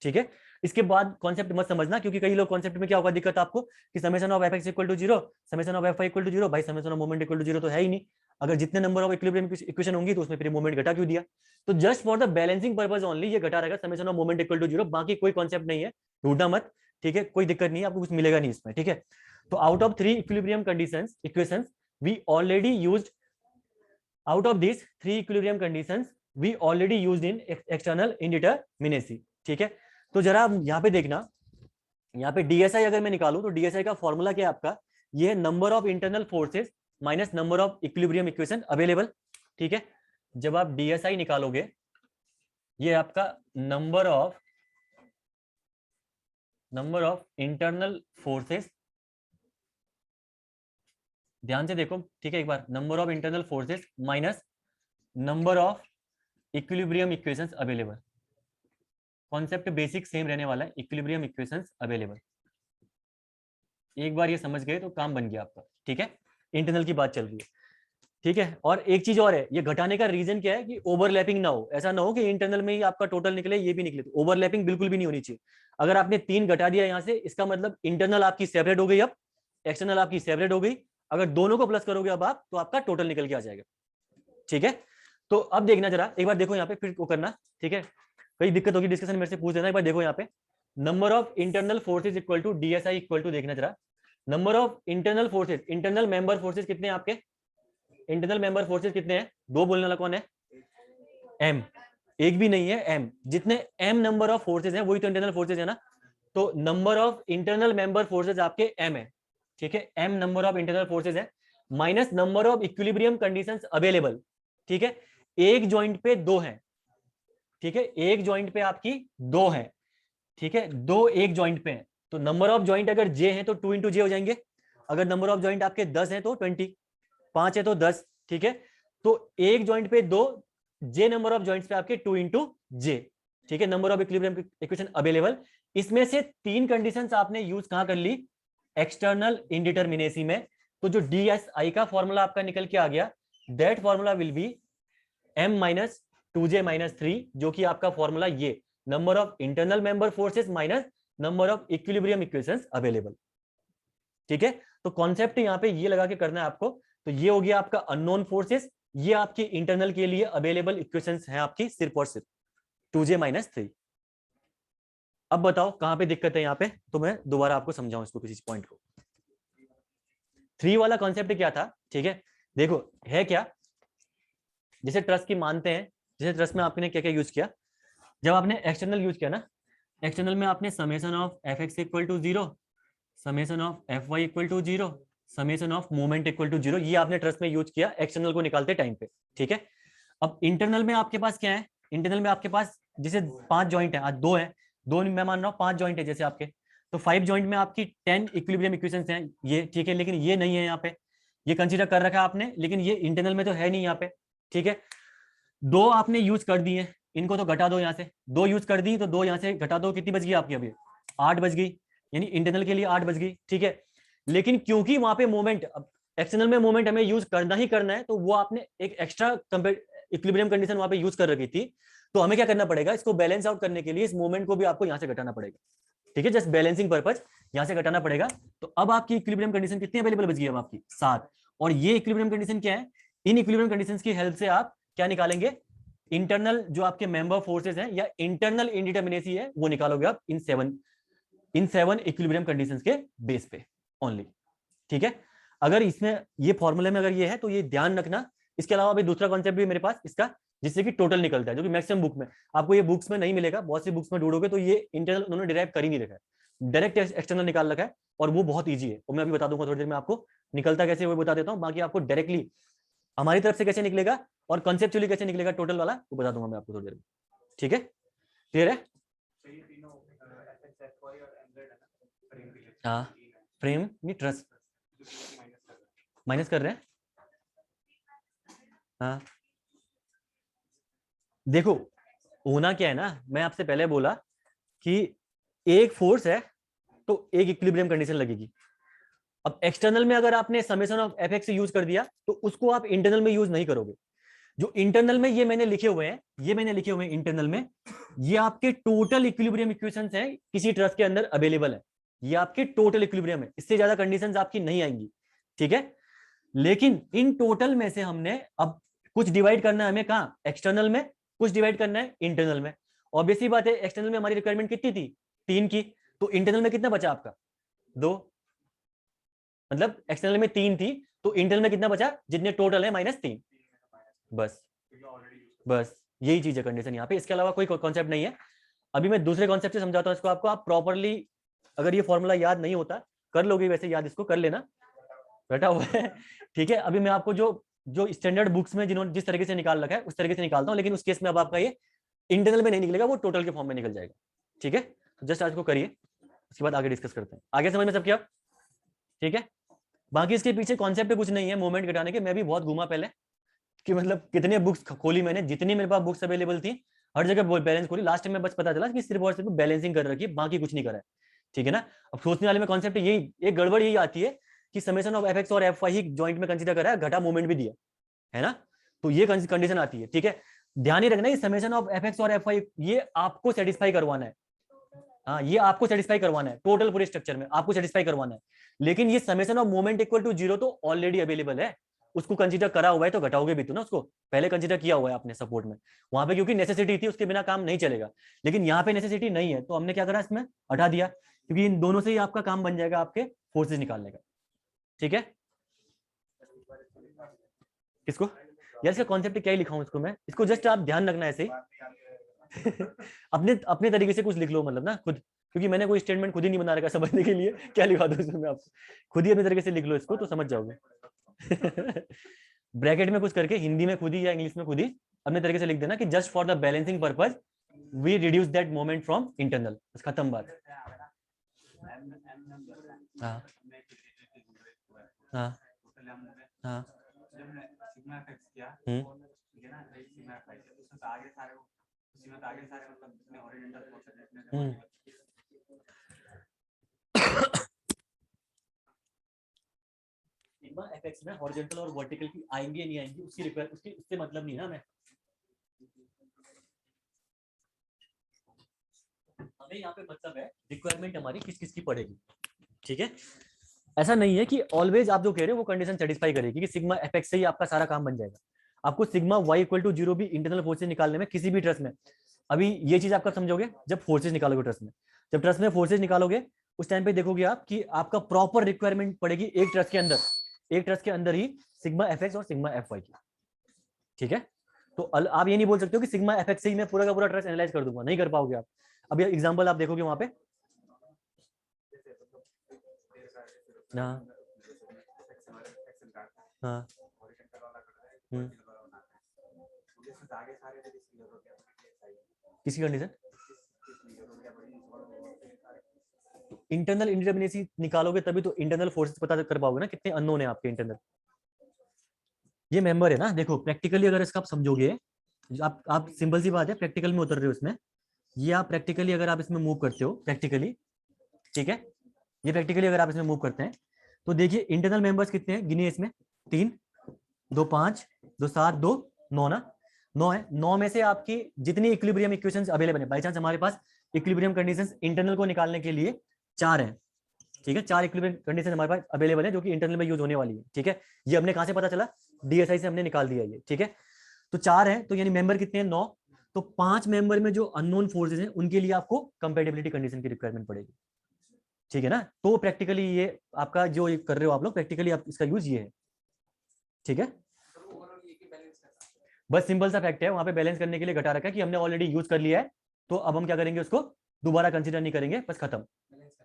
S1: ठीक है, इसके बाद कॉन्सेप्ट मत समझना, क्योंकि कई लोग कॉन्सेप्ट में क्या होगा दिक्कत आपको कि summation of F X equal to 0, summation of F Y equal to 0, भाई summation of moment equal to 0 तो है ही नहीं, अगर जितने नंबर ऑफ इक्विलिब्रियम इक्वेशन होंगी तो उसमें फिर मोमेंट घटा क्यों दिया। तो just for the balancing purpose only ये घटा रहेगा summation of moment equal to 0, बाकी कोई कॉन्सेप्ट नहीं है, ढूंढना मत। ठीक है, कोई दिक्कत नहीं है, आपको कुछ मिलेगा नहीं इसमें। ठीक है, तो out of three equilibrium conditions equations we already used, out of these three equilibrium conditions we already used in external indeterminacy। ठीक है, तो जरा यहाँ पे देखना, यहाँ पे डीएसआई अगर मैं निकालूं तो डीएसआई का फॉर्मूला क्या है आपका, ये है number of internal forces minus number of equilibrium equation available. ठीक है, जब आप डीएसआई निकालोगे, ये आपका नंबर ऑफ इंटरनल फोर्सेस, ध्यान से देखो, ठीक है, एक बार number of internal forces minus number of equilibrium equations available. Concept basic same रहने वाला है, इक्विलिब्रियम इक्वेशंस अवेलेबल। एक बार ये समझ गए तो काम बन गया आपका। ठीक है, इंटरनल की बात चल रही है। ठीक है, और एक चीज और है, ये घटाने का रीजन क्या है कि ओवरलैपिंग ना हो, ऐसा ना हो कि इंटरनल में ही आपका टोटल निकले ये भी निकले, तो ओवरलैपिंग बिल्कुल भी नहीं होनी चाहिए। अगर आपने 3 घटा दिया यहाँ से, इसका मतलब इंटरनल आपकी सेपरेट हो गई, अब एक्सटर्नल आपकी सेपरेट हो गई, अगर दोनों को प्लस करोगे अब आप, तो आपका टोटल निकल के आ जाएगा। ठीक है, तो अब देखना जरा, एक बार देखो यहाँ पे, फिर वो करना। ठीक है, कई दिक्कत होगी डिस्कशन मेरे से पूछ लेना, एक बार देखो यहाँ पे, number of internal forces equal to DSI equal to, देखना जरा, number of internal forces, internal member forces कितने हैं आपके, इंटरनल मेंबर फोर्सेज कितने हैं, दो बोलने वाला कौन है, एम, एक भी नहीं है, एम, जितने एम नंबर ऑफ फोर्सेज हैं वही तो इंटरनल फोर्सेज है ना, तो number of internal member forces आपके एम है। ठीक है, m number of internal forces है। Minus number of equilibrium conditions available, ठीक है, एक जॉइंट पे दो हैं, ठीक है, एक जॉइंट पे आपकी दो है, ठीक है, दो एक जॉइंट पे हैं, तो नंबर ऑफ जॉइंट अगर जे है तो 2 इंटू जे हो जाएंगे, अगर नंबर ऑफ जॉइंट आपके 10 है तो 20, 5 है तो 10, ठीक है, तो एक जॉइंट पे दो, जे नंबर ऑफ जॉइंट्स पे आपके 2 इंटू जे, ठीक है, number of equilibrium equation available. इसमें से तीन कंडीशंस आपने यूज कहां कर ली, एक्सटर्नल इंडिटरमिनेसी में, तो जो DSI का फॉर्मूला आपका निकल के आ गया, that formula will be m minus 2j minus 3, जो कि आपका फॉर्मूला ये number of internal member forces minus number of equilibrium equations available, ठीक है। तो कॉन्सेप्ट यहां पे ये लगा के करना है आपको, तो ये हो गया आपका अननोन फोर्सेस, ये आपकी इंटरनल के लिए अवेलेबल इक्वेशंस हैं आपकी सिर्फ और सिर्फ 2j माइनस 3। अब बताओ कहां पे दिक्कत है यहाँ पे, तो मैं दोबारा आपको समझाऊं इसको किसी पॉइंट को। 3 वाला कॉन्सेप्ट क्या था, ठीक है, देखो है क्या, जैसे ट्रस्ट की मानते हैं, जैसे ट्रस्ट में आपने क्या क्या यूज किया, जब आपने एक्सटर्नल यूज किया ना, एक्सटर्नल में आपने summation of F X equal to 0, summation of F Y equal to 0, summation of moment equal to 0, ये आपने ट्रस्ट में यूज किया एक्सटर्नल को निकालते टाइम पे, ठीक है। अब इंटरनल में आपके पास क्या है, इंटरनल में आपके पास जैसे 5 जॉइंट है, आज 2 है, 2 मैं मान रहा हूँ 5 जॉइंट है जैसे आपके, तो 5 जॉइंट में आपकी 10 इक्विलिब्रियम इक्वेशंस हैं ये, ठीक है, लेकिन ये नहीं है यहाँ पे, ये कंसीडर कर रखा है आपने, लेकिन ये इंटरनल में तो है नहीं यहाँ पे, ठीक है। 2 आपने यूज कर दिए, इनको तो घटा दो यहाँ से, 2 यूज कर दी तो 2 यहाँ से घटा दो, कितनी बच गई आपकी अभी, 8 बच गई, यानी इंटरनल के लिए 8 बच गई, ठीक है। लेकिन क्योंकि वहां पे मोमेंट, एक्सटर्नल में मोमेंट हमें यूज करना ही करना है, तो वो आपने एक एक्स्ट्रा इक्विलिब्रियम कंडीशन वहां पे यूज कर रखी थी, तो हमें क्या करना पड़ेगा, इसको बैलेंस आउट करने के लिए इस मोमेंट को भी आपको यहाँ से घटाना पड़ेगा, ठीक है, जस्ट बैलेंसिंग पर्पज यहाँ से घटाना पड़ेगा। तो अब आपकी इक्विलिब्रियम कंडीशन कितनी अवेलेबल बच गई है आपकी, 7, और ये इक्विलिब्रियम कंडीशन क्या है, इन इक्विलिब्रियम कंडीशंस की हेल्प से आप क्या निकालेंगे, इंटरनल जो आपके मेंबर फोर्सेस हैं या इंटरनल इंडिटरमिनेसी है वो निकालोगे आप इन 7 इक्विलिब्रियम कंडीशंस के बेस पे ओनली, ठीक है। अगर इसमें ये फॉर्मूले में अगर ये है तो ये ध्यान रखना। इसके अलावा भी दूसरा कॉन्सेप्ट भी मेरे पास इसका, जिससे कि टोटल निकलता है, जो कि मैक्सिमम बुक में आपको ये बुक्स में नहीं मिलेगा, बहुत सी बुक्स में ढूंढोगे तो ये इंटरनल उन्होंने डिराइव कर ही नहीं रखा है, डायरेक्ट एक्सटर्नल निकाल रखा है, और वो बहुत ईजी है, और मैं अभी बता दूंगा थोड़ी देर में आपको निकलता कैसे वो बता देता हूँ, बाकी आपको डायरेक्टली हमारी तरफ से कैसे निकलेगा और कॉन्सेप्चुअली कैसे निकलेगा टोटल वाला वो बता दूंगा मैं आपको थोड़ी देर में, ठीक है, क्लियर है। हाँ, फ्रेम नहीं ट्रस्ट माइनस कर रहे हैं, हाँ देखो होना क्या है ना, मैं आपसे पहले बोला कि एक फोर्स है तो एक इक्विलिब्रियम कंडीशन लगेगी। अब एक्सटर्नल में अगर आपने summation of F x use कर दिया तो उसको आप इंटरनल में यूज नहीं करोगे। जो इंटरनल में ये मैंने लिखे हुए हैं, ये मैंने लिखे हुए हैं इंटरनल में, ये आपके टोटल इक्विलिब्रियम इक्वेशंस हैं किसी ट्रस्ट के अंदर अवेलेबल है, ये आपके टोटल इक्विलिब्रियम है, इससे ज्यादा कंडीशंस आपकी नहीं आएंगी, ठीक है। लेकिन इन टोटल में से हमने अब कुछ डिवाइड करना है हमें, कहाँ, एक्सटर्नल में, कुछ डिवाइड करना है इंटरनल में। ऑब्वियस सी बात है, एक्सटर्नल में हमारी रिक्वायरमेंट कितनी थी, 3 की, तो इंटरनल में कितना बचा आपका, 2, मतलब एक्सटर्नल में 3 थी तो इंटरनल में कितना बचा, जितने टोटल है -3, बस बस यही चीज है कंडीशन यहाँ पे, इसके अलावा कोई कॉन्सेप्ट नहीं है। अभी मैं दूसरे कॉन्सेप्ट से समझाता हूँ इसको आपको, आप प्रॉपरली, अगर ये फॉर्मूला याद नहीं होता कर लोगे वैसे याद, इसको कर लेना, बैठा हुआ है, ठीक है। अभी मैं आपको जो जो स्टैंडर्ड बुक्स में जिन्होंने जिस तरीके से निकाल रखा है उस तरीके से निकालता हूँ, लेकिन उस केस में अब आपका ये इंटरनल में नहीं निकलेगा, वो टोटल के फॉर्म में निकल जाएगा, ठीक है। तो जस्ट आज को करिए, उसके बाद आगे डिस्कस करते हैं। आगे समझ में सब क्या, ठीक है। बाकी इसके पीछे कॉन्सेप्ट कुछ नहीं है मोमेंट घटाने के, मैं भी बहुत घूमा पहले कि मतलब कितने बुक्स खोली मैंने, जितनी मेरे पास बुक्स अवेलेबल थी हर जगह बैलेंस खोली, लास्ट में बस पता चला कि सिर्फ और सिर्फ बैलेंसिंग कर रखी है, बाकी कुछ नहीं करा है, ठीक है ना। अब सोचने वाले में कॉन्सेप्ट यही, एक गड़बड़ यही आती है कि समेशन ऑफ एफ एक्स और एफ वाई ही जॉइंट में कंसीडर करा है, घटा मूवमेंट भी दिया है ना, तो ये कंडीशन आती है, ठीक है। ध्यान ही रखना, ये समेशन ऑफ एफ एक्स और एफ वाई ये आपको सेटिस्फाई करवाना है, हाँ ये आपको सेटिस्फाई करवाना है, टोटल पूरे स्ट्रक्चर में आपको सेटिस्फाई करवाना है। लेकिन ये summation of moment equal to 0 तो ऑलरेडी अवेलेबल है, उसको कंसीडर करा हुआ है, तो घटाओगे भी तो ना, उसको पहले कंसीडर किया हुआ है आपने सपोर्ट में, वहां पे क्योंकि नेसेसिटी थी, उसके बिना काम नहीं चलेगा। लेकिन यहाँ पे नेसेसिटी नहीं है, तो हमने क्या करा, इसमें हटा दिया, क्योंकि इन दोनों से ही आपका काम बन जाएगा आपके फोर्सेज निकालने का, ठीक है। किसको यार, इसका कॉन्सेप्ट क्या ही लिखा हूं इसको मैं, इसको जस्ट आप ध्यान रखना ऐसे ही अपने अपने तरीके से कुछ लिख लो, मतलब ना खुद, क्योंकि मैंने कोई स्टेटमेंट खुद ही नहीं बना रखा समझने के लिए, क्या लिखा दो इसमें आपको, खुद ही अपने तरीके से लिख लो इसको तो समझ जाओगे ब्रैकेट में कुछ करके हिंदी में खुद ही या इंग्लिश में खुद ही अपने तरीके से लिख देना कि just for the balancing purpose we reduce that moment from internal, बस खत्म बात। हाँ हाँ हाँ सिग्मा एफएक्स में हॉरिजॉन्टल और वर्टिकल की आएंगी या नहीं आएंगी उसकी रिक्वायर उसकी उससे मतलब नहीं है हमें यहाँ पे मतलब है रिक्वायरमेंट हमारी किस किस की पड़ेगी, ठीक है। ऐसा नहीं है कि ऑलवेज आप जो कह रहे हो वो कंडीशन सेटिस्फाई करेगी कि सिग्मा एफएक्स से ही आपका सारा काम बन जाएगा। आपको सिग्मा वाई इक्वल टू 0 भी इंटरनल फोर्सेज निकालने में किसी भी ट्रस्ट में, अभी ये चीज आप कब समझोगे जब फोर्सेज निकालोगे ट्रस्ट में, जब ट्रस्ट में फोर्सेज निकालोगे उस टाइम पे देखोगे आप कि आपका प्रॉपर रिक्वायरमेंट पड़ेगी एक ट्रस्ट के अंदर, एक ट्रस्ट के अंदर ही सिग्मा एफएक्स और सिग्मा एफवाई की, ठीक है। तो आप ये नहीं बोल सकते हो कि सिग्मा एफएक्स से ही मैं पूरा का पूरा ट्रस्ट एनालाइज कर दूंगा, नहीं कर पाओगे आप। अब ये एग्जांपल आप देखोगे वहां पे हाँ हाँ किसी कंडीशन इंटरनल इंडिटरमिनेसी निकालोगे तभी तो इंटरनल फोर्सेस पता कर पाओगे ना कितने अननोन है आपके इंटरनल। ये मेंबर है ना, देखो प्रैक्टिकली अगर इसका आप समझोगे, आप सिंपल सी बात है प्रैक्टिकल में उतर रहे हो इसमें, ये आप प्रैक्टिकली अगर आप इसमें मूव करते हो प्रैक्टिकली, ठीक है, ये प्रैक्टिकली अगर आप इसमें मूव करते हैं तो देखिए इंटरनल मेंबर्स कितने हैं गिनिए इसमें, 3 2 5 2 7 2 9 ना, 9 है। 9 में से आपकी जितनी इक्विलिब्रियम इक्वेशंस अवेलेबल है, बाई चांस हमारे पास इक्विलिब्रियम कंडीशंस इंटरनल को निकालने के लिए 4 है, ठीक है, 4 इक्विलिब्रियम कंडीशन हमारे पास अवेलेबल है जो कि इंटरनल में यूज होने वाली है, ठीक है। ये हमने कहां से पता चला, डीएसआई से हमने निकाल दिया ये, ठीक है। तो 4 है तो यानी मेंबर कितने हैं 9, तो 5 मेंबर में जो अननोन फोर्सेज हैं उनके लिए आपको कंपैटिबिलिटी कंडीशन की रिक्वायरमेंट पड़ेगी, ठीक है ना। तो प्रैक्टिकली ये आपका जो कर रहे हो आप लोग प्रैक्टिकली आप इसका यूज ये है, ठीक है। बस सिंपल सा फैक्ट है वहां पे बैलेंस करने के लिए घटा रखा है कि हमने ऑलरेडी यूज कर लिया है, तो अब हम क्या करेंगे उसको दोबारा कंसीडर नहीं करेंगे, बस खत्म,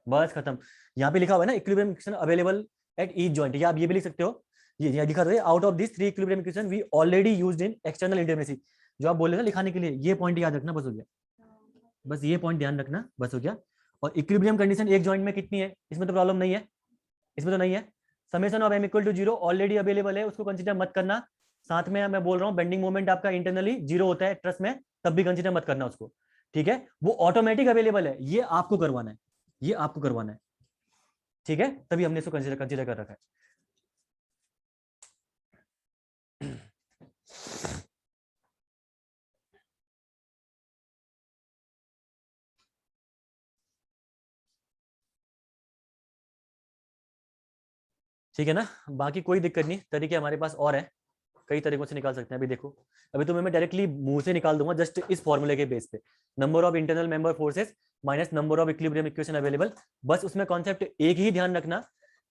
S1: बस खत्म। यहाँ पे लिखा हुआ है ना equilibrium equation available at each joint, या आप ये भी लिख सकते हो, ये लिखा हुआ है out of this 3 equilibrium equation we already used in external indeterminacy, जो आप बोल रहे थे लिखाने के लिए, ये पॉइंट याद रखना बस हो गया, बस ये पॉइंट ध्यान रखना बस हो गया। और इक्विलिब्रियम कंडीशन एक जॉइंट में कितनी है इसमें तो प्रॉब्लम नहीं है, इसमें तो नहीं है। Summation of m equal to 0 already available है, उसको कंसीडर मत करना। साथ में मैं बोल रहा हूँ बेंडिंग मोमेंट आपका इंटरनली 0 होता है ट्रस्ट में, तब भी कंसीडर मत करना उसको, ठीक है। वो ऑटोमेटिक अवेलेबल है, ये आपको करवाना है, ये आपको करवाना है, ठीक है, तभी हमने इसको कंसीडर कंसीडर कर रखा है। ठीक है ना, बाकी कोई दिक्कत नहीं, तरीके हमारे पास और है, कई तरीकों से निकाल सकते हैं। अभी देखो अभी तो मैं डायरेक्टली मुंह से निकाल दूंगा जस्ट इस फॉर्मूले के बेस पे, number of internal member forces minus number of equilibrium equation available. बस उसमें कॉन्सेप्ट एक ही ध्यान रखना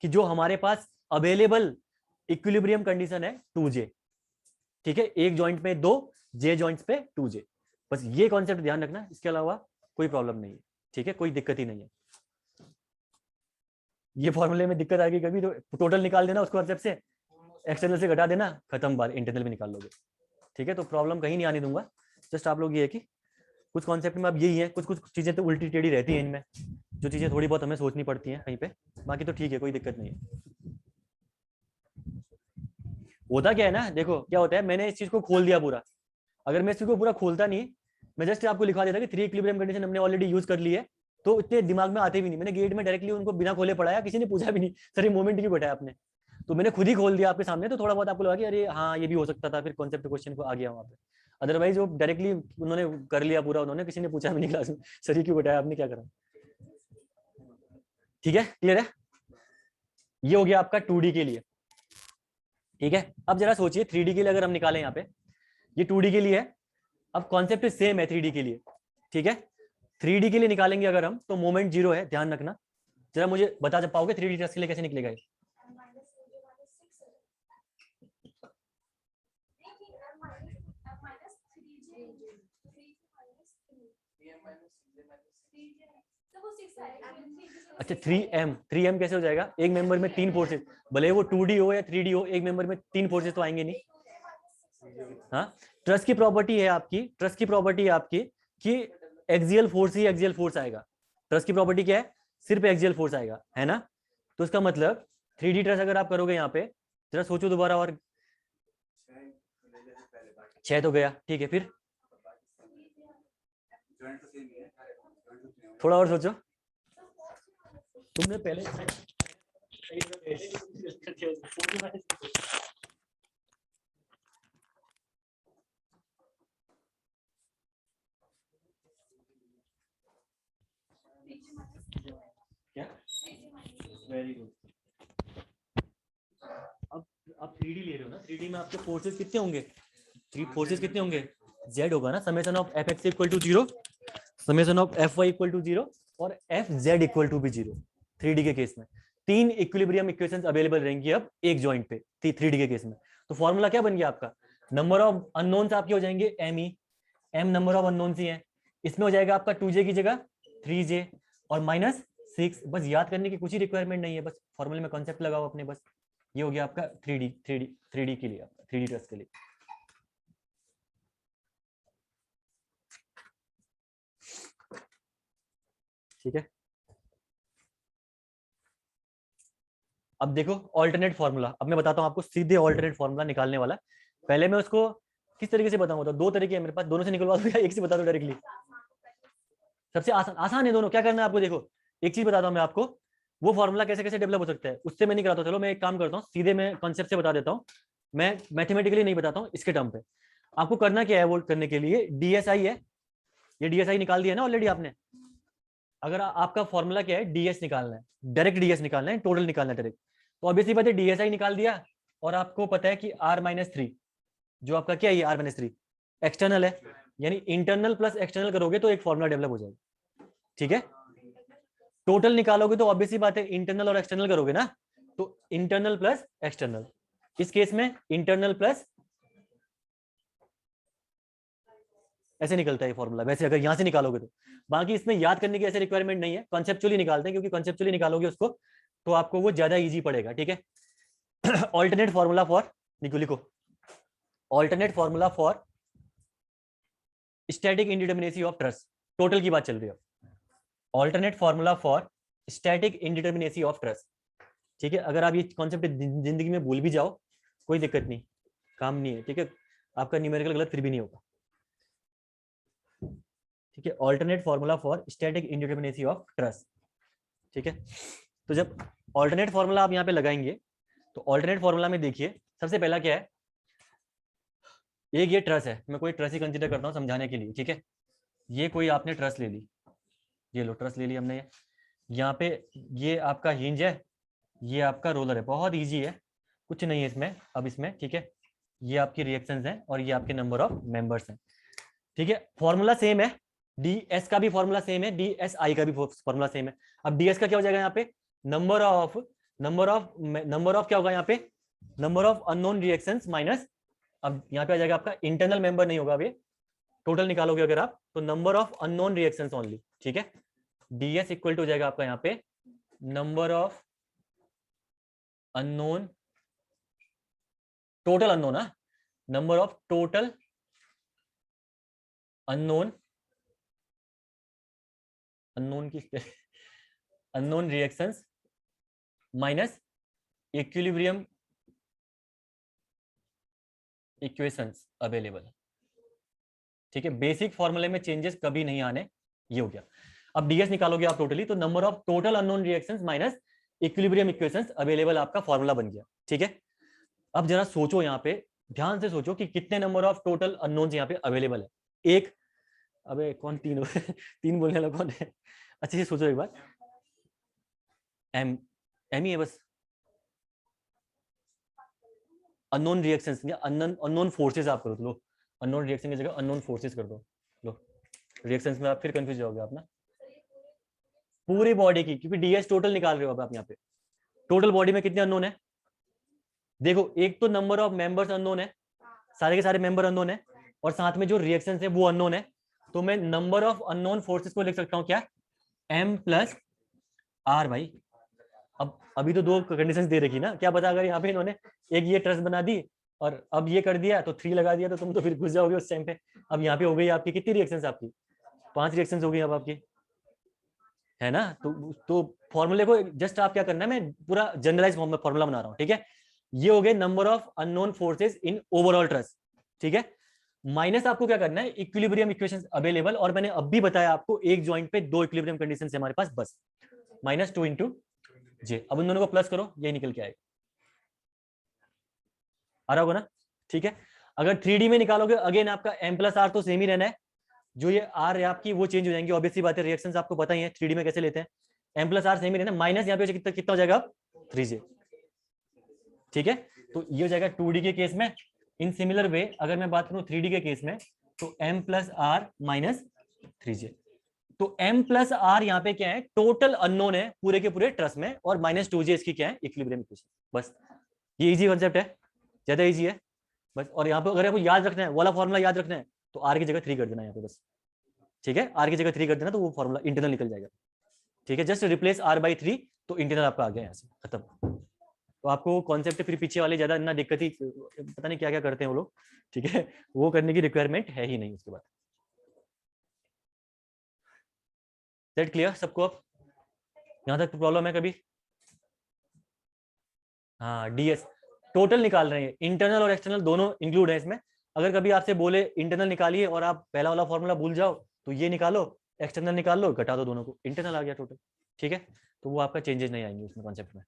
S1: कि जो हमारे पास अवेलेबल इक्विलिब्रियम कंडीशन है 2J, ठीक है, एक जॉइंट में 2 J जॉइंट्स पे 2J, बस ये कॉन्सेप्ट ध्यान रखना, इसके अलावा कोई प्रॉब्लम नहीं है, ठीक है, कोई दिक्कत ही नहीं है। ये फॉर्मूले में दिक्कत आएगी कभी तो टोटल निकाल देना उसको हर से, एक्सटर्नल से घटा देना, खत्म बात, इंटरनल में निकाल लोगे, ठीक है। तो प्रॉब्लम कहीं नहीं आने दूंगा, जस्ट आप लोग ये है कि कुछ कॉन्सेप्ट में अब यही है, कुछ कुछ चीजें तो उल्टी टेढ़ी रहती हैं इनमें, जो चीजें थोड़ी बहुत हमें सोचनी पड़ती हैं कहीं पे, बाकी तो ठीक है, कोई दिक्कत नहीं है। होता क्या है ना, देखो क्या होता है, मैंने इस चीज को खोल दिया पूरा, अगर मैं इस चीज को पूरा खोलता नहीं, मैं जस्ट आपको लिखा देता कि 3 इक्विलिब्रियम कंडीशन हमने ऑलरेडी यूज कर ली है, तो इतने दिमाग में आते भी नहीं, मैंने गेट में डायरेक्टली उनको बिना खोले पढ़ाया, किसी ने पूछा भी नहीं सर ये मोमेंट क्यों बैठाया आपने, तो मैंने खुद ही खोल दिया आपके सामने, तो थोड़ा बहुत आपको लगा कि अरे हाँ ये भी हो सकता था, फिर कॉन्सेप्ट क्वेश्चन को आ गया वहां पे, अदरवाइज वो डायरेक्टली उन्होंने कर लिया पूरा, उन्होंने किसी ने पूछा भी नहीं क्लास में सर ये क्यों बैठाया आपने क्या करा, ठीक है, क्लियर है। ये हो गया आपका 2D के लिए, ठीक है। अब जरा सोचिए 3D के लिए अगर हम निकालें यहाँ पे, ये 2D के लिए है, अब कॉन्सेप्ट सेम है 3D के लिए, ठीक है। 3D के लिए निकालेंगे अगर हम तो मोमेंट 0 है, ध्यान रखना, जरा मुझे बता पाओगे 3D टेस्ट के लिए कैसे निकलेगा ये, अच्छा 3m कैसे हो जाएगा? एक मेंबर में 3 फोर्सेस, भले वो 2D हो या 3D हो, एक मेंबर में 3 फोर्सेस तो आएंगे नहीं। हाँ, ट्रस्ट की प्रॉपर्टी है आपकी कि एक्सियल फोर्स ही एक्सियल फोर्स आएगा। ट्रस्ट की प्रॉपर्टी क्या है? सिर्फ एक्सियल फोर्स आएगा, है ना? तो इसका मतलब 3D ट्रस्ट अगर आप करोगे यहाँ पे, जरा सोचो दोबारा, और 6 तो गया, ठीक है, फिर थोड़ा और सोचो। तुमने पहले क्या? Very good. अब आप 3D ले रहे हो ना, 3D में आपके फोर्सेस कितने होंगे? 3 फोर्सेस कितने होंगे? Z होगा ना, summation of Fx equal to 0, summation of Fy equal to 0 और Fz इक्वल टू भी 0। 3D के केस में 3 इक्विलिब्रियम इक्वेशंस अवेलेबल रहेंगी अब एक जॉइंट पे 3D के केस में। तो फॉर्मूला क्या बन गया आपका? नंबर ऑफ अननोन्स आपके हो जाएंगे m नंबर ऑफ अननोन्स ही है, इसमें हो जाएगा आपका 2j की जगह 3j और -6। बस याद करने की कुछ ही रिक्वायरमेंट नहीं है, बस फॉर्मूले में कॉन्सेप्ट लगाओ अपने, बस ये हो गया आपका 3D के लिए, आपका 3D ट्रस्ट के लिए। ठीक है, अब देखो ऑल्टरनेट फॉर्मूला। अब मैं बताता हूं आपको सीधे ऑल्टरनेट फॉर्मूला निकालने वाला। पहले मैं उसको किस तरीके से बताऊंगा? तो 2 तरीके हैं मेरे पास, दोनों से निकलवा दो या एक से बता दो डायरेक्टली? सबसे आसान है दोनों। क्या करना है आपको? देखो एक चीज बताता हूं मैं आपको, वो फॉर्मूला कैसे कैसे डेवलप हो सकता है उससे मैं नहीं कराता हूं। चलो मैं एक काम करता हूँ, सीधे मैं कॉन्सेप्ट से बता देता हूँ। मैं मैथमेटिकली नहीं बताता हूँ, इसके टर्म पे। आपको करना क्या है वो करने के लिए? डीएसआई है, ये डीएसआई निकाल दिया ना ऑलरेडी आपने। अगर आपका फॉर्मूला क्या है? डीएस निकालना है, डायरेक्ट डीएस निकालना है, टोटल निकालना है डायरेक्ट। तो ऑब्वियसली बात है, डीएसआई निकाल दिया और आपको पता है कि r-3 जो आपका क्या है, ये r-3 एक्सटर्नल है, यानी इंटरनल प्लस एक्सटर्नल करोगे तो एक फॉर्मूला डेवलप हो जाएगा। ठीक है, टोटल निकालोगे तो ऑब्वियसली बात है इंटरनल और एक्सटर्नल करोगे ना, तो इंटरनल प्लस एक्सटर्नल। इस केस में इंटरनल प्लस ऐसे निकलता है फॉर्मूला, वैसे अगर यहां से निकालोगे तो। बाकी इसमें याद करने की ऐसे रिक्वायरमेंट नहीं है, कॉन्सेप्चुअली निकालते हैं, क्योंकि कॉन्सेप्चुअली निकालोगे उसको तो आपको वो ज्यादा इजी पड़ेगा। ठीक है, ऑल्टरनेट फॉर्मूला फॉर, लिखो alternate formula for static indeterminacy of trust. Total की बात चल रही है, alternate formula for static indeterminacy of trust. ठीक है, अगर आप ये कॉन्सेप्ट जिंदगी में भूल भी जाओ कोई दिक्कत नहीं, काम नहीं है। ठीक है, आपका न्यूमेरिकल गलत फिर भी नहीं होगा। ठीक है, alternate formula for static indeterminacy of trust. ठीक है, तो जब ऑल्टरनेट फॉर्मूला आप यहाँ पे लगाएंगे तो ऑल्टरनेट फॉर्मूला में देखिए सबसे पहला क्या है, एक ये ट्रस्ट है, मैं कोई ट्रस्ट ही कंसीडर करता हूँ समझाने के लिए। ठीक है, ये कोई आपने ट्रस्ट ले ली, ये लो ट्रस्ट ले ली हमने। यहाँ पे ये आपका हिंज है, ये आपका रोलर है, बहुत इजी है, कुछ नहीं है इसमें अब इसमें। ठीक है, ये आपकी रिएक्शंस हैं और ये आपके नंबर ऑफ मेंबर्स हैं। ठीक है, फॉर्मूला सेम है, ds का भी फॉर्मूला सेम है, dsi का भी फॉर्मूला सेम है। अब ds का क्या हो जाएगा यहाँ पे? नंबर ऑफ क्या होगा यहाँ पे? Number of unknown reactions minus, अब यहाँ पे आ जाएगा आपका इंटरनल मेंबर नहीं होगा, अभी टोटल निकालोगे अगर आप तो number of unknown reactions only. ठीक है, ds इक्वल टू हो जाएगा आपका यहाँ पे number of unknown, total unknown, है number of total unknown, unknown की unknown reactions minus equilibrium equations available. ठीक है, बेसिक फॉर्मूले में चेंजेस कभी नहीं आने, ये हो गया। अब डीएस निकालोगे आप टोटली तो number of total unknown reactions minus equilibrium equations available, आपका फॉर्मूला बन गया। ठीक है, अब जरा सोचो यहाँ पे, ध्यान से सोचो कि कितने नंबर ऑफ टोटल अननोन्स यहाँ पे अवेलेबल है। एक, अबे कौन तीन तीन बोलने वाला कौन है? अच्छे से सोचो एक बार, एम ही है बस। अननोन रिएक्शंस या अननोन फोर्सेस आप करो तो लो, अननोन रिएक्शन की जगह अननोन फोर्सेस कर दो। लो, रिएक्शंस में आप फिर कंफ्यूज जाओगे आप ना, पूरी बॉडी की, क्योंकि डीएस टोटल निकाल रहे हो अब आप यहाँ पे। टोटल बॉडी में कितने अननोन है? देखो, एक तो नंबर ऑफ मेंबर्स अननोन है, सारे के सारे मेंबर अननोन है, और साथ में जो रिएक्शंस है वो अननोन है। तो मैं नंबर ऑफ अननोन फोर्सेस को लिख सकता हूँ क्या? m प्लस r भाई। अब अभी तो दो कंडीशंस दे रखी ना, क्या पता अगर यहाँ पे इन्होंने एक ये ट्रस्ट बना दी और अब ये कर दिया तो 3 लगा दिया तो तुम तो फिर घुस जाओगे उस टाइम पे। अब यहाँ पे हो गई आपकी कितनी रिएक्शंस, आपकी 5 रिएक्शंस हो गई अब आपकी, है ना। तो फॉर्मूले को जस्ट आप क्या करना है, मैं पूरा जनरलाइज फॉर्मूला बना रहा हूँ, ठीक है। ये हो गए number of unknown forces in overall trust, ठीक है। माइनस आपको क्या करना है, इक्विलिब्रियम इक्वेशंस अवेलेबल, और मैंने अब भी बताया आपको एक जॉइंट पे 2 इक्विलिब्रियम कंडीशंस है हमारे पास बस, -2 इंटू जे। अब उन दोनों को प्लस करो, ये निकल के आएगा, आ रहा होगा ना, ठीक है। अगर 3D में निकालोगे अगेन आपका m प्लस आर तो सेम ही रहना है, जो ये आर है आपकी वो चेंज हो जाएंगी, ऑब्वियसली बात है, रिएक्शंस आपको पता ही है 3D में कैसे लेते हैं, m प्लस आर सेम ही रहना, माइनस यहाँ पे कितना हो जाएगा अब 3j, ठीक है। तो ये हो जाएगा 2D के केस में। इन सिमिलर वे अगर मैं बात करूं 3D के केस में, तो m plus are minus 3j। तो m प्लस आर यहाँ पे क्या है, टोटल अननोन है पूरे के पूरे ट्रस्ट में, और -2j इसकी क्या है, इक्विलिब्रियम इक्वेशन। बस ये इजी कॉन्सेप्ट है, ज्यादा इजी है बस। और यहाँ पे अगर आपको याद रखना है, वाला फॉर्मूला याद रखना है, तो r की जगह 3 कर देना यहाँ पे बस, ठीक है। r की जगह 3 कर देना तो वो फॉर्मूला इंटरनल निकल जाएगा, ठीक है। जस्ट रिप्लेस r/3 तो इंटरनल आपका आ गया यहाँ से, खत्म। तो आपको कॉन्सेप्ट फिर पीछे वाले ज्यादा ना दिक्कत ही, पता नहीं क्या क्या करते हैं वो लोग, ठीक है, वो करने की रिक्वायरमेंट है ही नहीं उसके बाद। दैट क्लियर सबको, अब यहां तक प्रॉब्लम है कभी? हाँ, डीएस टोटल निकाल रहे हैं, इंटरनल और एक्सटर्नल दोनों इंक्लूड है इसमें। अगर कभी आपसे बोले इंटरनल निकालिए और आप पहला वाला फॉर्मूला भूल जाओ, तो ये निकालो, एक्सटर्नल निकाल लो, घटा दो दोनों को, इंटरनल आ गया टोटल, ठीक है। तो वो आपका चेंजेस नहीं आएंगे उसमें कॉन्सेप्ट में।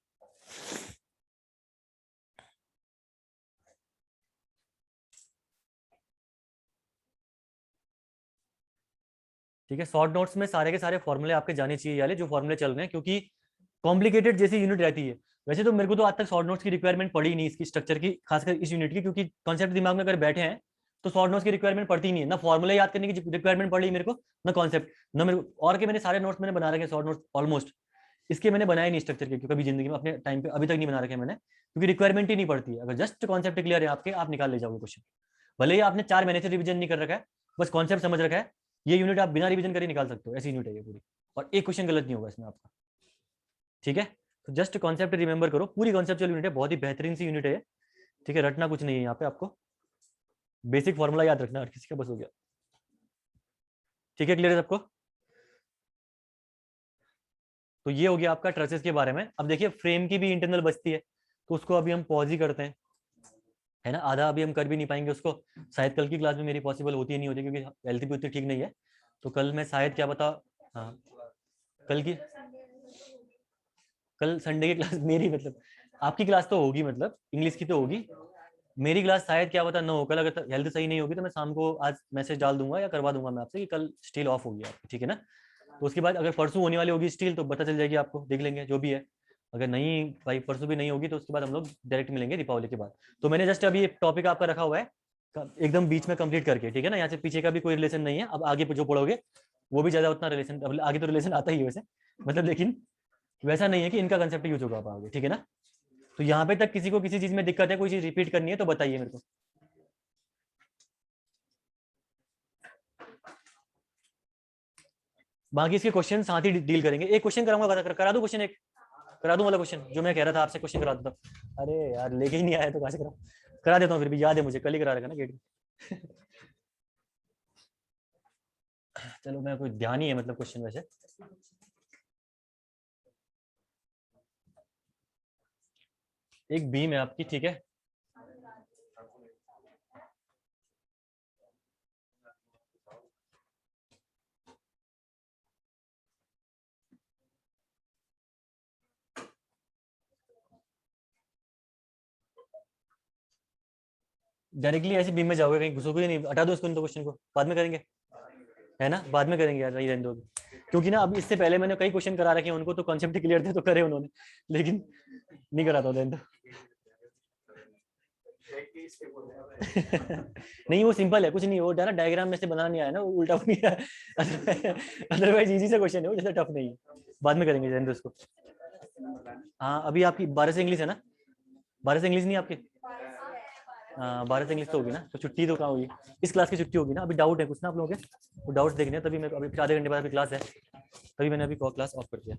S1: ठीक है, शॉर्ट नोट्स में सारे के सारे फॉर्मूले आपके जाने चाहिए वाले जो फॉर्मूले चल रहे हैं, क्योंकि कॉम्प्लिकेटेड जैसी यूनिट रहती है। वैसे तो मेरे को तो आज तक शॉर्ट नोट्स की रिक्वायरमेंट पड़ी नहीं इसकी स्ट्रक्चर की, खासकर इस यूनिट की, क्योंकि कॉन्सेप्ट दिमाग में अगर बैठे हैं तो शॉर्ट नोट्स की रिक्वायरमेंट पड़ती नहीं है, ना फॉर्मूले याद करने की रिक्वायरमेंट पड़ी मेरे को, ना कॉन्सेप्ट, ना मेरे को। और के मैंने सारे नोट्स मैंने बना रखे शॉर्ट नोट्स ऑलमोस्ट, इसके मैंने बनाए नहीं स्ट्रक्चर के, कभी जिंदगी में अपने टाइम पे अभी तक नहीं बना रखे मैंने, क्योंकि रिक्वायरमेंट ही नहीं पड़ती है। अगर जस्ट कॉन्सेप्ट क्लियर है आपके, आप निकाल ले जाओगे क्वेश्चन, भले ही आपने 4 महीने से रिविजन नहीं कर रखा है, बस कॉन्सेप्ट समझ रखा है, ये यूनिट आप बिना रिविजन कर ही निकाल सकते हो, ऐसी यूनिट है ये पूरी, और एक क्वेश्चन गलत नहीं होगा इसमें आपका, ठीक है। तो जस्ट कॉन्सेप्ट रिमेंबर करो, पूरी कॉन्सेप्चुअल यूनिट है, बहुत ही बेहतरीन सी यूनिट है, ठीक है। रटना कुछ नहीं है यहाँ पे, आपको बेसिक फॉर्मूला याद रखना, हर किसी का बस हो गया, ठीक है। क्लियर है सबको? तो ये हो गया आपका ट्रसेस के बारे में। अब देखिए फ्रेम की भी इंटरनल बचती है, तो उसको अभी हम पॉज ही करते हैं, है ना। आधा अभी हम कर भी नहीं पाएंगे उसको, शायद कल की क्लास में मेरी पॉसिबल होती ही नहीं होती, क्योंकि हेल्थ भी उतनी ठीक नहीं है, तो कल मैं शायद क्या बता, हाँ कल की, कल संडे की क्लास मेरी, मतलब आपकी क्लास तो होगी, मतलब इंग्लिश की तो होगी, मेरी क्लास शायद क्या पता ना हो कल। अगर हेल्थ सही नहीं होगी तो मैं शाम को आज मैसेज डाल दूंगा या करवा दूंगा मैं आपसे कि कल स्टील ऑफ होगी आपकी, ठीक है ना। तो उसके बाद अगर परसों होने वाली होगी स्टील तो पता चल जाएगी आपको, देख लेंगे जो भी है। अगर नहीं भाई परसों भी नहीं होगी तो उसके बाद हम लोग डायरेक्ट मिलेंगे दीपावली के बाद। तो मैंने जस्ट अभी एक टॉपिक आपका रखा हुआ है एकदम बीच में कंप्लीट करके, ठीक है ना। यहाँ से पीछे का भी कोई रिलेशन नहीं है, अब आगे जो पढ़ोगे वो भी ज्यादा उतना रिलेशन, आगे तो रिलेशन आता ही है वैसे, मतलब लेकिन वैसा नहीं है कि इनका कंसेप्ट यूज होगा आगे, ठीक है ना। तो यहाँ पे तक किसी को किसी चीज में दिक्कत है, कोई चीज रिपीट करनी है तो बताइए मेरे को। बाकी इसके क्वेश्चन साथ ही डील करेंगे। एक क्वेश्चन कराऊंगा, करा दूं क्वेश्चन, एक करा दूं वाला क्वेश्चन जो मैं कह रहा था आपसे क्वेश्चन करा दूं। अरे यार लेके ही नहीं आया तो कहाँ से करा देता हूँ, फिर भी याद है मुझे, कल ही करा रखा ना गेट में। चलो मैं कोई ध्यान ही है मतलब क्वेश्चन वैसे। एक बीम है आपकी, ठीक है, डायरेक्टली ऐसे बीम में जाओगे, कहीं घुसोगे नहीं, हटा दो इसको, तो क्वेश्चन को बाद में करेंगे, है ना, बाद में करेंगे यार, नहीं रहने दो। क्योंकि ना अभी इससे पहले मैंने कई क्वेश्चन करा रखे हैं उनको, तो कॉन्सेप्ट क्लियर थे तो करे उन्होंने, लेकिन नहीं करा था रहने दो। नहीं वो सिंपल है, कुछ नहीं, वो ना डायग्राम में से बनाना नहीं आया ना, वो उल्टा बन गया। अदरवाइज इजी सा क्वेश्चन है वो, जैसे टफ नहीं है, बाद में करेंगे रहने दो इसको। हाँ अभी आपकी 12 से इंग्लिश है ना, 12 से इंग्लिश नहीं आपकी, हाँ 12 से इंग्लिश तो होगी ना, तो छुट्टी तो कहाँ होगी, इस क्लास की छुट्टी होगी ना। अभी डाउट है कुछ ना आप लोगों के, वो डाउट्स देखने हैं, तभी मैं अभी आधे घंटे बाद अभी क्लास है, तभी मैंने अभी क्लास ऑफ कर दिया।